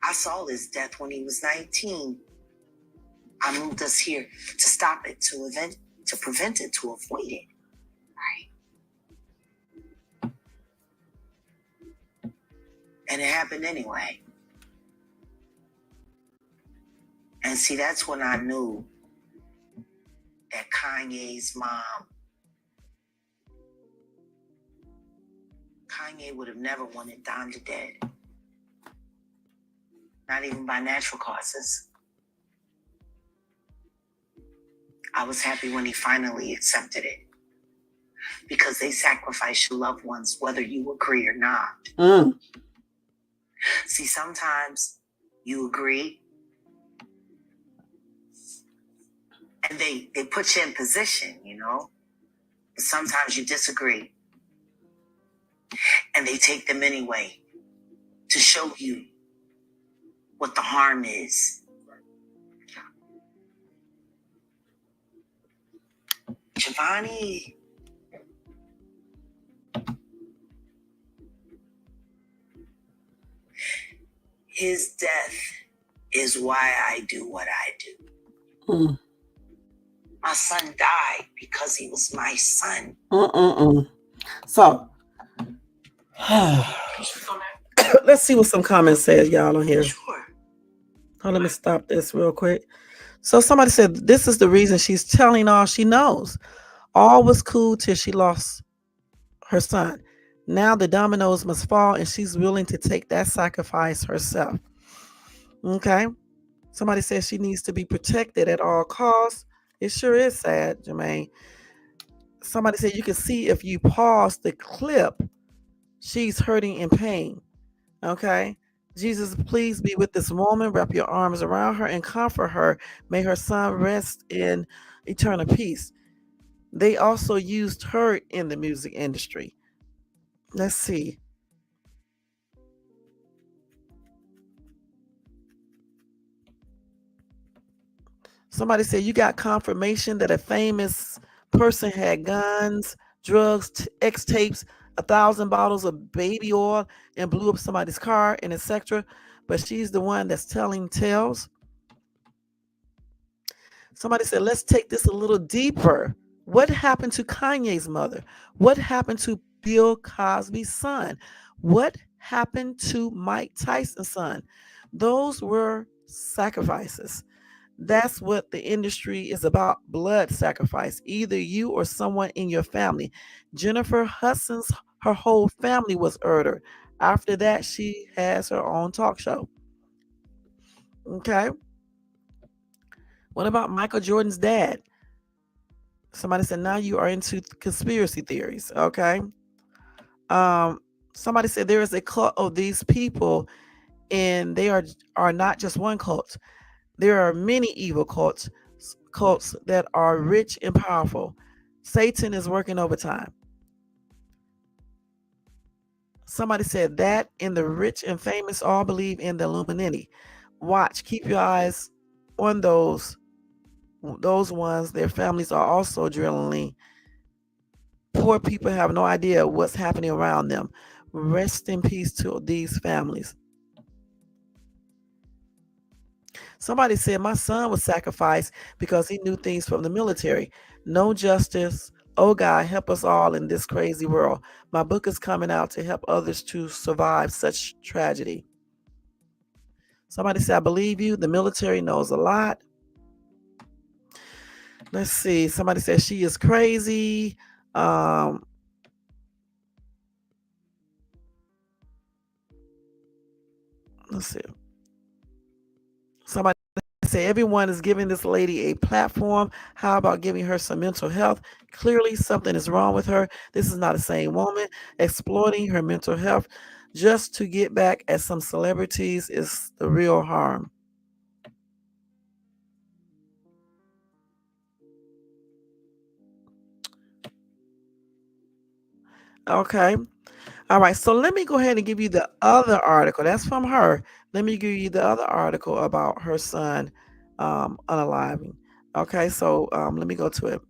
I saw his death when he was 19. I moved us here to stop it, to prevent it, to avoid it. Right? And it happened anyway. And see, that's when I knew that Kanye's mom, Kanye would have never wanted Donda dead. Not even by natural causes. I was happy when he finally accepted it. Because they sacrifice your loved ones, whether you agree or not. See, sometimes you agree, and they put you in position, But sometimes you disagree. And they take them anyway to show you what the harm is. Giovanni. His death is why I do what I do. My son died because he was my son.
So, let's see what some comments says, y'all, on here.
Sure.
Oh, let me stop this real quick. So somebody said, this is the reason she's telling all she knows. All was cool till she lost her son. Now the dominoes must fall, and she's willing to take that sacrifice herself. Okay. Somebody says she needs to be protected at all costs. It sure is sad, Jermaine. Somebody said you can see if you pause the clip, she's hurting in pain. Okay. Jesus, please be with this woman. Wrap your arms around her and comfort her. May her son rest in eternal peace. They also used her in the music industry. Let's see. Somebody said you got confirmation that a famous person had guns, drugs, X tapes, 1,000 bottles of baby oil, and blew up somebody's car, and etc. But she's the one that's telling tales. Somebody said, let's take this a little deeper. What happened to Kanye's mother? What happened to Bill Cosby's son? What
happened to Mike Tyson's son. Those were sacrifices. That's what the industry is about, blood sacrifice. Either you or someone in your family. Jennifer Hudson's her whole family was murdered. After that, she has her own talk show. Okay. What about Michael Jordan's dad? Somebody said now you are into conspiracy theories. Okay. Um, somebody said there is a cult of these people, and they are not just one cult. There are many evil cults that are rich and powerful. Satan is working overtime. Somebody said that in the rich and famous all believe in the Illuminati. Watch, keep your eyes on those ones. Their families are also drilling. Poor people have no idea what's happening around them. Rest in peace to these families. Somebody said my son was sacrificed because he knew things from the military. No justice. Oh God, help us all in this crazy world. My book is coming out to help others to survive such tragedy. Somebody said, I believe you. The military knows a lot. Let's see. Somebody said she is crazy. Let's see. Somebody say everyone is giving this lady a platform. How about giving her some mental health? Clearly, something is wrong with her. This is not a sane woman. Exploiting her mental health just to get back at some celebrities is the real harm. Okay. All right. So let me go ahead and give you the other article. That's from her. Let me give you the other article about her son unaliving. Okay. So let me go to it.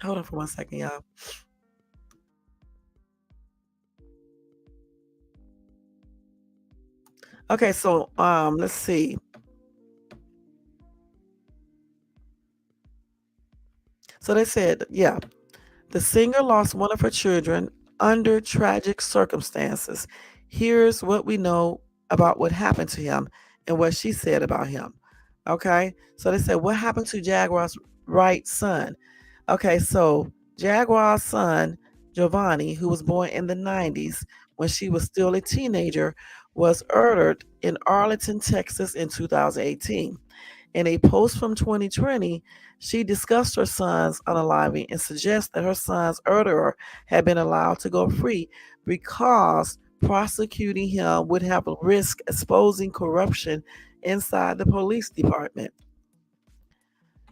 Hold on for 1 second, y'all. Okay, so let's see. So they said, yeah, the singer lost one of her children under tragic circumstances. Here's what we know about what happened to him and what she said about him. Okay, so they said, what happened to Jaguar's Wright's son? Okay, so Jaguar's son, Giovanni, who was born in the 90s when she was still a teenager, was murdered in Arlington, Texas in 2018. In a post from 2020, she discussed her son's unaliving and suggests that her son's murderer had been allowed to go free because prosecuting him would have risk exposing corruption inside the police department.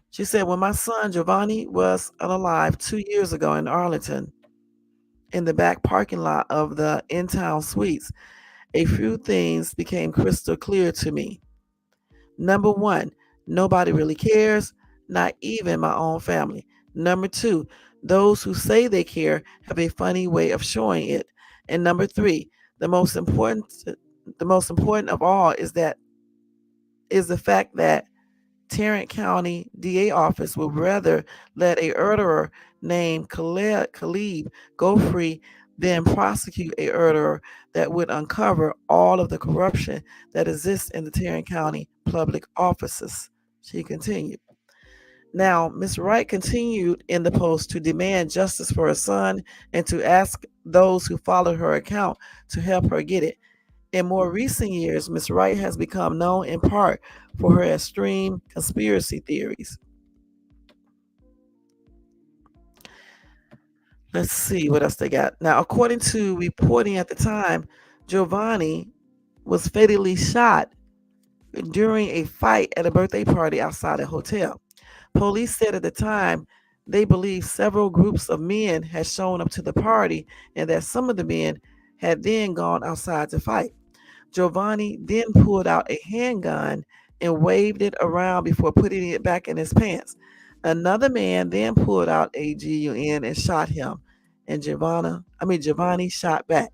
She said, when my son Giovanni was unalive 2 years ago in Arlington, in the back parking lot of the in town suites, a few things became crystal clear to me. Number one, nobody really cares, not even my own family. Number two, those who say they care have a funny way of showing it. And number three, the most important of all is the fact that Tarrant County DA office would rather let a murderer named Khalid go free than prosecute a murderer that would uncover all of the corruption that exists in the Tarrant County public offices. She continued. Now, Ms. Wright continued in the post to demand justice for her son and to ask those who followed her account to help her get it. In more recent years, Ms. Wright has become known in part for her extreme conspiracy theories. Let's see what else they got. Now, according to reporting at the time, Giovanni was fatally shot during a fight at a birthday party outside a hotel. Police said at the time they believed several groups of men had shown up to the party and that some of the men had then gone outside to fight. Giovanni then pulled out a handgun and waved it around before putting it back in his pants. Another man then pulled out a gun and shot him, and Giovanni shot back.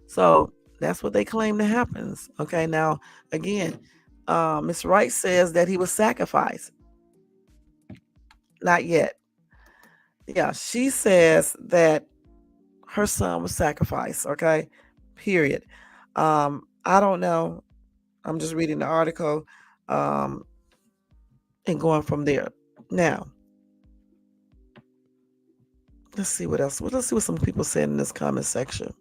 So that's what they claim that happens. Okay, now again, Miss Wright says that he was sacrificed. Not yet. Yeah, she says that
her son was sacrificed. Okay, period. I don't know. I'm just reading the article and going from there. Now, let's see what else. Let's see what some people said in this comment section.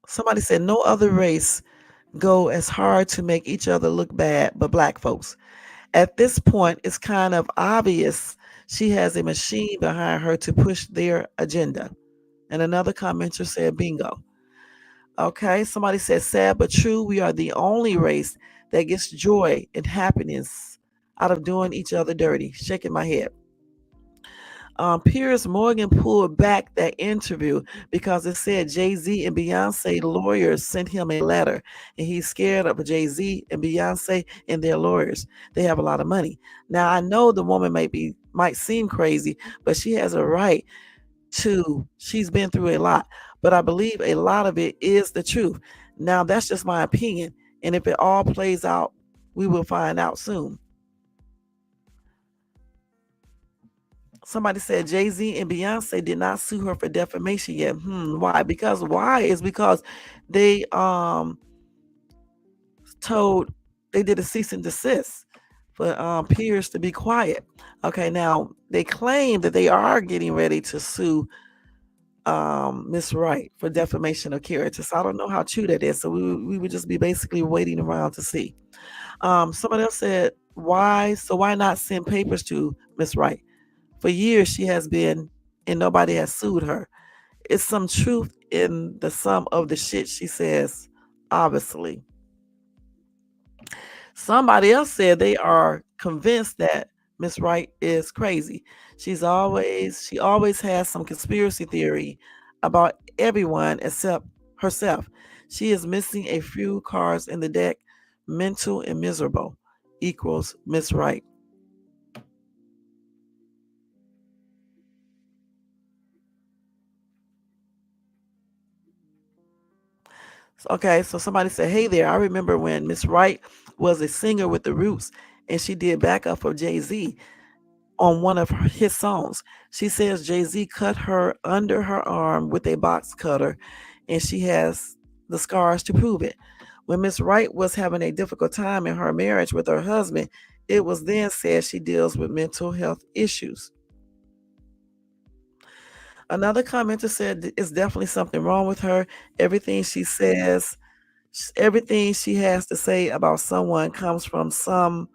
Somebody said no other race go as hard to make each other look bad but black folks. At this point, it's kind of obvious she has a machine behind her to push their agenda. And another commenter said bingo. Okay, somebody said sad but true. We are the only race that gets joy and happiness out of doing each other dirty. Shaking my head. Piers Morgan pulled back that interview because it said Jay-Z and Beyonce lawyers sent him a letter, and he's scared of Jay-Z and Beyonce and their lawyers. They have a lot of money. Now I know the woman might seem crazy, but she has a right to. She's been through a lot, but I believe a lot of it is the truth. Now that's just my opinion, and if it all plays out, we will find out soon. Somebody said Jay-Z and Beyonce did not sue her for defamation yet. Why? Because they told they did a cease and desist for Piers to be quiet. Okay, now they claim that they are getting ready to sue Miss Wright for defamation of character. So I don't know how true that is. So we would just be basically waiting around to see. Somebody else said, why not send papers to Miss Wright? For years she has been, and nobody has sued her. It's some truth in the sum of the shit she says, obviously. Somebody else said they are convinced that Miss Wright is crazy. She always has some conspiracy theory about everyone except herself. She is missing a few cards in the deck. Mental and miserable equals Miss Wright. Okay, so somebody said, hey there, I remember when Miss Wright was a singer with the Roots and she did backup for Jay-Z on one of his songs. She says Jay-Z cut her under her arm with a box cutter and she has the scars to prove it. When Miss Wright was having a difficult time in her marriage with her husband, it was then said she deals with mental health issues. Another commenter said it's definitely something wrong with her. Everything she says, everything she has to say about someone comes from some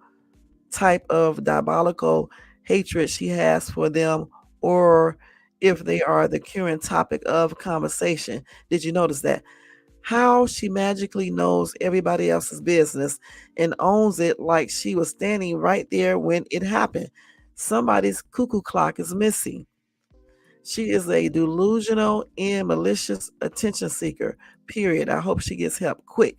type of diabolical hatred she has for them, or if they are the current topic of conversation. Did you notice that? How she magically knows everybody else's business and owns it like she was standing right there when it happened. Somebody's cuckoo clock is missing. She is a delusional and malicious attention seeker, period. I hope she gets help quick.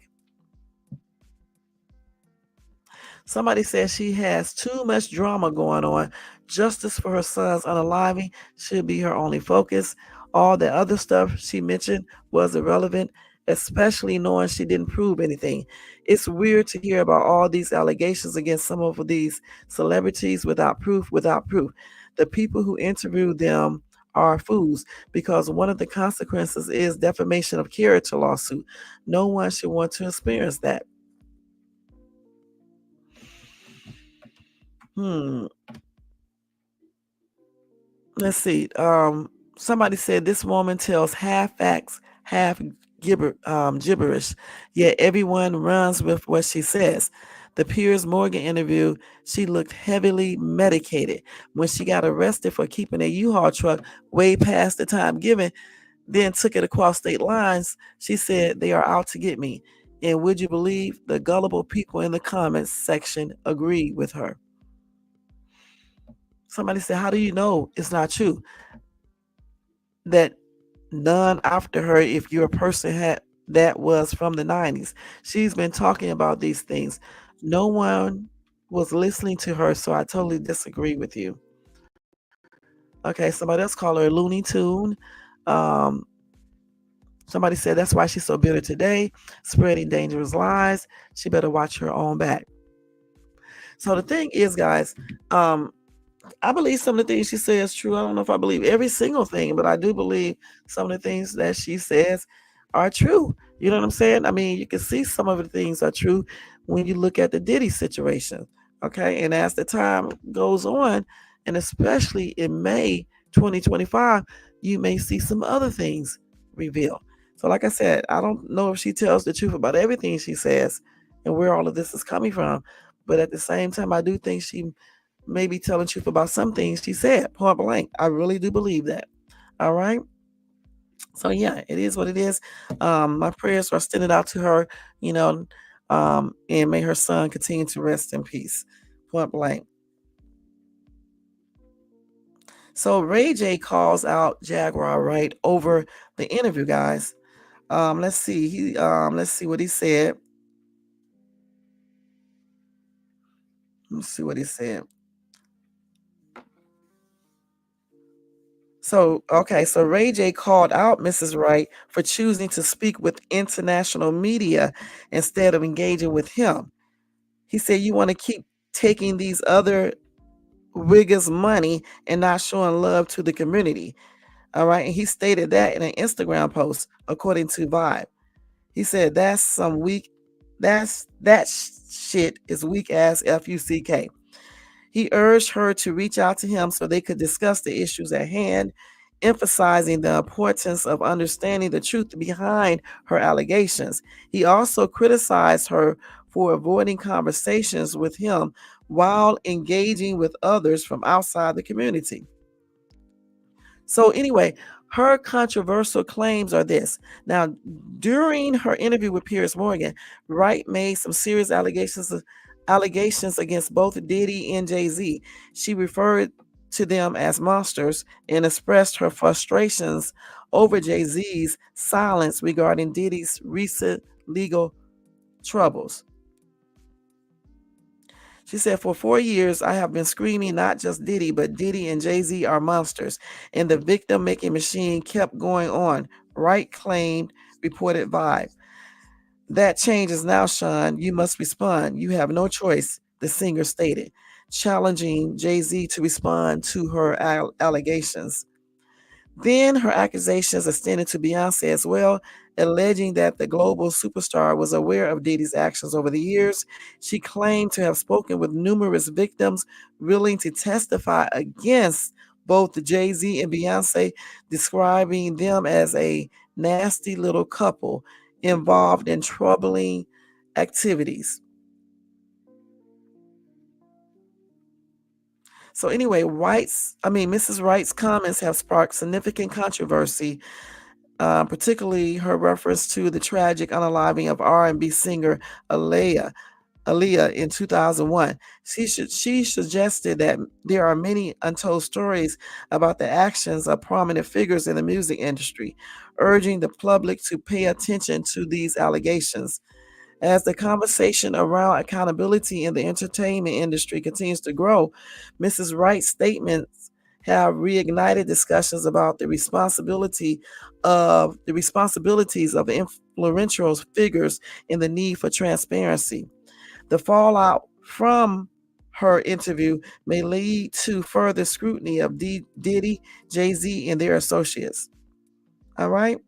Somebody says she has too much drama going on. Justice for her son's unaliving should be her only focus. All the other stuff she mentioned was irrelevant, especially knowing she didn't prove anything. It's weird to hear about all these allegations against some of these celebrities without proof. The people who interviewed them are fools because one of the consequences is defamation of character lawsuit. No one should want to experience that. Let's see. Somebody said this woman tells half facts, half gibberish, yet everyone runs with what she says. The Piers Morgan interview, she looked heavily medicated. When she got arrested for keeping a U-Haul truck way past the time given, then took it across state lines, she said, they are out to get me. And would you believe the gullible people in the comments section agreed with her? Somebody said, how do you know it's not true that none after her, if you're a person that was from the 90s? She's been talking about these things. No one was listening to her, so I totally disagree with you. Okay, somebody else called her a Looney Tune. Somebody said that's why she's so bitter today, spreading dangerous lies. She better watch her own back. So the thing is, guys, I believe some of the things she says true. I don't know if I believe every single thing, but I do believe some of the things that she says are true. You know what I'm saying? I mean, you can see some of the things are true when you look at the Diddy situation. Okay. And as the time goes on, and especially in May 2025, you may see some other things revealed. So, like I said, I don't know if she tells the truth about everything she says and where all of this is coming from. But at the same time, I do think she maybe telling truth about some things she said, point blank. I really do believe that. All right. So yeah, it is what it is. My prayers are extended out to her, you know, and may her son continue to rest in peace. Point blank. So Ray J calls out Jaguar Wright over the interview, guys. Let's see. Let's see what he said. Let's see what he said. So Ray J called out Mrs. Wright for choosing to speak with international media instead of engaging with him. He said, "You want to keep taking these other wiggers' money and not showing love to the community." All right. And he stated that in an Instagram post, according to Vibe. He said, "That's some weak, that shit is weak ass FUCK." He urged her to reach out to him so they could discuss the issues at hand, emphasizing the importance of understanding the truth behind her allegations. He also criticized her for avoiding conversations with him while engaging with others from outside the community. So, anyway, her controversial claims are this. Now, during her interview with Piers Morgan, Wright made some serious allegations against both Diddy and Jay-Z. She referred to them as monsters and expressed her frustrations over Jay-Z's silence regarding Diddy's recent legal troubles. She said, "For 4 years, I have been screaming not just Diddy, but Diddy and Jay-Z are monsters. And the victim-making machine kept going on," Wright claimed, reported Vibe. "That changes now, Sean. You must respond. You have no choice," the singer stated, challenging Jay-Z to respond to her allegations. Then her accusations extended to Beyonce as well, alleging that the global superstar was aware of Diddy's actions over the years. She claimed to have spoken with numerous victims willing to testify against both Jay-Z and Beyonce, describing them as a nasty little couple involved in troubling activities. So anyway, Mrs. Wright's comments have sparked significant controversy, particularly her reference to the tragic unaliving of R&B singer Aaliyah in 2001. She suggested that there are many untold stories about the actions of prominent figures in the music industry, urging the public to pay attention to these allegations. As the conversation around accountability in the entertainment industry continues to grow, Mrs. Wright's statements have reignited discussions about the responsibilities of influential figures and the need for transparency. The fallout from her interview may lead to further scrutiny of Diddy, Jay-Z, and their associates. All right.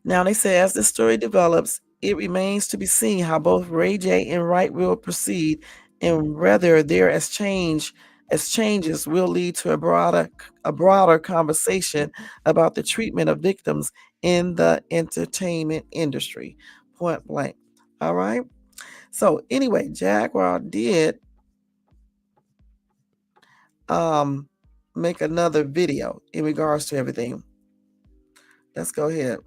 Now, they say as the story develops, it remains to be seen how both Ray J and Wright will proceed and whether their changes will lead to a broader conversation about the treatment of victims in the entertainment industry. Point blank. All right. So anyway, Jaguar did make another video in regards to everything. Let's go ahead.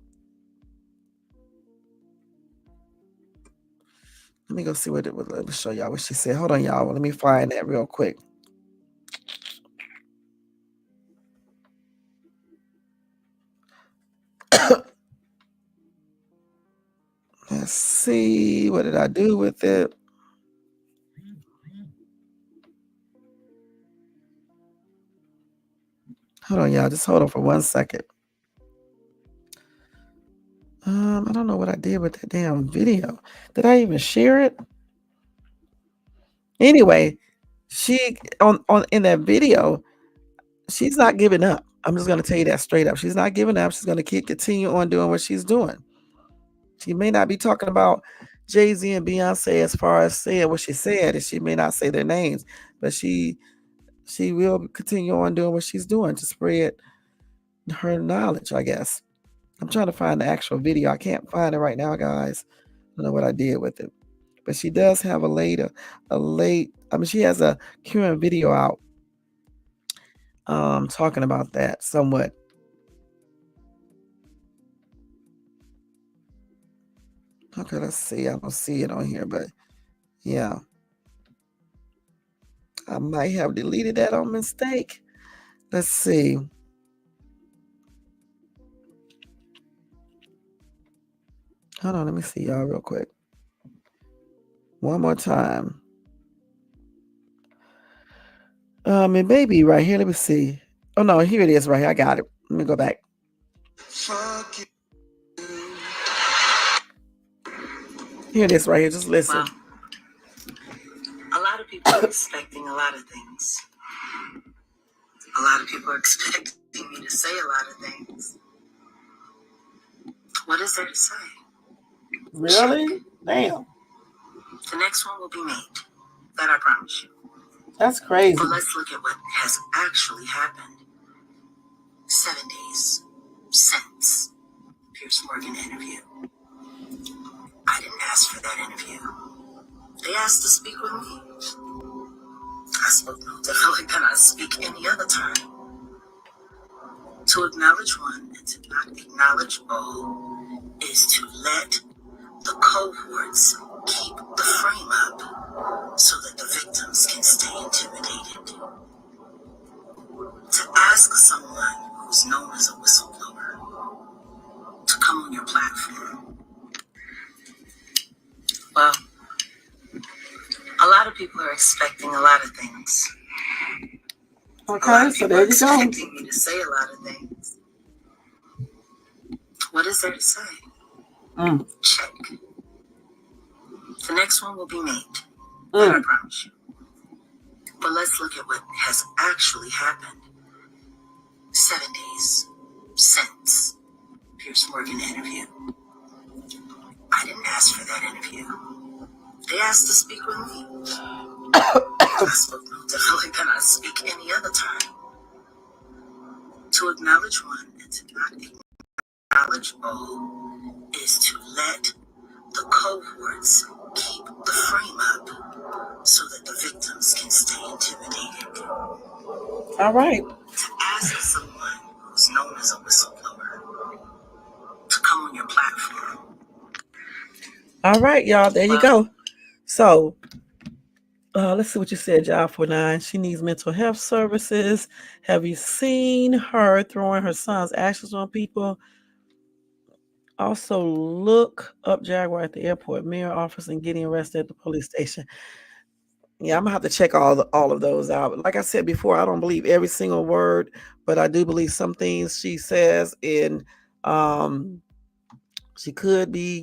Let me go see what it was. Let me show y'all what she said. Hold on, y'all. Let me find that real quick. Let's see. What did I do with it? Hold on, y'all. Just hold on for 1 second. I don't know what I did with that damn video. Did I even share it? Anyway, she on in that video, she's not giving up. I'm just going to tell you that straight up. She's not giving up. She's going to continue on doing what she's doing. She may not be talking about Jay-Z and Beyonce as far as saying what she said, and she may not say their names, but she will continue on doing what she's doing to spread her knowledge, I guess. I'm trying to find the actual video. I can't find it right now, guys. I don't know what I did with it. But she does have she has a current video out talking about that somewhat. Okay, let's see. I don't see it on here, but yeah. I might have deleted that on mistake. Let's see. Hold on, let me see y'all real quick. One more time. It may be right here. Let me see. Oh no, here it is right here. I got it. Let me go back. Here it is right here. Just listen.
Wow. A lot of people are expecting a lot of things. A lot of people are expecting me to say a lot of things. What is there to say?
Really? Damn.
The next one will be made. That I promise you.
That's crazy.
But let's look at what has actually happened. 7 days since Piers Morgan interview. I didn't ask for that interview. They asked to speak with me. I spoke no differently than I speak any other time. To acknowledge one and to not acknowledge all is to let the cohorts keep the frame up so that the victims can stay intimidated. To ask someone who's known as a whistleblower to come on your platform. Well, a lot of people are expecting a lot of things.
Okay, so there you go.
Expecting me to say a lot of things. What is there to say? Check. The next one will be made. That I promise you. But let's look at what has actually happened. 7 days since Piers Morgan interview. I didn't ask for that interview. They asked to speak with me. I spoke no differently than I speak any other time. To acknowledge one and to not acknowledge all is to let the cohorts keep the frame up so that the victims can stay intimidated.
All right.
To ask someone who's known as a whistleblower to come on your platform.
All right, y'all. There you go. So, let's see what you said, Job 49. She needs mental health services. Have you seen her throwing her son's ashes on people? Also, look up Jaguar at the airport, mayor office, and getting arrested at the police station. Yeah, I'm gonna have to check all of those out. Like I said before, I don't believe every single word, but I do believe some things she says. And she could be,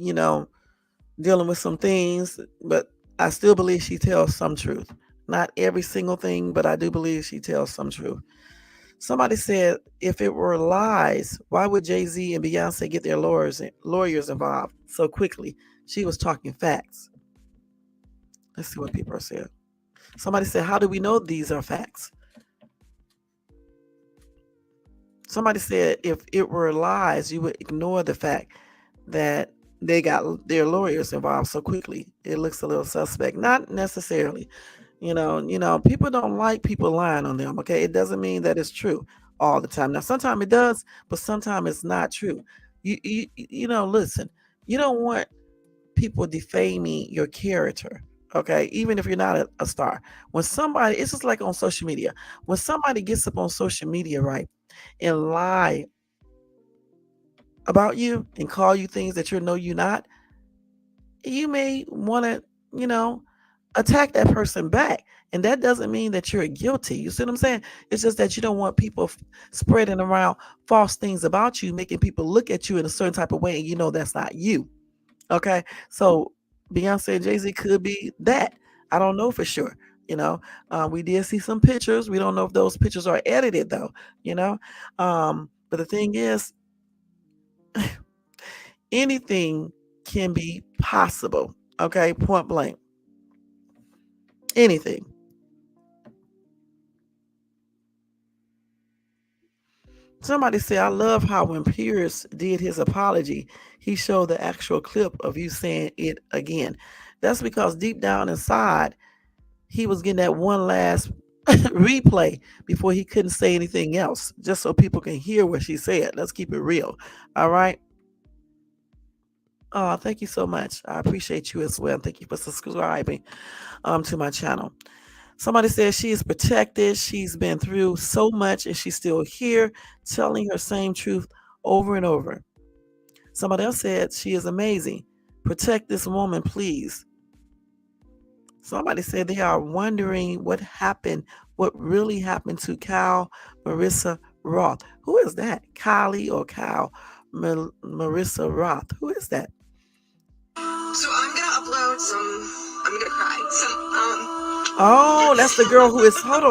dealing with some things, but I still believe she tells some truth. Not every single thing, but I do believe she tells some truth. Somebody said, if it were lies, why would Jay-Z and Beyonce get their lawyers involved so quickly? She was talking facts. Let's see what people are saying. Somebody said, how do we know these are facts? Somebody said, if it were lies, you would ignore the fact that they got their lawyers involved so quickly. It looks a little suspect. Not necessarily. People don't like people lying on them. Okay, it doesn't mean that it's true all the time. Now, sometimes it does, but sometimes it's not true. Listen. You don't want people defaming your character. Okay, even if you're not a star. When somebody, it's just like on social media. When somebody gets up on social media, right, and lie about you and call you things that you're not, you may want to, attack that person back. And that doesn't mean that you're guilty. You see what I'm saying? It's just that you don't want people spreading around false things about you, making people look at you in a certain type of way, and that's not you. Okay? So Beyonce and Jay-Z could be that. I don't know for sure.
You know, we did see some pictures. We don't know if those pictures are edited though. You know, but the thing is, anything can be possible. Okay, point blank, anything. Somebody said, I love how when Pierce did his apology, he showed the actual clip of you saying it again. That's because deep down inside, he was getting that one last replay before he couldn't say anything else, just so people can hear what she said. Let's keep it real. All right. Oh, thank you so much. I appreciate you as well. Thank you for subscribing to my channel. Somebody says she is protected. She's been through so much and she's still here telling her same truth over and over. Somebody else said she is amazing. Protect this woman, please. Somebody said they are wondering what happened, what really happened to Kyle Marissa Roth. Who is that? Kylie or Kyle Marissa Roth? Who is that?
So I'm gonna upload I'm gonna cry.
Oh, that's the girl who is, hold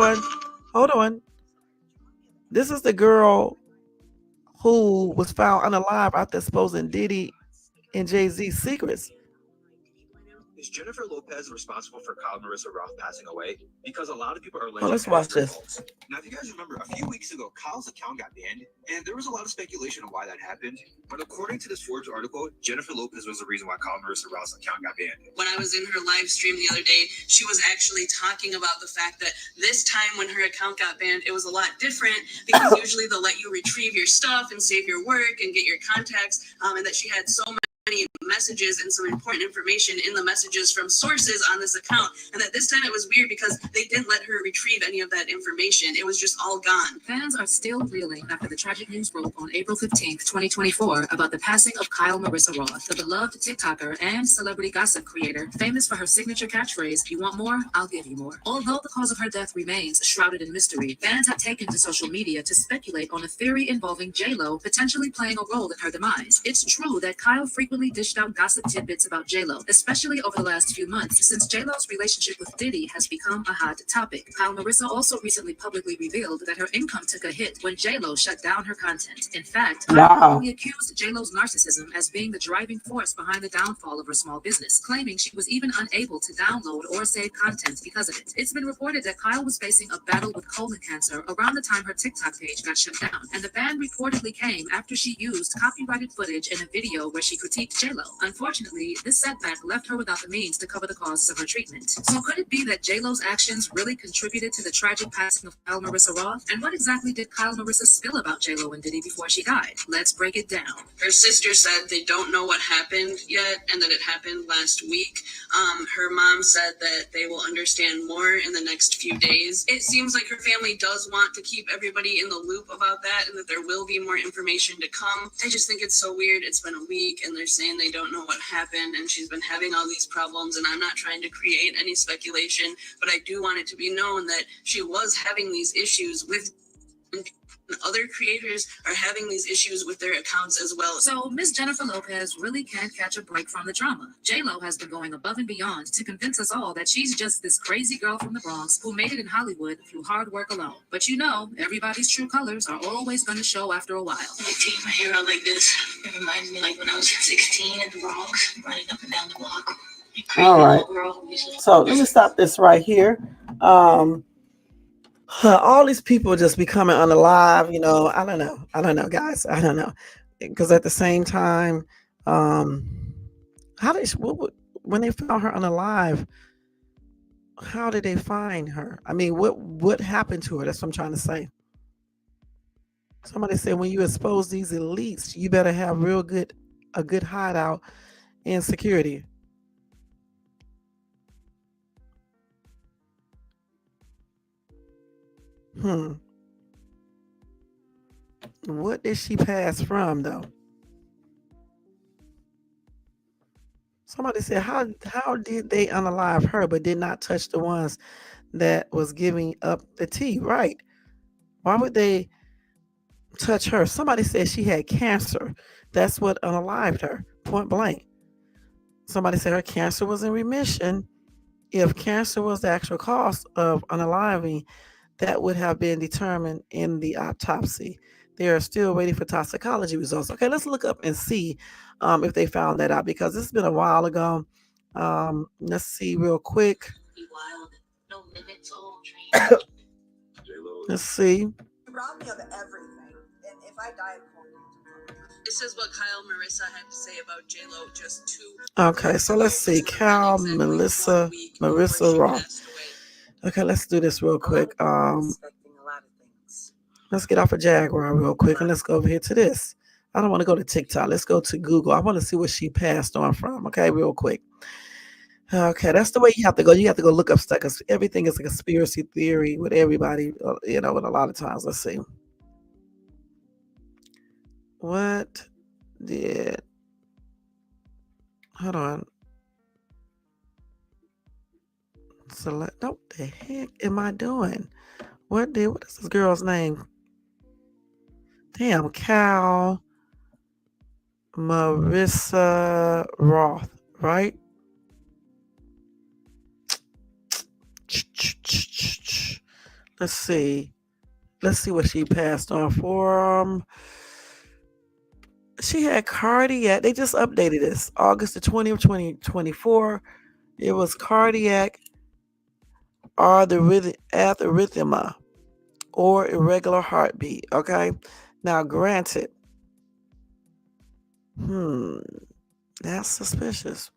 on. This is the girl who was found unalive after exposing Diddy and Jay-Z's secrets.
Is Jennifer Lopez responsible for Kyle Marissa Roth passing away? Because a lot of people are
Oh, let's watch this.
Now, if you guys remember, a few weeks ago, Kyle's account got banned, and there was a lot of speculation on why that happened. But according to this Forbes article, Jennifer Lopez was the reason why Kyle Marissa Roth's account got banned.
When I was in her live stream the other day, she was actually talking about the fact that this time when her account got banned, it was a lot different because usually they'll let you retrieve your stuff and save your work and get your contacts, and that she had so many messages and some important information in the messages from sources on this account, and that this time it was weird because they didn't let her retrieve any of that information. It was just all gone.
Fans are still reeling after the tragic news broke on April 15th, 2024 about the passing of Kyle Marissa Roth, the beloved TikToker and celebrity gossip creator, famous for her signature catchphrase, "You want more? I'll give you more." Although the cause of her death remains shrouded in mystery, fans have taken to social media to speculate on a theory involving J-Lo potentially playing a role in her demise. It's true that Kyle frequently dished out gossip tidbits about J-Lo, especially over the last few months, since J-Lo's relationship with Diddy has become a hot topic. Kyle Marissa also recently publicly revealed that her income took a hit when J-Lo shut down her content. In fact, Kyle accused J-Lo's narcissism as being the driving force behind the downfall of her small business, claiming she was even unable to download or save content because of it. It's been reported that Kyle was facing a battle with colon cancer around the time her TikTok page got shut down, and the ban reportedly came after she used copyrighted footage in a video where she critiqued J-Lo. Unfortunately, this setback left her without the means to cover the costs of her treatment. So could it be that J-Lo's actions really contributed to the tragic passing of Kyle Marissa Roth? And what exactly did Kyle Marissa spill about J-Lo and Diddy before she died? Let's break it down.
Her sister said they don't know what happened yet and that it happened last week. Her mom said that they will understand more in the next few days. It seems like her family does want to keep everybody in the loop about that and that there will be more information to come. I just think it's so weird. It's been a week and they're saying they don't know what happened and she's been having all these problems, and I'm not trying to create any speculation, but I do want it to be known that she was having these issues with other creators are having these issues with their accounts as well.
So Miss Jennifer Lopez really can't catch a break from the drama. J-Lo has been going above and beyond to convince us all that she's just this crazy girl from the Bronx who made it in Hollywood through hard work alone. But you know, everybody's true colors are always going to show after a while.
I take my hair out like this. It reminds me like when I was 16 in the Bronx, running up and down the block.
All right. So let me stop this right here. All these people just becoming unalive, you know. I don't know, guys. I don't know, because at the same time, how did when they found her unalive? How did they find her? I mean, what happened to her? That's what I'm trying to say. Somebody said when you expose these elites, you better have a good hideout and security. What did she pass from, though? Somebody said, how did they unalive her but did not touch the ones that was giving up the tea? Right. Why would they touch her? Somebody said she had cancer. That's what unalived her, point blank. Somebody said her cancer was in remission
if cancer was the actual cause of unaliving, that would have been determined in the autopsy. They are still waiting for toxicology results. Okay, let's look up and see if they found that out because this has been a while ago. Let's see real quick. Let's see.
Robbed me of everything, and if I die of cold cancer.
This is what Kyle Marissa had to say about J-Lo just 2
Okay, so let's see. Cal, Melissa, Marissa Roth. Okay, let's do this real quick.
Expecting a lot of things.
Let's get off of Jaguar real quick and let's go over here to this. I don't want to go to TikTok. Let's go to Google. I want to see what she passed on from. Okay, real quick. Okay, that's the way you have to go. You have to go look up stuff because everything is a conspiracy theory with everybody, and a lot of times. Let's see. What did. Hold on. Select. What the heck am I doing? What is this girl's name? Damn, Cal Marissa Roth, right? Let's see. Let's see what she passed on for. She had cardiac. They just updated this. August the 20th, 2024. It was cardiac arrhythmia or irregular heartbeat. Okay. Now, granted, that's suspicious.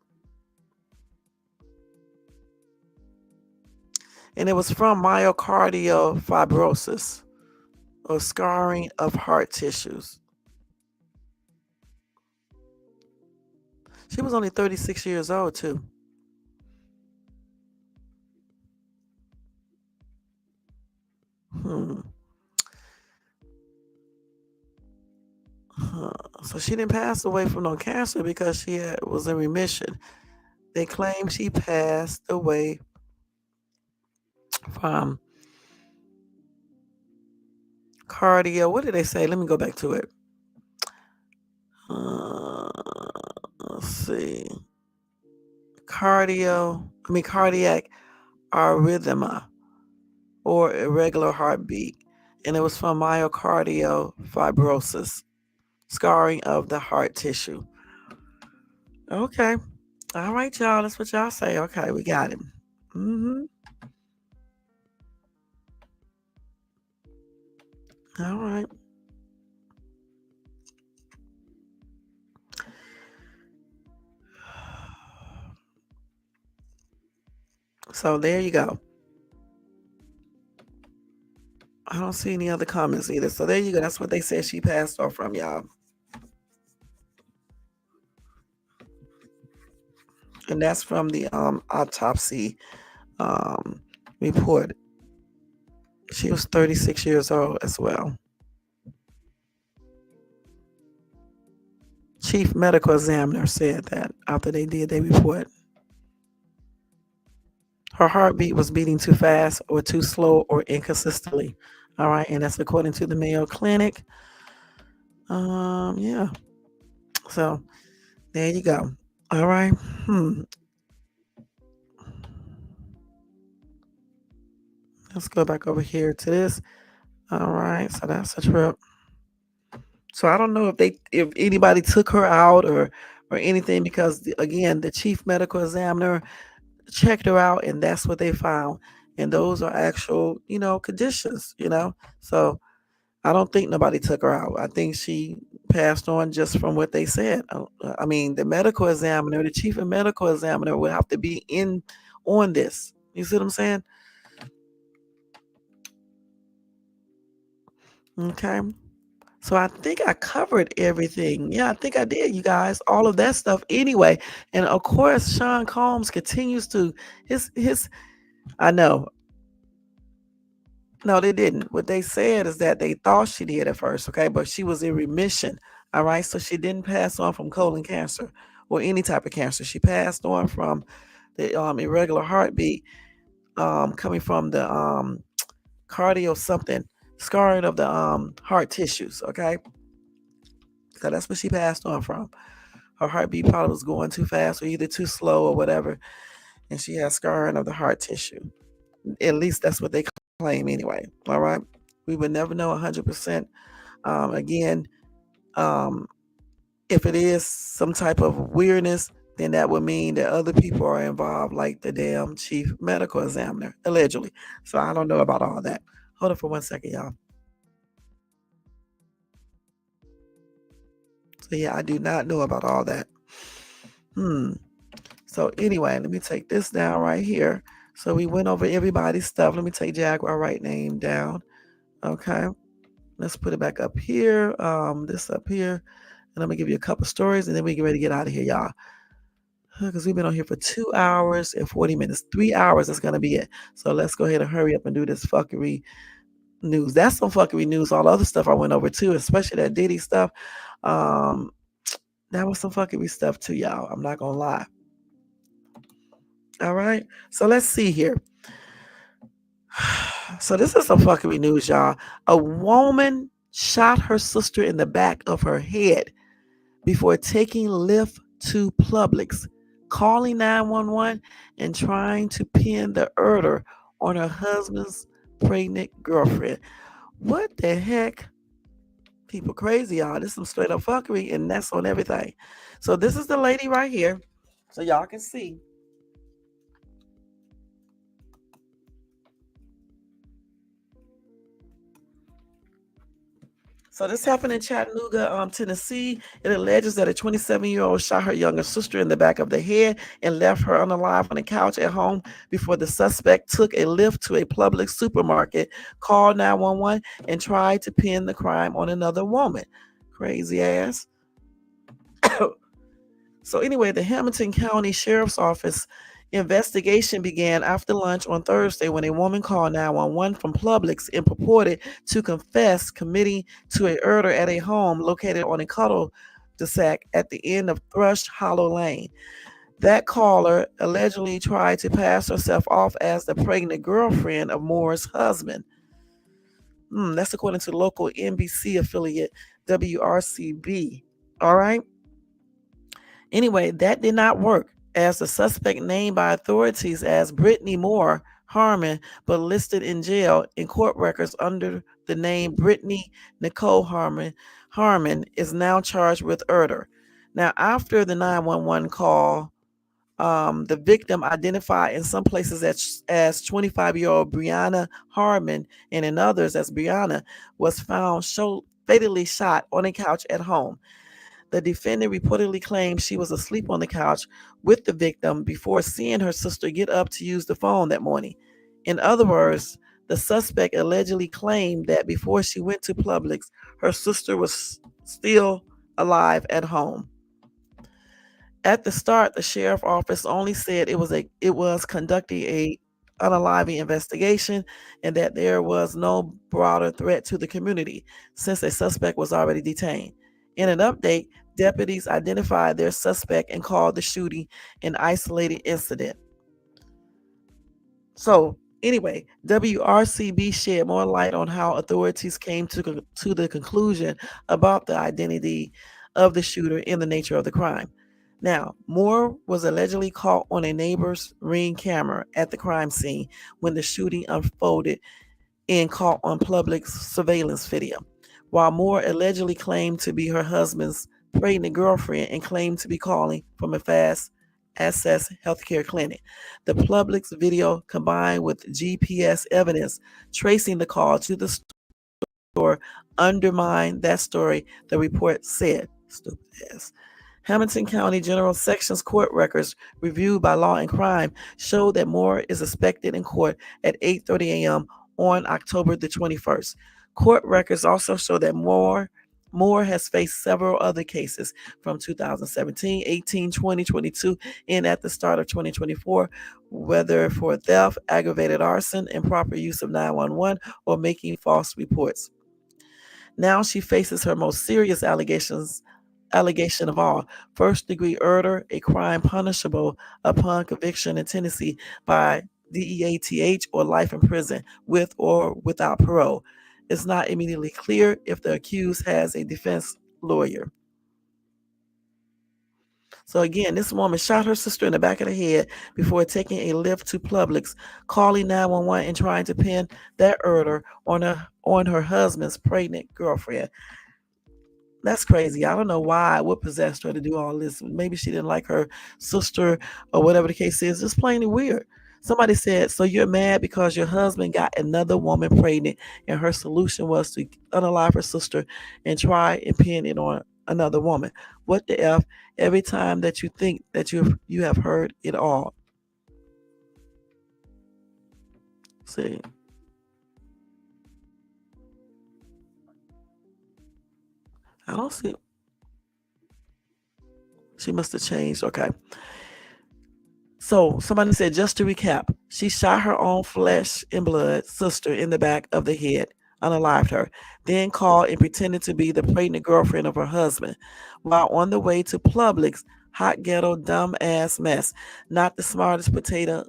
And it was from myocardial fibrosis or scarring of heart tissues. She was only 36 years old, too. So she didn't pass away from no cancer because she was in remission. They claim she passed away from cardio. What did they say? Let me go back to it. Let's see. Cardiac arrhythmia or irregular heartbeat. And it was from myocardial fibrosis, scarring of the heart tissue. Okay. All right, y'all. That's what y'all say. Okay, we got him. All right. So there you go. I don't see any other comments either. So there you go. That's what they said she passed off from, y'all. And that's from the autopsy report. She was 36 years old as well. Chief medical examiner said that after they did their report. Her heartbeat was beating too fast or too slow or inconsistently. All right. And that's according to the Mayo Clinic. Yeah. So there you go. All right. Let's go back over here to this. All right. So that's a trip. So I don't know if anybody took her out or anything because again, the chief medical examiner checked her out and that's what they found. And those are actual, conditions, So I don't think nobody took her out. I think she passed on just from what they said. I mean, the medical examiner, the chief medical examiner would have to be in on this. You see what I'm saying? Okay. So I think I covered everything. Yeah, I think I did, you guys. All of that stuff anyway. And of course, Sean Combs continues to his I know. No, they didn't. What they said is that they thought she did at first, okay? But she was in remission. All right. So she didn't pass on from colon cancer or any type of cancer. She passed on from the irregular heartbeat coming from the cardio something, scarring of the heart tissues, okay? So that's what she passed on from. Her heartbeat probably was going too fast or either too slow or whatever. and she has scarring of the heart tissue. At least that's what they claim anyway. All right. We would never know 100%. Again, if it is some type of weirdness, then that would mean that other people are involved, like the damn chief medical examiner, allegedly. So I don't know about all that. Hold on for 1 second, y'all. So yeah, I do not know about all that. So anyway, let me take this down right here. So we went over everybody's stuff. Let me take Jaguar Wright name down. Okay. Let's put it back up here. This up here. And I'm gonna give you a couple stories and then we get ready to get out of here, y'all. Because we've been on here for 2 hours and 40 minutes. 3 hours is gonna be it. So let's go ahead and hurry up and do this fuckery news. That's some fuckery news. All the other stuff I went over too, especially that Diddy stuff. That was some fuckery stuff too, y'all. I'm not gonna lie. All right. So let's see here. So this is some fuckery news, y'all. A woman shot her sister in the back of her head before taking Lyft to Publix, calling 911 and trying to pin the murder on her husband's pregnant girlfriend. What the heck? People crazy, y'all. This is some straight up fuckery, and that's on everything. So this is the lady right here. So y'all can see. So this happened in Chattanooga, Tennessee. It alleges that a 27-year-old shot her younger sister in the back of the head and left her unalive on a couch at home before the suspect took a lift to a public supermarket, called 911, and tried to pin the crime on another woman. Crazy ass. So anyway, the Hamilton County Sheriff's Office investigation began after lunch on Thursday when a woman called 911 from Publix and purported to confess committing to a murder at a home located on a cul-de-sac at the end of Thrush Hollow Lane. That caller allegedly tried to pass herself off as the pregnant girlfriend of Moore's husband. That's according to local NBC affiliate WRCB. All right. Anyway, that did not work, as the suspect named by authorities as Brittany Moore Harmon, but listed in jail in court records under the name Brittany Nicole Harmon is now charged with murder. Now, after the 911 call, the victim, identified in some places as 25-year-old Brianna Harmon and in others as Brianna, was found fatally shot on a couch at home. The defendant reportedly claimed she was asleep on the couch with the victim before seeing her sister get up to use the phone that morning. In other words, the suspect allegedly claimed that before she went to Publix, her sister was still alive at home. At the start, the sheriff's office only said it was conducting a unaliving investigation and that there was no broader threat to the community since a suspect was already detained. In an update, deputies identified their suspect and called the shooting an isolated incident. So anyway, WRCB shed more light on how authorities came to the conclusion about the identity of the shooter and the nature of the crime. Now, Moore was allegedly caught on a neighbor's Ring camera at the crime scene when the shooting unfolded and caught on public surveillance video. While Moore allegedly claimed to be her husband's pregnant girlfriend and claimed to be calling from a fast access healthcare clinic. The Publix video combined with GPS evidence tracing the call to the store undermined that story, the report said. Stupid ass. Hamilton County General Sections court records reviewed by Law and Crime show that Moore is expected in court at 8:30 a.m. on October the 21st. Court records also show that Moore has faced several other cases from 2017, 18, 20, 22, and at the start of 2024, whether for theft, aggravated arson, improper use of 911, or making false reports. Now she faces her most serious allegation of all, first-degree murder, a crime punishable upon conviction in Tennessee by DEATH or life in prison with or without parole. It's not immediately clear if the accused has a defense lawyer. So again, this woman shot her sister in the back of the head before taking a lift to Publix, calling 911 and trying to pin that murder on her husband's pregnant girlfriend. That's crazy. I don't know what possessed her to do all this. Maybe she didn't like her sister or whatever the case is. Just plainly weird. Somebody said, so you're mad because your husband got another woman pregnant and her solution was to unalive her sister and try and pin it on another woman. What the F? Every time that you think that you have heard it all. See. I don't see. She must have changed. Okay. So somebody said, just to recap, she shot her own flesh and blood sister in the back of the head, unalived her, then called and pretended to be the pregnant girlfriend of her husband. While on the way to Publix, hot ghetto dumb ass mess, not the smartest potato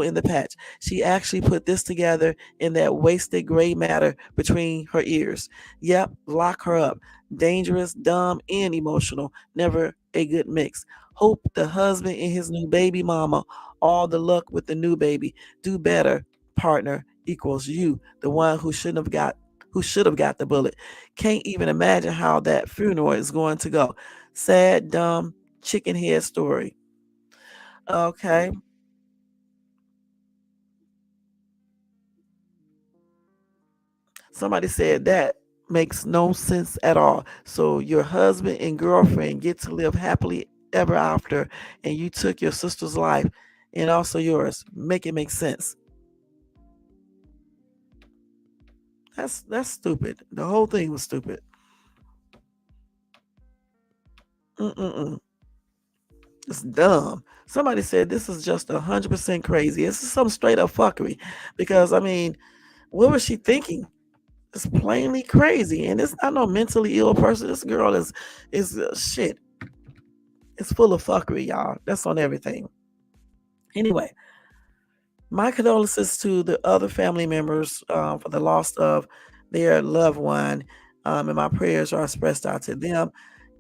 in the patch. She actually put this together in that wasted gray matter between her ears. Yep, lock her up. Dangerous, dumb, and emotional. Never a good mix. Hope the husband and his new baby mama all the luck with the new baby. Do better, partner equals you, the one who should have got the bullet. Can't even imagine how that funeral is going to go. Sad, dumb, chicken head story. Okay. Somebody said that makes no sense at all. So your husband and girlfriend get to live happily ever after, and you took your sister's life and also yours. Make it make sense. That's stupid. The whole thing was stupid. Mm-mm-mm. It's dumb. Somebody said this is just 100% crazy. This is some straight up fuckery. Because I mean, what was she thinking? It's plainly crazy, and it's not no mentally ill person. This girl is shit. It's full of fuckery, y'all. That's on everything. Anyway, my condolences to the other family members for the loss of their loved one, and my prayers are expressed out to them.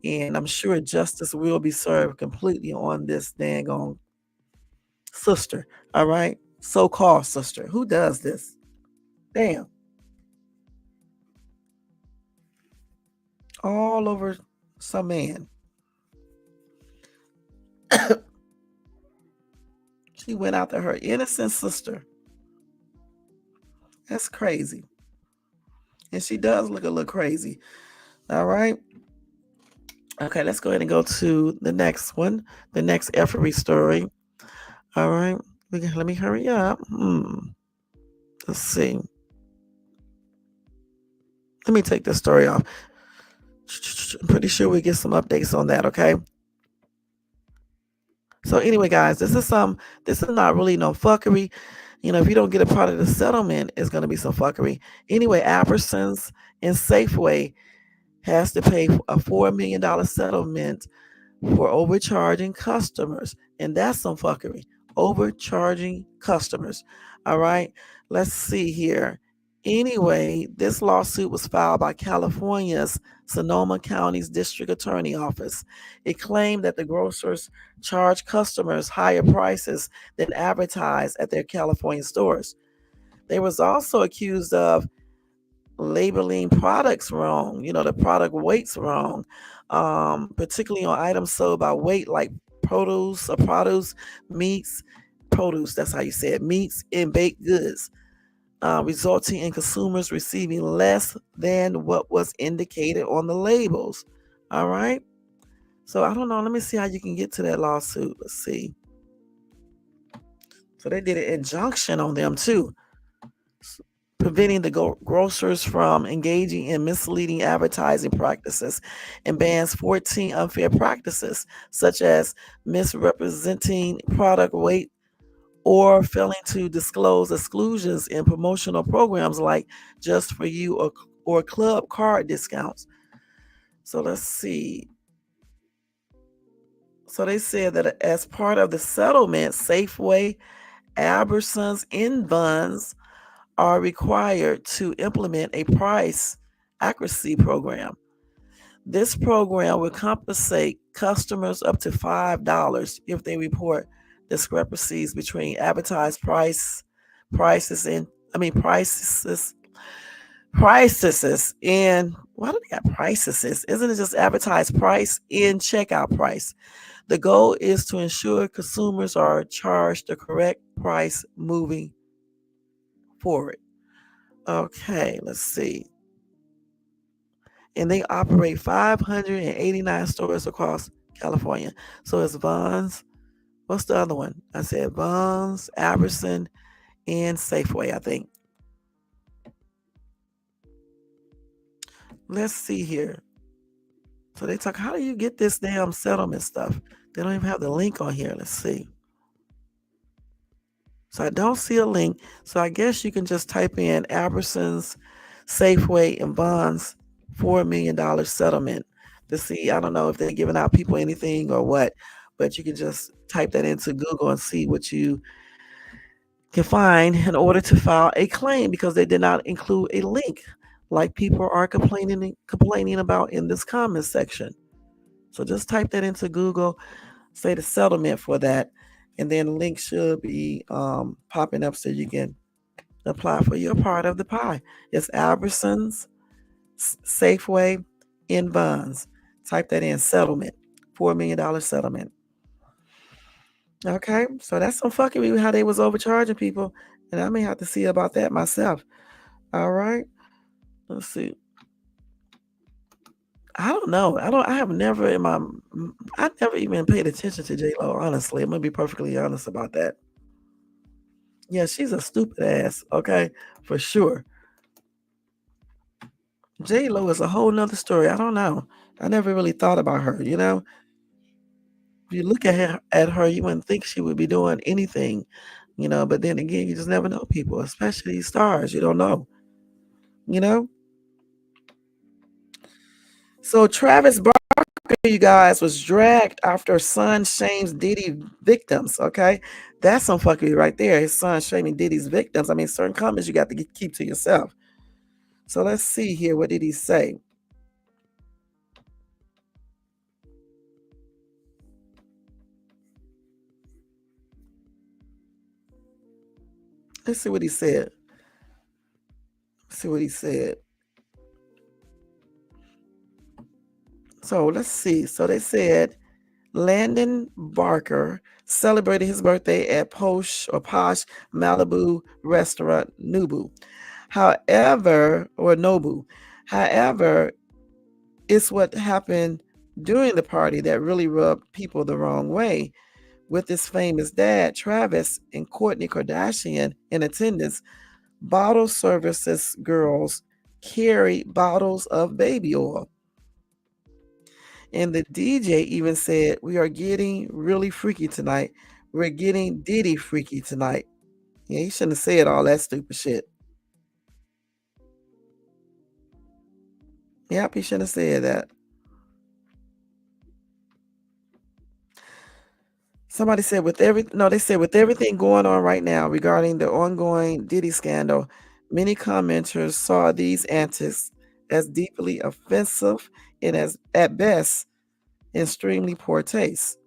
And I'm sure justice will be served completely on this dang on sister. All right, so-called sister. Who does this? Damn. All over some man. She went after her innocent sister. That's crazy. And she does look a little crazy. All right. Okay, let's go ahead and go to the next one, the next effery story. All right. Let me hurry up. Let's see. Let me take this story off. I'm pretty sure we get some updates on that, okay? So anyway, guys, this is not really no fuckery. You know, if you don't get a part of the settlement, it's going to be some fuckery. Anyway, Albertsons and Safeway has to pay a $4 million settlement for overcharging customers. And that's some fuckery. Overcharging customers. All right. Let's see here. Anyway, this lawsuit was filed by California's Sonoma County's District Attorney Office. It claimed that the grocers charge customers higher prices than advertised at their California stores. They was also accused of labeling products wrong. You know, the product weights wrong, particularly on items sold by weight like produce, meats, produce, that's how you say it, meats and baked goods. Resulting in consumers receiving less than what was indicated on the labels. All right. So I don't know. Let me see how you can get to that lawsuit. Let's see. So they did an injunction on them too, preventing the grocers from engaging in misleading advertising practices, and bans 14 unfair practices, such as misrepresenting product weight or failing to disclose exclusions in promotional programs like Just for You or club card discounts. So let's see. So they said that as part of the settlement, Safeway, Albertsons, and Vons are required to implement a price accuracy program.
This program will compensate customers up to $5 if they report discrepancies between advertised prices and prices in why do they got prices? Isn't it just advertised price in checkout price? The goal is to ensure consumers are charged the correct price moving forward. Okay, let's see. And they operate 589 stores across California. So it's Vons. What's the other one? I said Vons, Albertson, and Safeway, I think. Let's see here. So they talk, how do you get this damn settlement stuff? They don't even have the link on here. Let's see. So I don't see a link. So I guess you can just type in Albertsons, Safeway, and Vons $4 million settlement to see. I don't know if they're giving out people anything or what, but you can just type that into Google and see what you can find in order to file a claim because they did not include a link like people are complaining about in this comment section. So just type that into Google, say the settlement for that, and then the link should be popping up so you can apply for your part of the pie. It's Albertsons, Safeway, in Vons. Type that in, settlement, $4 million settlement. Okay, so that's some fucking with how they was overcharging people, and I may have to see about that myself. All right, let's see. I don't know. I never even paid attention to J-Lo, honestly. I'm gonna be perfectly honest about that. Yeah, she's a stupid ass, okay? For sure. J-Lo is a whole nother story. I don't know. I never really thought about her, you know? If you look at her, you wouldn't think she would be doing anything, you know, but then again, you just never know people, especially these stars. You don't know. You know? So Travis Barker, you guys, was dragged after son shames Diddy victims. Okay, that's some fuckery right there. His son shaming Diddy's victims. I mean, certain comments you got to keep to yourself. So let's see here. What did he say? Let's see what he said. So let's see. So they said Landon Barker celebrated his birthday at posh Malibu restaurant Nobu. However, it's what happened during the party that really rubbed people the wrong way. With his famous dad, Travis, and Kourtney Kardashian in attendance, bottle services girls carry bottles of baby oil. And the DJ even said, "We are getting really freaky tonight. We're getting Diddy freaky tonight." Yeah, he shouldn't have said all that stupid shit. Yep, he shouldn't have said that. Somebody said with everything going on right now regarding the ongoing Diddy scandal, many commenters saw these antics as deeply offensive and as at best extremely poor taste.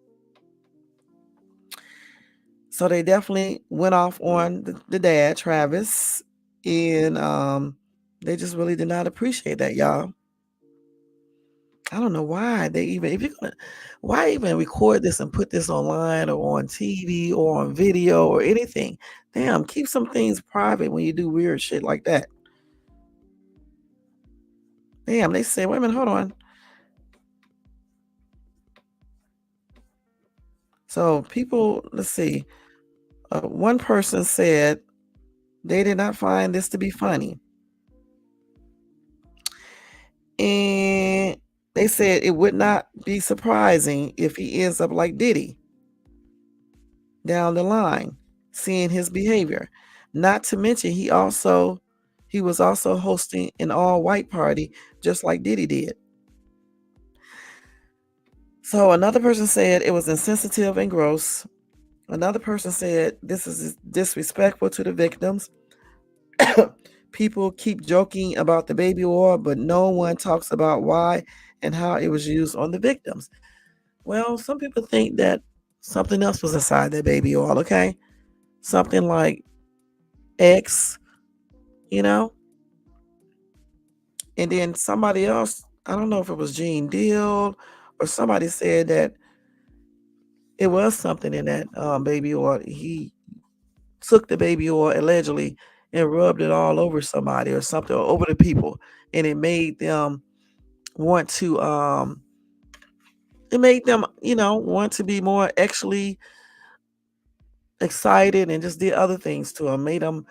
So they definitely went off on the dad, Travis, and they just really did not appreciate that, y'all. I don't know why why even record this and put this online or on TV or on video or anything? Damn, keep some things private when you do weird shit like that. Damn, they say, wait a minute, hold on. So people, let's see. One person said they did not find this to be funny. And they said it would not be surprising if he ends up like Diddy down the line, seeing his behavior. Not to mention he was also hosting an all-white party just like Diddy did. So another person said it was insensitive and gross. Another person said this is disrespectful to the victims.
People keep joking about the baby oil, but no one talks about why and how it was used on the victims. Well, some people think that something else was inside that baby oil, okay? Something like X, you know? And then somebody else, I don't know if it was Gene Deal or somebody said that it was something in that baby oil. He took the baby oil allegedly and rubbed it all over somebody or something, or over the people, and it made them want to want to be more actually excited, and just did other things to them, made them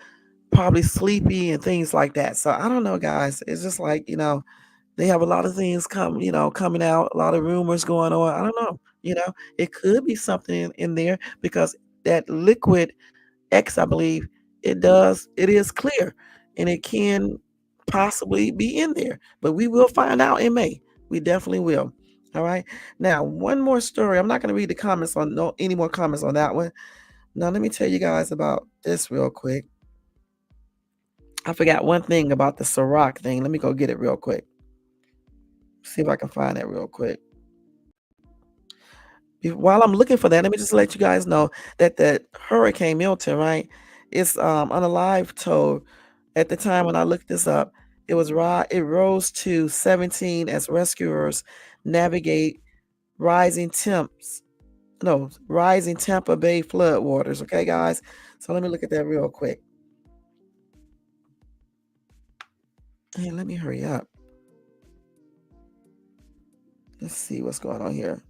probably sleepy and things like that. So I don't know, guys. It's just like, they have a lot of things coming out, a lot of rumors going on. I don't know. It could be something in there, because that liquid X, I believe, it is clear, and it can possibly be in there. But we will find out in May. We definitely will. All right. Now, one more story. I'm not going to read the comments on no any more comments on that one. Now, let me tell you guys about this real quick. I forgot one thing about the Ciroc thing. Let me go get it real quick. See if I can find that real quick. While I'm looking for that, let me just let you guys know that the Hurricane Milton, right? It's unalive told. At the time when I looked this up, it rose to 17 as rescuers navigate rising Tampa Bay flood waters. Okay, guys. So let me look at that real quick. Hey, let me hurry up. Let's see what's going on here.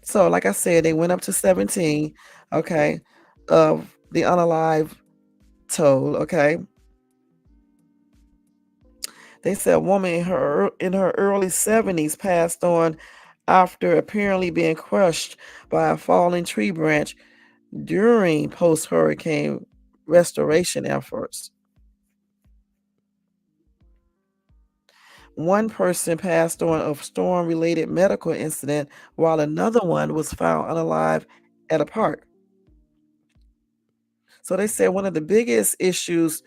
So, like I said, they went up to 17, okay, of the unalive told, okay. They said a woman in her early 70s passed on after apparently being crushed by a falling tree branch during post-hurricane restoration efforts. One person passed on a storm-related medical incident, while another one was found unalive at a park. So they said one of the biggest issues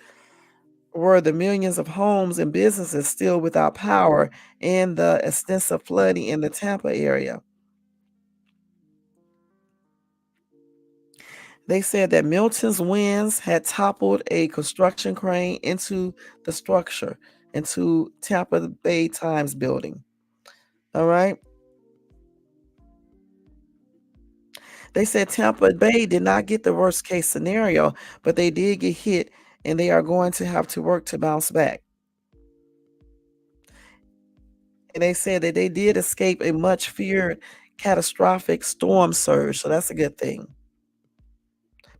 were the millions of homes and businesses still without power and the extensive flooding in the Tampa area. They said that Milton's winds had toppled a construction crane into the structure, into Tampa Bay Times building. All right. They said Tampa Bay did not get the worst case scenario, but they did get hit, and they are going to have to work to bounce back. And they said that they did escape a much feared catastrophic storm surge, so that's a good thing.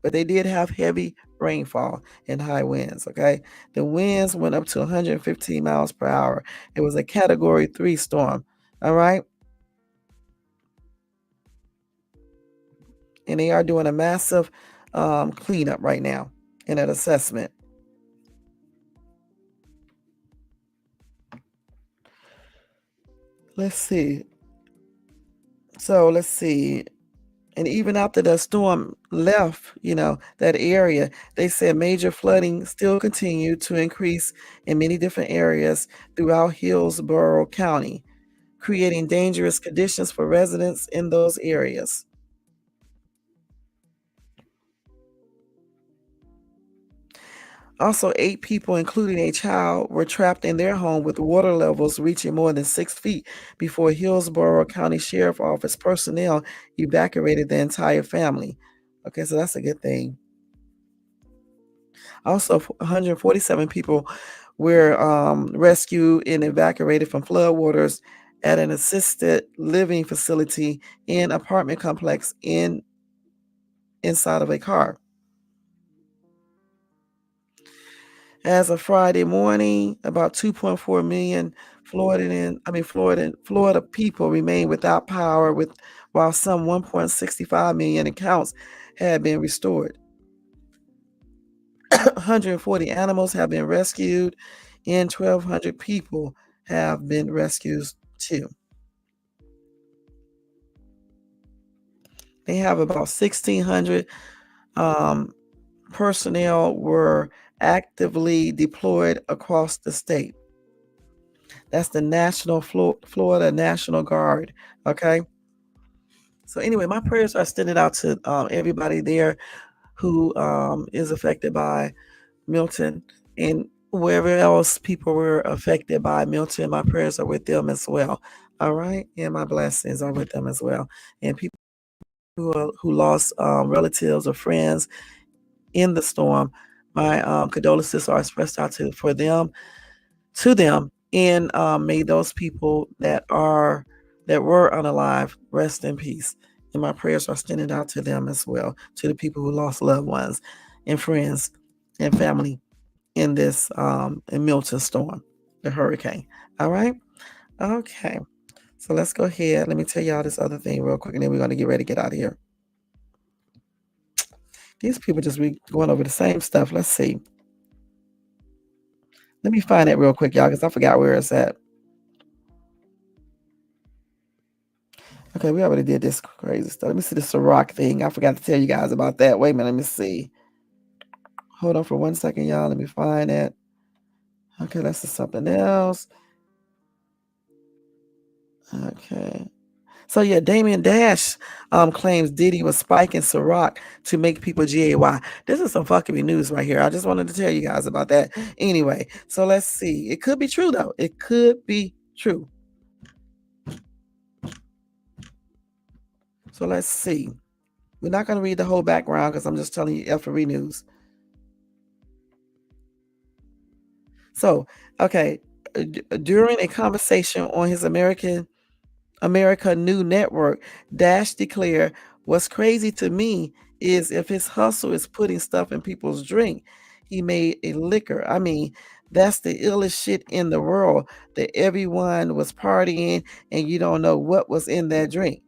But they did have heavy rainfall and high winds, okay? The winds went up to 115 miles per hour. It was a Category 3 storm, all right? And they are doing a massive cleanup right now and an assessment. Let's see. So let's see. And even after the storm left, that area, they said major flooding still continued to increase in many different areas throughout Hillsborough County, creating dangerous conditions for residents in those areas. Also, 8 people, including a child, were trapped in their home with water levels reaching more than 6 feet before Hillsborough County Sheriff Office personnel evacuated the entire family. Okay, so that's a good thing. Also, 147 people were rescued and evacuated from floodwaters at an assisted living facility and apartment complex inside of a car. As of Friday morning, about 2.4 million Florida people remain without power, while some 1.65 million accounts had been restored. 140 animals have been rescued, and 1,200 people have been rescued too. They have about 1,600 personnel were actively deployed across the state. That's the Florida National Guard. Okay. So anyway, my prayers are extended out to everybody there who is affected by Milton, and wherever else people were affected by Milton. My prayers are with them as well. All right, and my blessings are with them as well. And people who lost relatives or friends in the storm, my condolences are expressed out to them, and may those people that were unalive rest in peace. And my prayers are extended out to them as well, to the people who lost loved ones and friends and family in this in Milton storm, the hurricane. All right. Okay. So let's go ahead. Let me tell y'all this other thing real quick, and then we're going to get ready to get out of here. These people just be going over the same stuff. Let's see. Let me find it real quick, y'all, because I forgot where it's at. Okay, we already did this crazy stuff. Let me see the Ciroc thing. I forgot to tell you guys about that. Wait a minute. Let me see. Hold on for 1 second, y'all. Let me find it. Okay, that's something else. Okay. So yeah, Damian Dash claims Diddy was spiking Ciroc to make people gay. This is some fuckery news right here. I just wanted to tell you guys about that. Anyway, so let's see. It could be true though. It could be true. So let's see. We're not going to read the whole background because I'm just telling you FRE news. So, okay, during a conversation on his America New Network, Dash declared, "What's crazy to me is if his hustle is putting stuff in people's drink, he made a liquor. I mean, that's the illest shit in the world, that everyone was partying and you don't know what was in that drink."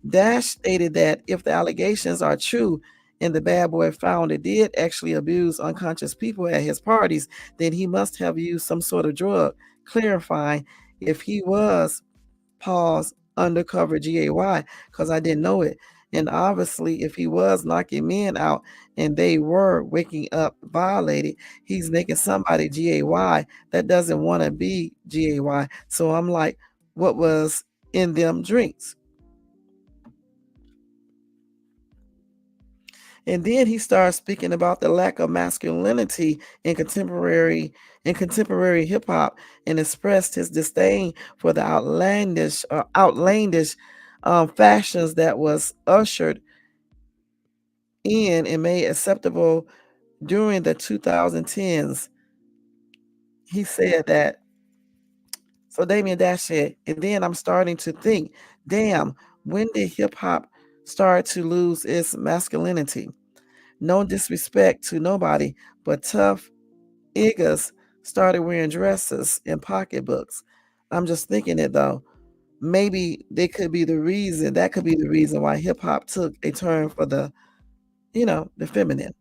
Dash stated that if the allegations are true and the bad boy founder did actually abuse unconscious people at his parties, then he must have used some sort of drug, clarifying if he was undercover GAY, because I didn't know it. And obviously, if he was knocking men out and they were waking up violated, he's making somebody GAY that doesn't want to be GAY. So I'm like, what was in them drinks? And then he started speaking about the lack of masculinity in contemporary hip hop, and expressed his disdain for the outlandish fashions that was ushered in and made acceptable during the 2010s. He said that. So Damian Dash said, and then I'm starting to think, damn, when did hip hop start to lose its masculinity? No disrespect to nobody, but tough niggas started wearing dresses and pocketbooks. I'm just thinking it though. Maybe that could be the reason why hip hop took a turn for the feminine.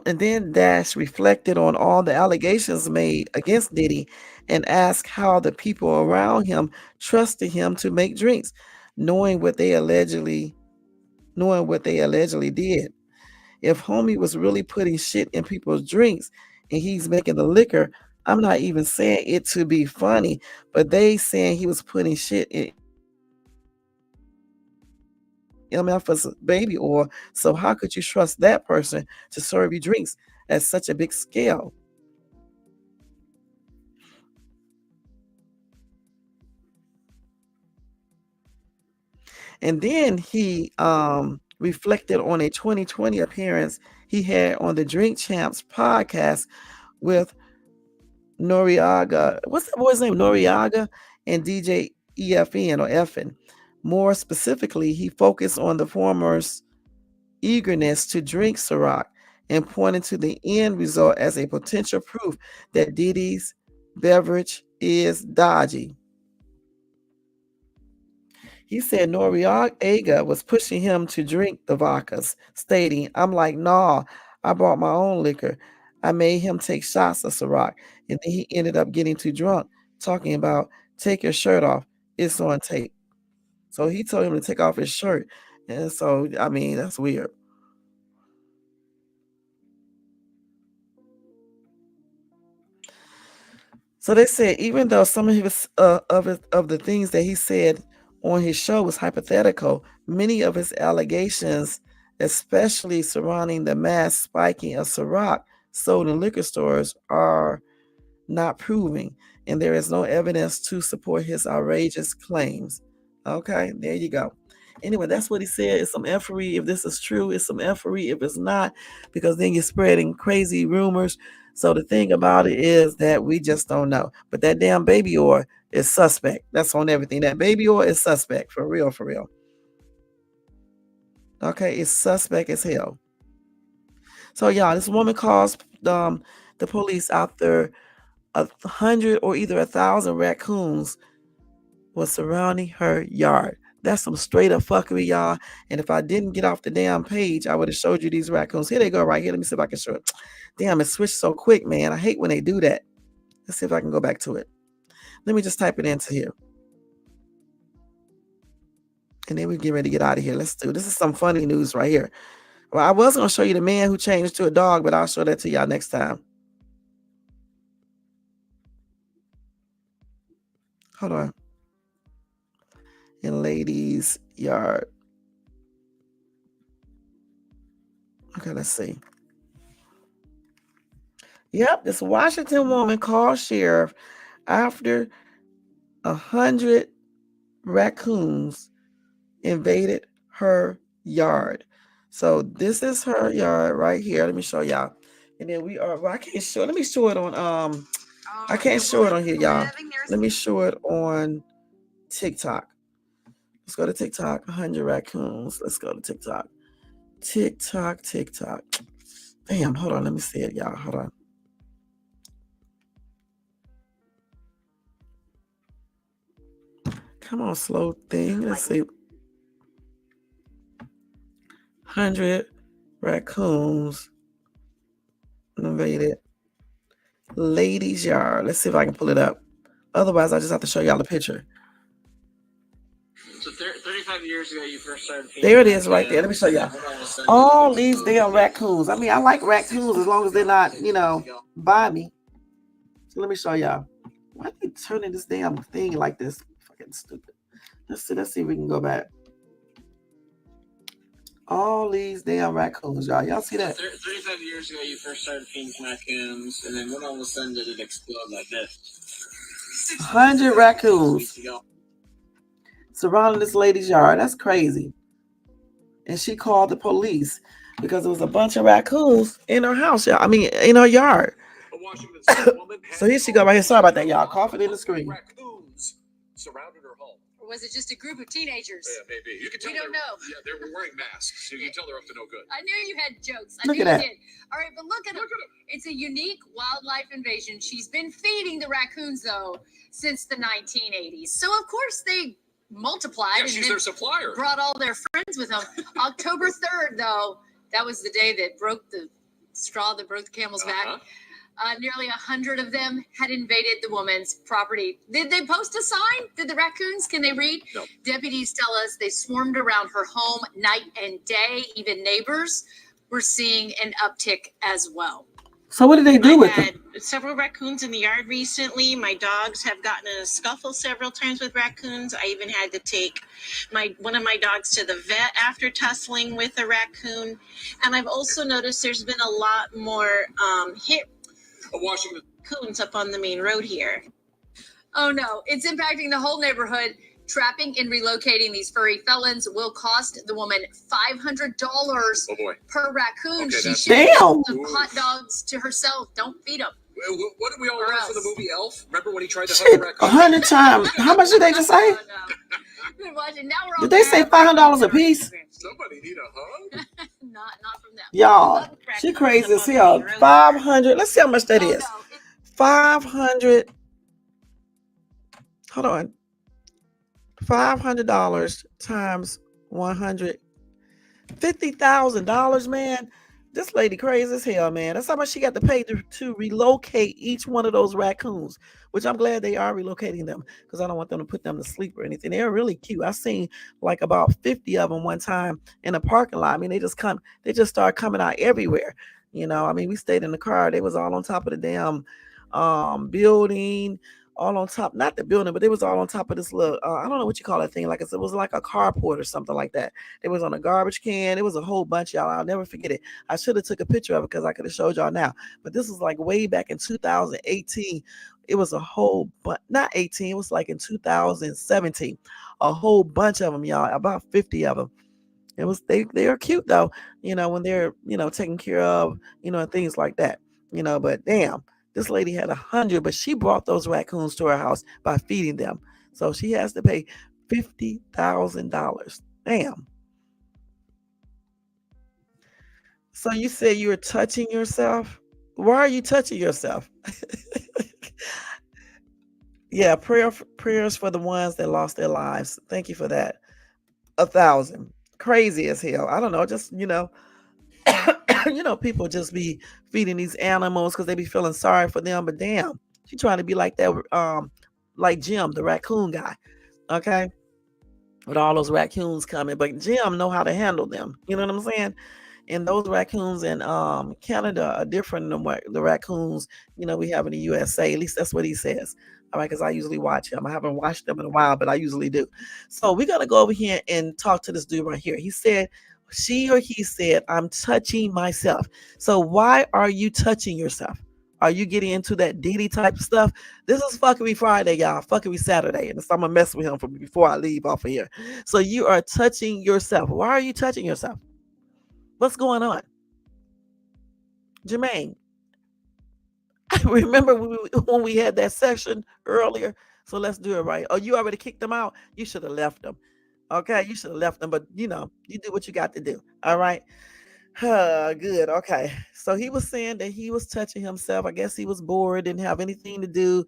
And then Dash reflected on all the allegations made against Diddy and asked how the people around him trusted him to make drinks, knowing what they allegedly did. If homie was really putting shit in people's drinks and he's making the liquor, I'm not even saying it to be funny, but they saying he was putting shit in MF's baby oil. So how could you trust that person to serve you drinks at such a big scale? And then he reflected on a 2020 appearance he had on the Drink Champs podcast with Noriega. What's that boy's name? Noriega and DJ EFN or Effin. More specifically, he focused on the former's eagerness to drink Ciroc and pointed to the end result as a potential proof that Diddy's beverage is dodgy. He said Noriega was pushing him to drink the vodkas, stating, "I'm like, nah, I brought my own liquor. I made him take shots of Ciroc, and then he ended up getting too drunk, talking about take your shirt off. It's on tape." So he told him to take off his shirt, And so, I mean, that's weird. So they said even though some of the things that he said on his show was hypothetical, many of his allegations, especially surrounding the mass spiking of Ciroc sold in liquor stores, are not proving, and there is no evidence to support his outrageous claims. Okay, there you go. Anyway, that's what he said. It's some effery if this is true. It's some effery if it's not, because then you're spreading crazy rumors. So the thing about it is that we just don't know. But that damn baby oil is suspect. That's on everything. That baby oil is suspect. For real, for real. Okay, it's suspect as hell. So y'all, this woman calls the police after 100 or either 1,000 raccoons was surrounding her yard. That's some straight up fuckery, y'all. And if I didn't get off the damn page, I would have showed you these raccoons. Here they go right here. Let me see if I can show it. Damn, it switched so quick, man. I hate when they do that. Let's see if I can go back to it. Let me just type it into here. And then we get ready to get out of here. Let's do this. Is some funny news right here. Well, I was going to show you the man who changed to a dog, but I'll show that to y'all next time. Hold on. In ladies' yard. Okay, let's see. Yep, this Washington woman called sheriff after 100 raccoons invaded her yard. So this is her yard right here. Let me show y'all. And then I can't show. Let me show it on I can't show it on here, y'all. Let me show it on TikTok. Let's go to TikTok. 100 raccoons. Let's go to TikTok. TikTok. Damn, hold on. Let me see it, y'all. Hold on. Come on, slow thing. Let's see. 100 raccoons invaded lady's yard. Let's see if I can pull it up. Otherwise, I just have to show y'all the picture.
So 35 years ago, you first started.
There it is right there. Let me show y'all. All these damn raccoons. I mean, I like raccoons as long as they're not, by me. So let me show y'all. Why are they turning this damn thing like this? Fucking stupid. Let's see if we can go back. All these damn raccoons, y'all. Y'all see that?
35 years ago, you first started feeding raccoons, and then when all of a sudden did it explode like this?
100 raccoons surrounding this lady's yard. That's crazy. And she called the police because there was a bunch of raccoons in her house, y'all. I mean, in her yard. So here she go right here. Sorry about that, y'all. Coughing in the screen.
Raccoons surrounded her home.
Or was it just a group of teenagers?
Yeah, maybe. You can tell.
We don't know.
Yeah, they were wearing masks, so you can tell they're up to no good.
I knew you had jokes.
Look at that.
You did. All right, but look at them. It's a unique wildlife invasion. She's been feeding the raccoons, though, since the 1980s. So, of course, they multiplied.
Yeah, she's their supplier.
Brought all their friends with them. October 3rd, though, that was the day that broke the straw that broke the camel's back. Nearly 100 of them had invaded the woman's property. Did they post a sign? Did the raccoons? Can they read?
No.
Deputies tell us they swarmed around her home night and day. Even neighbors were seeing an uptick as well.
So what did they do with them?
I had several raccoons in the yard recently. My dogs have gotten in a scuffle several times with raccoons. I even had to take one of my dogs to the vet after tussling with a raccoon. And I've also noticed there's been a lot more hit raccoons up on the main road here.
Oh no, it's impacting the whole neighborhood. Trapping and relocating these furry felons will cost the woman $500 per raccoon.
Okay,
she should
damn.
give the hot dogs to herself. Don't feed them.
What did we all learn from the movie Elf? Remember when he tried to
Shit,
hug a raccoon?
100 times. How much did they just say?
Oh, no. Been watching. Now we're all
Did they say $500 a piece?
Somebody need a hug?
not from them.
Y'all, she crazy as hell. 500. Let's see how much that is. 500. Hold on. $500 times 100. $50,000, man. This lady crazy as hell, man. That's how much she got to pay to relocate each one of those raccoons, which I'm glad they are relocating them because I don't want them to put them to sleep or anything. They're really cute. I seen like about 50 of them one time in a parking lot. I mean, they just start coming out everywhere. I mean, we stayed in the car. They was all on top of the damn building, all on top, not the building, but it was all on top of this little, I don't know what you call that thing. Like it was like a carport or something like that. It was on a garbage can. It was a whole bunch, y'all. I'll never forget it. I should have took a picture of it because I could have showed y'all now. But this was like way back in 2018. It was a whole, but not 18. It was like in 2017. A whole bunch of them, y'all. About 50 of them. It was they are cute though. When they're taken care of, and things like that. But damn, this lady had 100, but she brought those raccoons to her house by feeding them. So she has to pay $50,000. Damn. So you said you were touching yourself? Why are you touching yourself? Yeah, prayers for the ones that lost their lives. Thank you for that. 1,000. Crazy as hell. I don't know. Just people just be feeding these animals because they be feeling sorry for them. But damn, she trying to be like that. Like Jim, the raccoon guy. Okay, with all those raccoons coming, but Jim know how to handle them. You know what I'm saying? And those raccoons in Canada are different than what the raccoons we have in the USA. At least that's what he says. All right, because I usually watch him. I haven't watched them in a while, but I usually do. So we got to go over here and talk to this dude right here. He said, she or he said, I'm touching myself. So why are you touching yourself? Are you getting into that Diddy type of stuff? This is Fuckery Friday, y'all. Fuckery Saturday. And so I'm going to mess with him before I leave off of here. So you are touching yourself. Why are you touching yourself? What's going on? Jermaine, remember when we had that session earlier? So let's do it right. Oh, you already kicked them out? You should have left them. Okay, you should have left them, but you do what you got to do. All right. Good. Okay. So he was saying that he was touching himself. I guess he was bored, didn't have anything to do,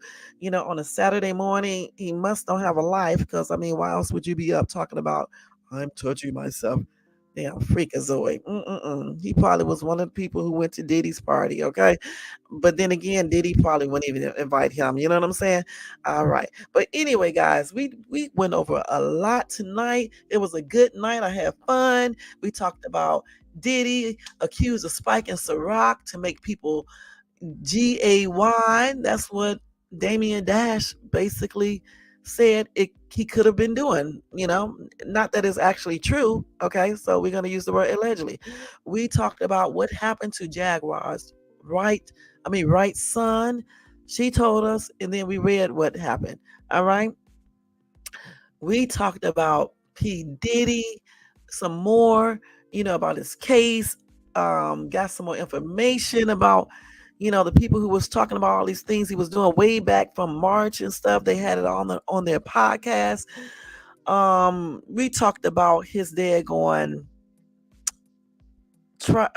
on a Saturday morning. He must don't have a life because, I mean, why else would you be up talking about, I'm touching myself? Damn, freakazoid. He probably was one of the people who went to Diddy's party. Okay. But then again, Diddy probably wouldn't even invite him. You know what I'm saying? All right. But anyway, guys, we went over a lot tonight. It was a good night. I had fun. We talked about Diddy accused of spiking Ciroc to make people gay. That's what Damian Dash basically said he could have been doing, not that it's actually true. Okay, so we're going to use the word allegedly. We talked about what happened to Jaguar's Wright's son. She told us, and then we read what happened. All right. We talked about P. Diddy, some more, about his case. Got some more information about, the people who was talking about all these things he was doing way back from March and stuff. They had it on their podcast. We talked about his dad going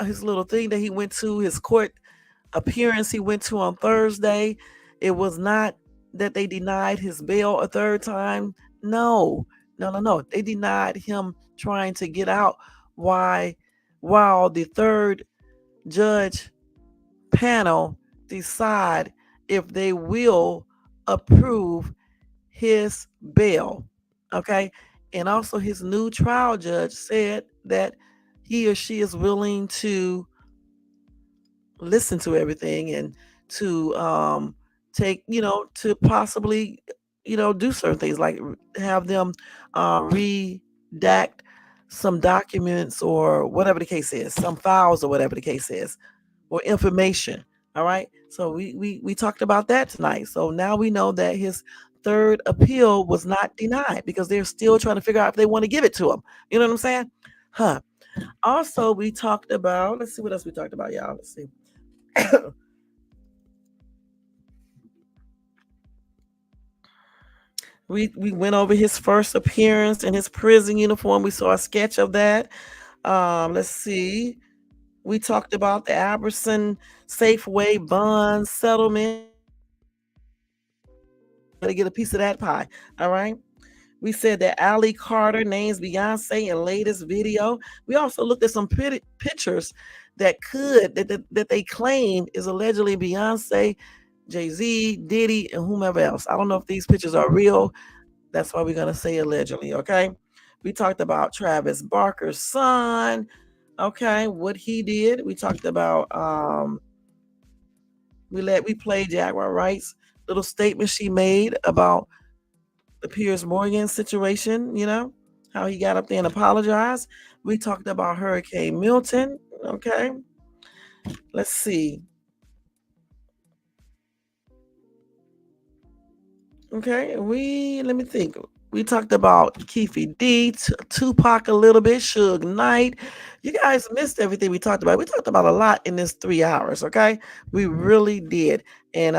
his little thing that he went to, his court appearance he went to on Thursday. It was not that they denied his bail a third time. No. They denied him trying to get out. Why? While the third judge panel decide if they will approve his bail. Okay. And also his new trial judge said that he or she is willing to listen to everything and to take, to possibly, do certain things like have them redact some documents or whatever the case is, some files or whatever the case is, or information. All right. So we talked about that tonight. So now we know that his third appeal was not denied because they're still trying to figure out if they want to give it to him. You know what I'm saying? Also, we talked about, let's see what else we talked about, y'all. Let's see. We went over his first appearance in his prison uniform. We saw a sketch of that. Let's see. We talked about the Albertson Safeway bond settlement. Gotta get a piece of that pie. All right. We said that Ali Carter names Beyonce in latest video. We also looked at some pictures that they claim is allegedly Beyonce, Jay-Z, Diddy, and whomever else. I don't know if these pictures are real. That's why we're gonna say allegedly, okay? We talked about Travis Barker's son, okay, what he did. We talked about we played Jaguar Wright's little statement she made about the Piers Morgan situation, how he got up there and apologized. We talked about Hurricane Milton, okay? Let's see. Okay, let me think. We talked about Keefe D, Tupac a little bit, Suge Knight. You guys missed everything we talked about. We talked about a lot in this 3 hours, okay? We really did. And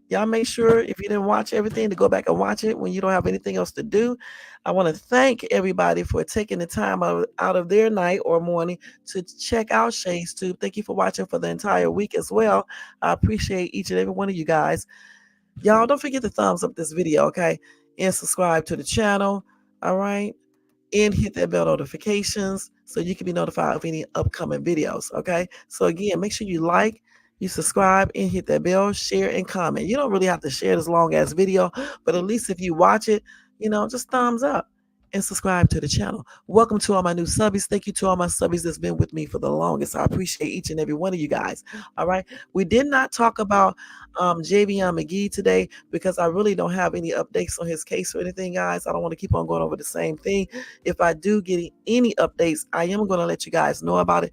y'all make sure if you didn't watch everything to go back and watch it when you don't have anything else to do. I want to thank everybody for taking the time out of their night or morning to check out Shay's Tube. Thank you for watching for the entire week as well. I appreciate each and every one of you guys. Y'all don't forget to thumbs up this video, okay? And subscribe to the channel, all right? And hit that bell notifications so you can be notified of any upcoming videos, okay? So again, make sure you like, you subscribe, and hit that bell, share, and comment. You don't really have to share this long ass video, but at least if you watch it, just thumbs up and subscribe to the channel. Welcome to all my new subbies. Thank you to all my subbies that's been with me for the longest. I appreciate each and every one of you guys. All right. We did not talk about Javion McGee today because I really don't have any updates on his case or anything, guys. I don't want to keep on going over the same thing. If I do get any updates, I am going to let you guys know about it.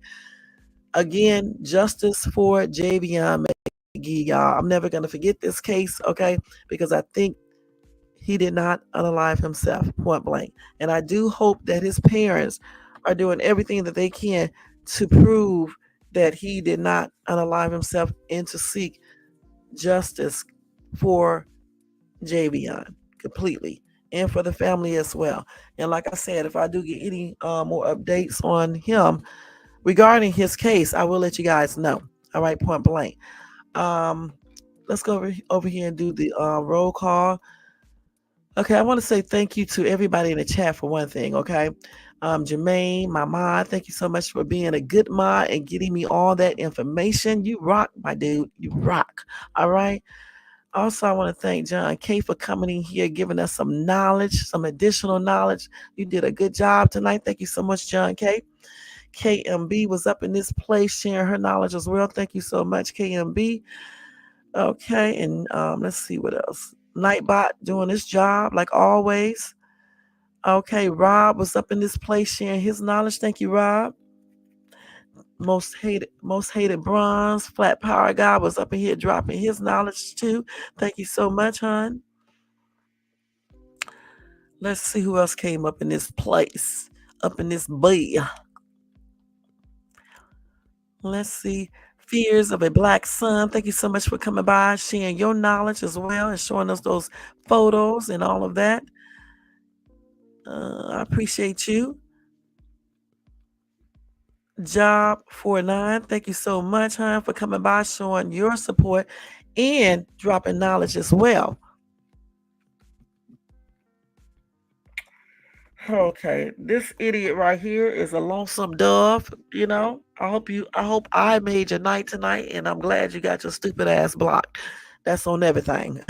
Again, justice for Javion McGee, y'all. I'm never going to forget this case, okay? Because I think he did not unalive himself, point blank. And I do hope that his parents are doing everything that they can to prove that he did not unalive himself and to seek justice for Javion completely and for the family as well. And like I said, if I do get any more updates on him regarding his case, I will let you guys know. All right, point blank. Let's go over here and do the roll call. Okay, I want to say thank you to everybody in the chat for one thing, okay? Jermaine, my mod, thank you so much for being a good mod and getting me all that information. You rock, my dude. You rock. All right. Also, I want to thank John K for coming in here, giving us some knowledge, some additional knowledge. You did a good job tonight. Thank you so much, John K. KMB was up in this place sharing her knowledge as well. Thank you so much, KMB. Okay, and let's see what else. Nightbot doing his job like always. Okay, Rob was up in this place sharing his knowledge. Thank you, Rob. Most hated bronze. Flat Power Guy was up in here dropping his knowledge too. Thank you so much, hon. Let's see who else came up in this place. Up in this bay. Let's see. Fears of a Black Sun. Thank you so much for coming by, sharing your knowledge as well, and showing us those photos and all of that. I appreciate you. Job 49. Thank you so much, hon, for coming by, showing your support and dropping knowledge as well. Okay, this idiot right here is a lonesome dove. I hope I made your night tonight, and I'm glad you got your stupid ass blocked. That's on everything.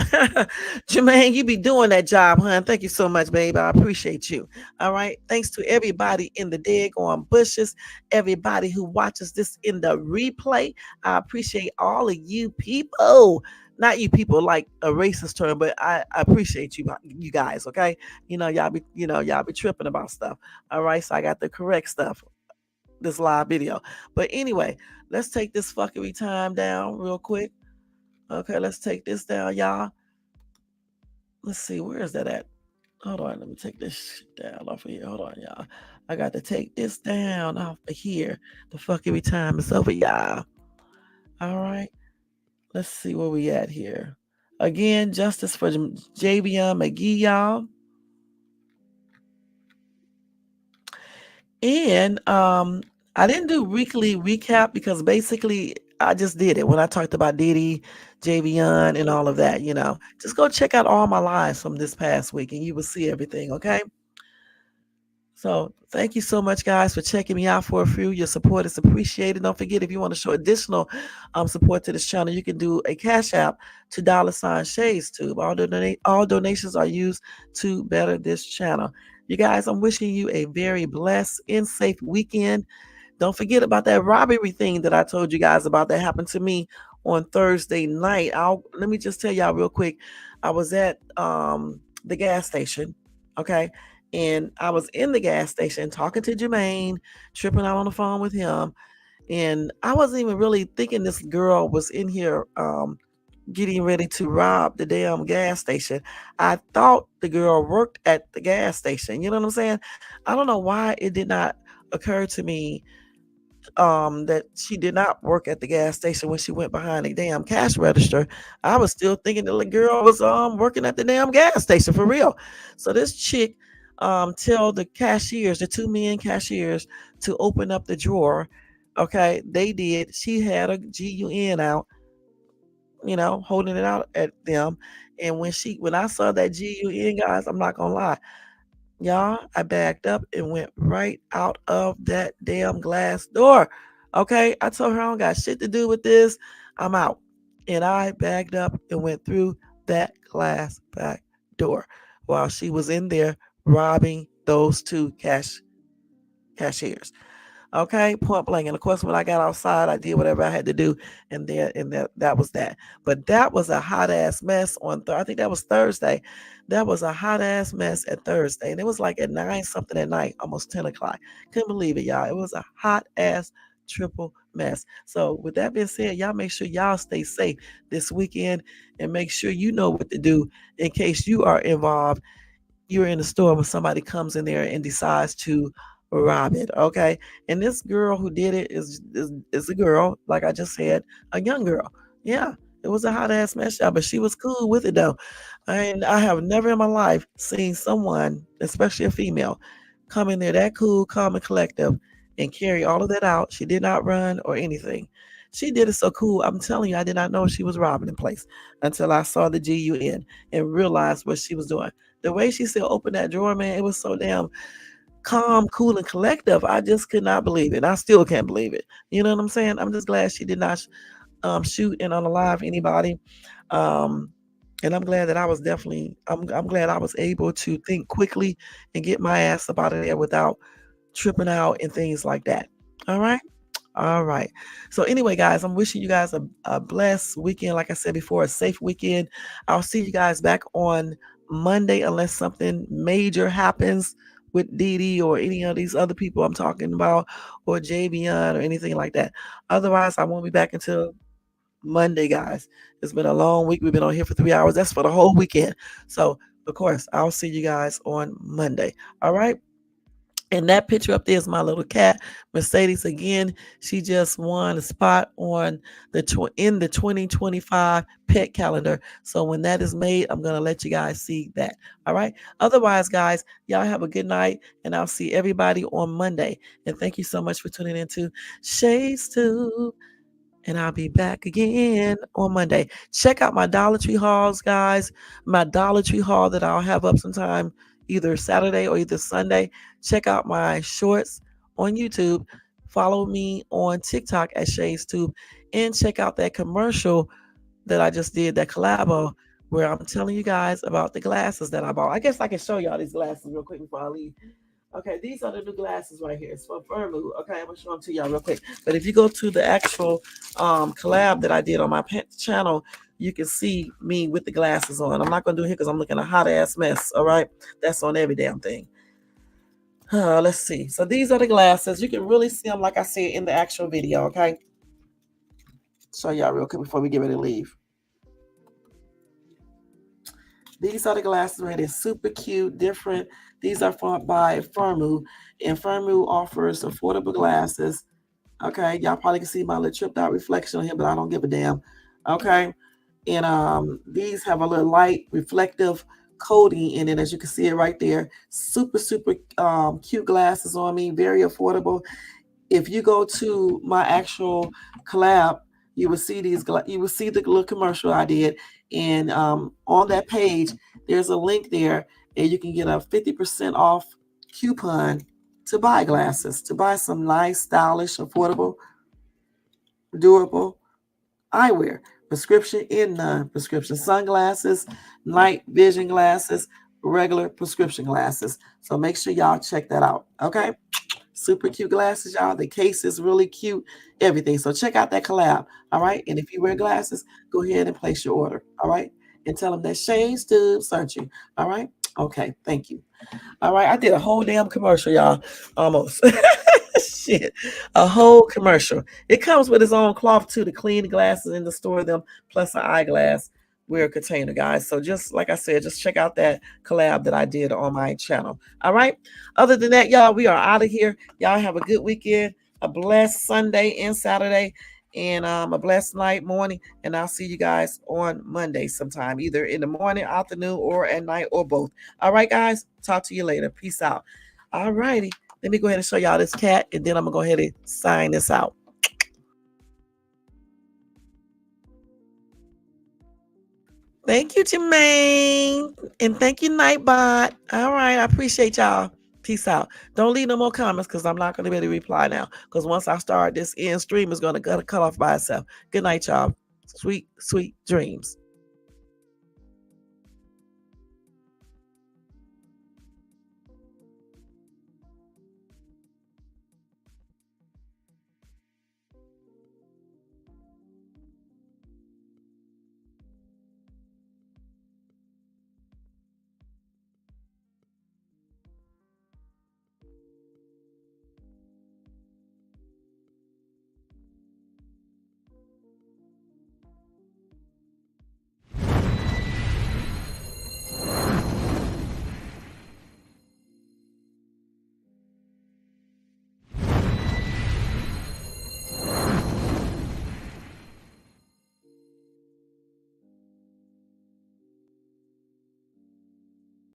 Jermaine, you be doing that job, hon. Thank you so much, babe. I appreciate you. All right. Thanks to everybody in the daggone bushes, everybody who watches this in the replay. I appreciate all of you people. Not you people like a racist term, but I appreciate you guys, okay? Y'all be tripping about stuff. All right, so I got the correct stuff. This live video. But anyway, let's take this fuckery time down real quick. Okay, let's take this down, y'all. Let's see, where is that at? Hold on, let me take this shit down off of here. Hold on, y'all. I got to take this down off of here. The fuckery time is over, y'all. All right. Let's see where we at here. Again, justice for Javion McGee, y'all. And I didn't do weekly recap because basically
I just did it when I talked about Diddy, Javion, and all of that. Just go check out all my lives from this past week, and you will see everything. Okay. So thank you so much, guys, for checking me out for a few. Your support is appreciated. Don't forget, if you want to show additional support to this channel, you can do a cash app to $ShadesTube. All donations are used to better this channel. You guys, I'm wishing you a very blessed and safe weekend. Don't forget about that robbery thing that I told you guys about that happened to me on Thursday night. Let me just tell y'all real quick. I was at the gas station, okay? And I was in the gas station talking to Jermaine, tripping out on the phone with him. And I wasn't even really thinking this girl was in here getting ready to rob the damn gas station. I thought the girl worked at the gas station. You know what I'm saying? I don't know why it did not occur to me that she did not work at the gas station when she went behind the damn cash register. I was still thinking the little girl was working at the damn gas station for real. So this chick tell the cashiers, the two men cashiers, to open up the drawer. Okay, they did. She had a GUN out, holding it out at them. And when I saw that GUN, guys, I'm not gonna lie. Y'all, I backed up and went right out of that damn glass door. Okay, I told her I don't got shit to do with this. I'm out. And I backed up and went through that glass back door while she was in there robbing those two cashiers. Okay, point blank. And of course, when I got outside, I did whatever I had to do, and that was that. But that was a hot ass mess on. I think that was Thursday. That was a hot ass mess at Thursday, and it was like at 9 something at night, almost 10 o'clock. Couldn't believe it, y'all. It was a hot ass triple mess. So with that being said, y'all make sure y'all stay safe this weekend, and make sure you know what to do in case you are involved. You're in the store when somebody comes in there and decides to rob it. Okay. And this girl who did it is a girl, like I just said, a young girl. Yeah. It was a hot ass mess job, but she was cool with it though. And I have never in my life seen someone, especially a female, come in there that cool, calm, and collective and carry all of that out. She did not run or anything. She did it so cool. I'm telling you, I did not know she was robbing the place until I saw the GUN and realized what she was doing. The way she said open that drawer, man, it was so damn calm, cool, and collective. I just could not believe it. I still can't believe it. You know what I'm saying? I'm just glad she did not shoot and unalive anybody. And I'm glad that I was I'm glad I was able to think quickly and get my ass up out of there without tripping out and things like that. All right. All right. So anyway, guys, I'm wishing you guys a blessed weekend. Like I said before, a safe weekend. I'll see you guys back on Monday unless something major happens with Diddy or any of these other people I'm talking about, or Javion or anything like that. Otherwise, I won't be back until Monday, guys. It's been a long week. We've been on here for 3 hours. That's for the whole weekend. So, of course, I'll see you guys on Monday. All right. And that picture up there is my little cat, Mercedes. Again, she just won a spot on in the 2025 pet calendar. So when that is made, I'm gonna let you guys see that. All right. Otherwise, guys, y'all have a good night, and I'll see everybody on Monday. And thank you so much for tuning in to Shades Tube. And I'll be back again on Monday. Check out my Dollar Tree hauls, guys. My Dollar Tree haul that I'll have up sometime either Saturday or either Sunday. Check out my shorts on YouTube. Follow me on TikTok at ShadesTube. And check out that commercial that I just did, that collabo, where I'm telling you guys about the glasses that I bought. I guess I can show y'all these glasses real quick before I leave. Okay, these are the new glasses right here. It's from Furmu. Okay, I'm gonna show them to y'all real quick. But if you go to the actual collab that I did on my channel, you can see me with the glasses on. I'm not gonna do it here because I'm looking a hot ass mess. All right, that's on every damn thing. Let's see. So these are the glasses. You can really see them, like I said, in the actual video. Okay, show y'all real quick before we get ready to leave. These are the glasses right here. Super cute, different. These are by Furmu, and Furmu offers affordable glasses. Okay, y'all probably can see my little tripped out reflection on here, but I don't give a damn. Okay, and these have a little light reflective coating in it, as you can see it right there. Super cute glasses on me, very affordable. If you go to my actual collab,
you will see these. You will see the little commercial I did, and on that page, there's a link there, and you can get a 50% off coupon to buy glasses, to buy some nice, stylish, affordable, durable eyewear, prescription and non-prescription sunglasses, night vision glasses, regular prescription glasses. So make sure y'all check that out. Okay. Super cute glasses, y'all. The case is really cute. Everything. So check out that collab. All right. And if you wear glasses, go ahead and place your order. All right. And tell them that Shane Stood sent you. All right. Okay. Thank you. All right. I did a whole damn commercial, y'all. Almost. Shit. A whole commercial. It comes with its own cloth too to clean the glasses and to store them, plus an eyeglass wear container, guys. So just like I said, just check out that collab that I did on my channel. All right. Other than that, y'all, we are out of here. Y'all have a good weekend, a blessed Sunday and Saturday, and a blessed night, morning. And I'll see you guys on Monday sometime, either in the morning, afternoon, or at night, or both. All right, guys. Talk to you later. Peace out. All righty. Let me go ahead and show y'all this cat, and then I'm going to go ahead and sign this out. Thank you, Jermaine. And thank you, Nightbot. All right. I appreciate y'all. Peace out. Don't leave no more comments because I'm not going to be able to reply now. Because once I start this end stream, it's going to cut off by itself. Good night, y'all. Sweet, sweet dreams.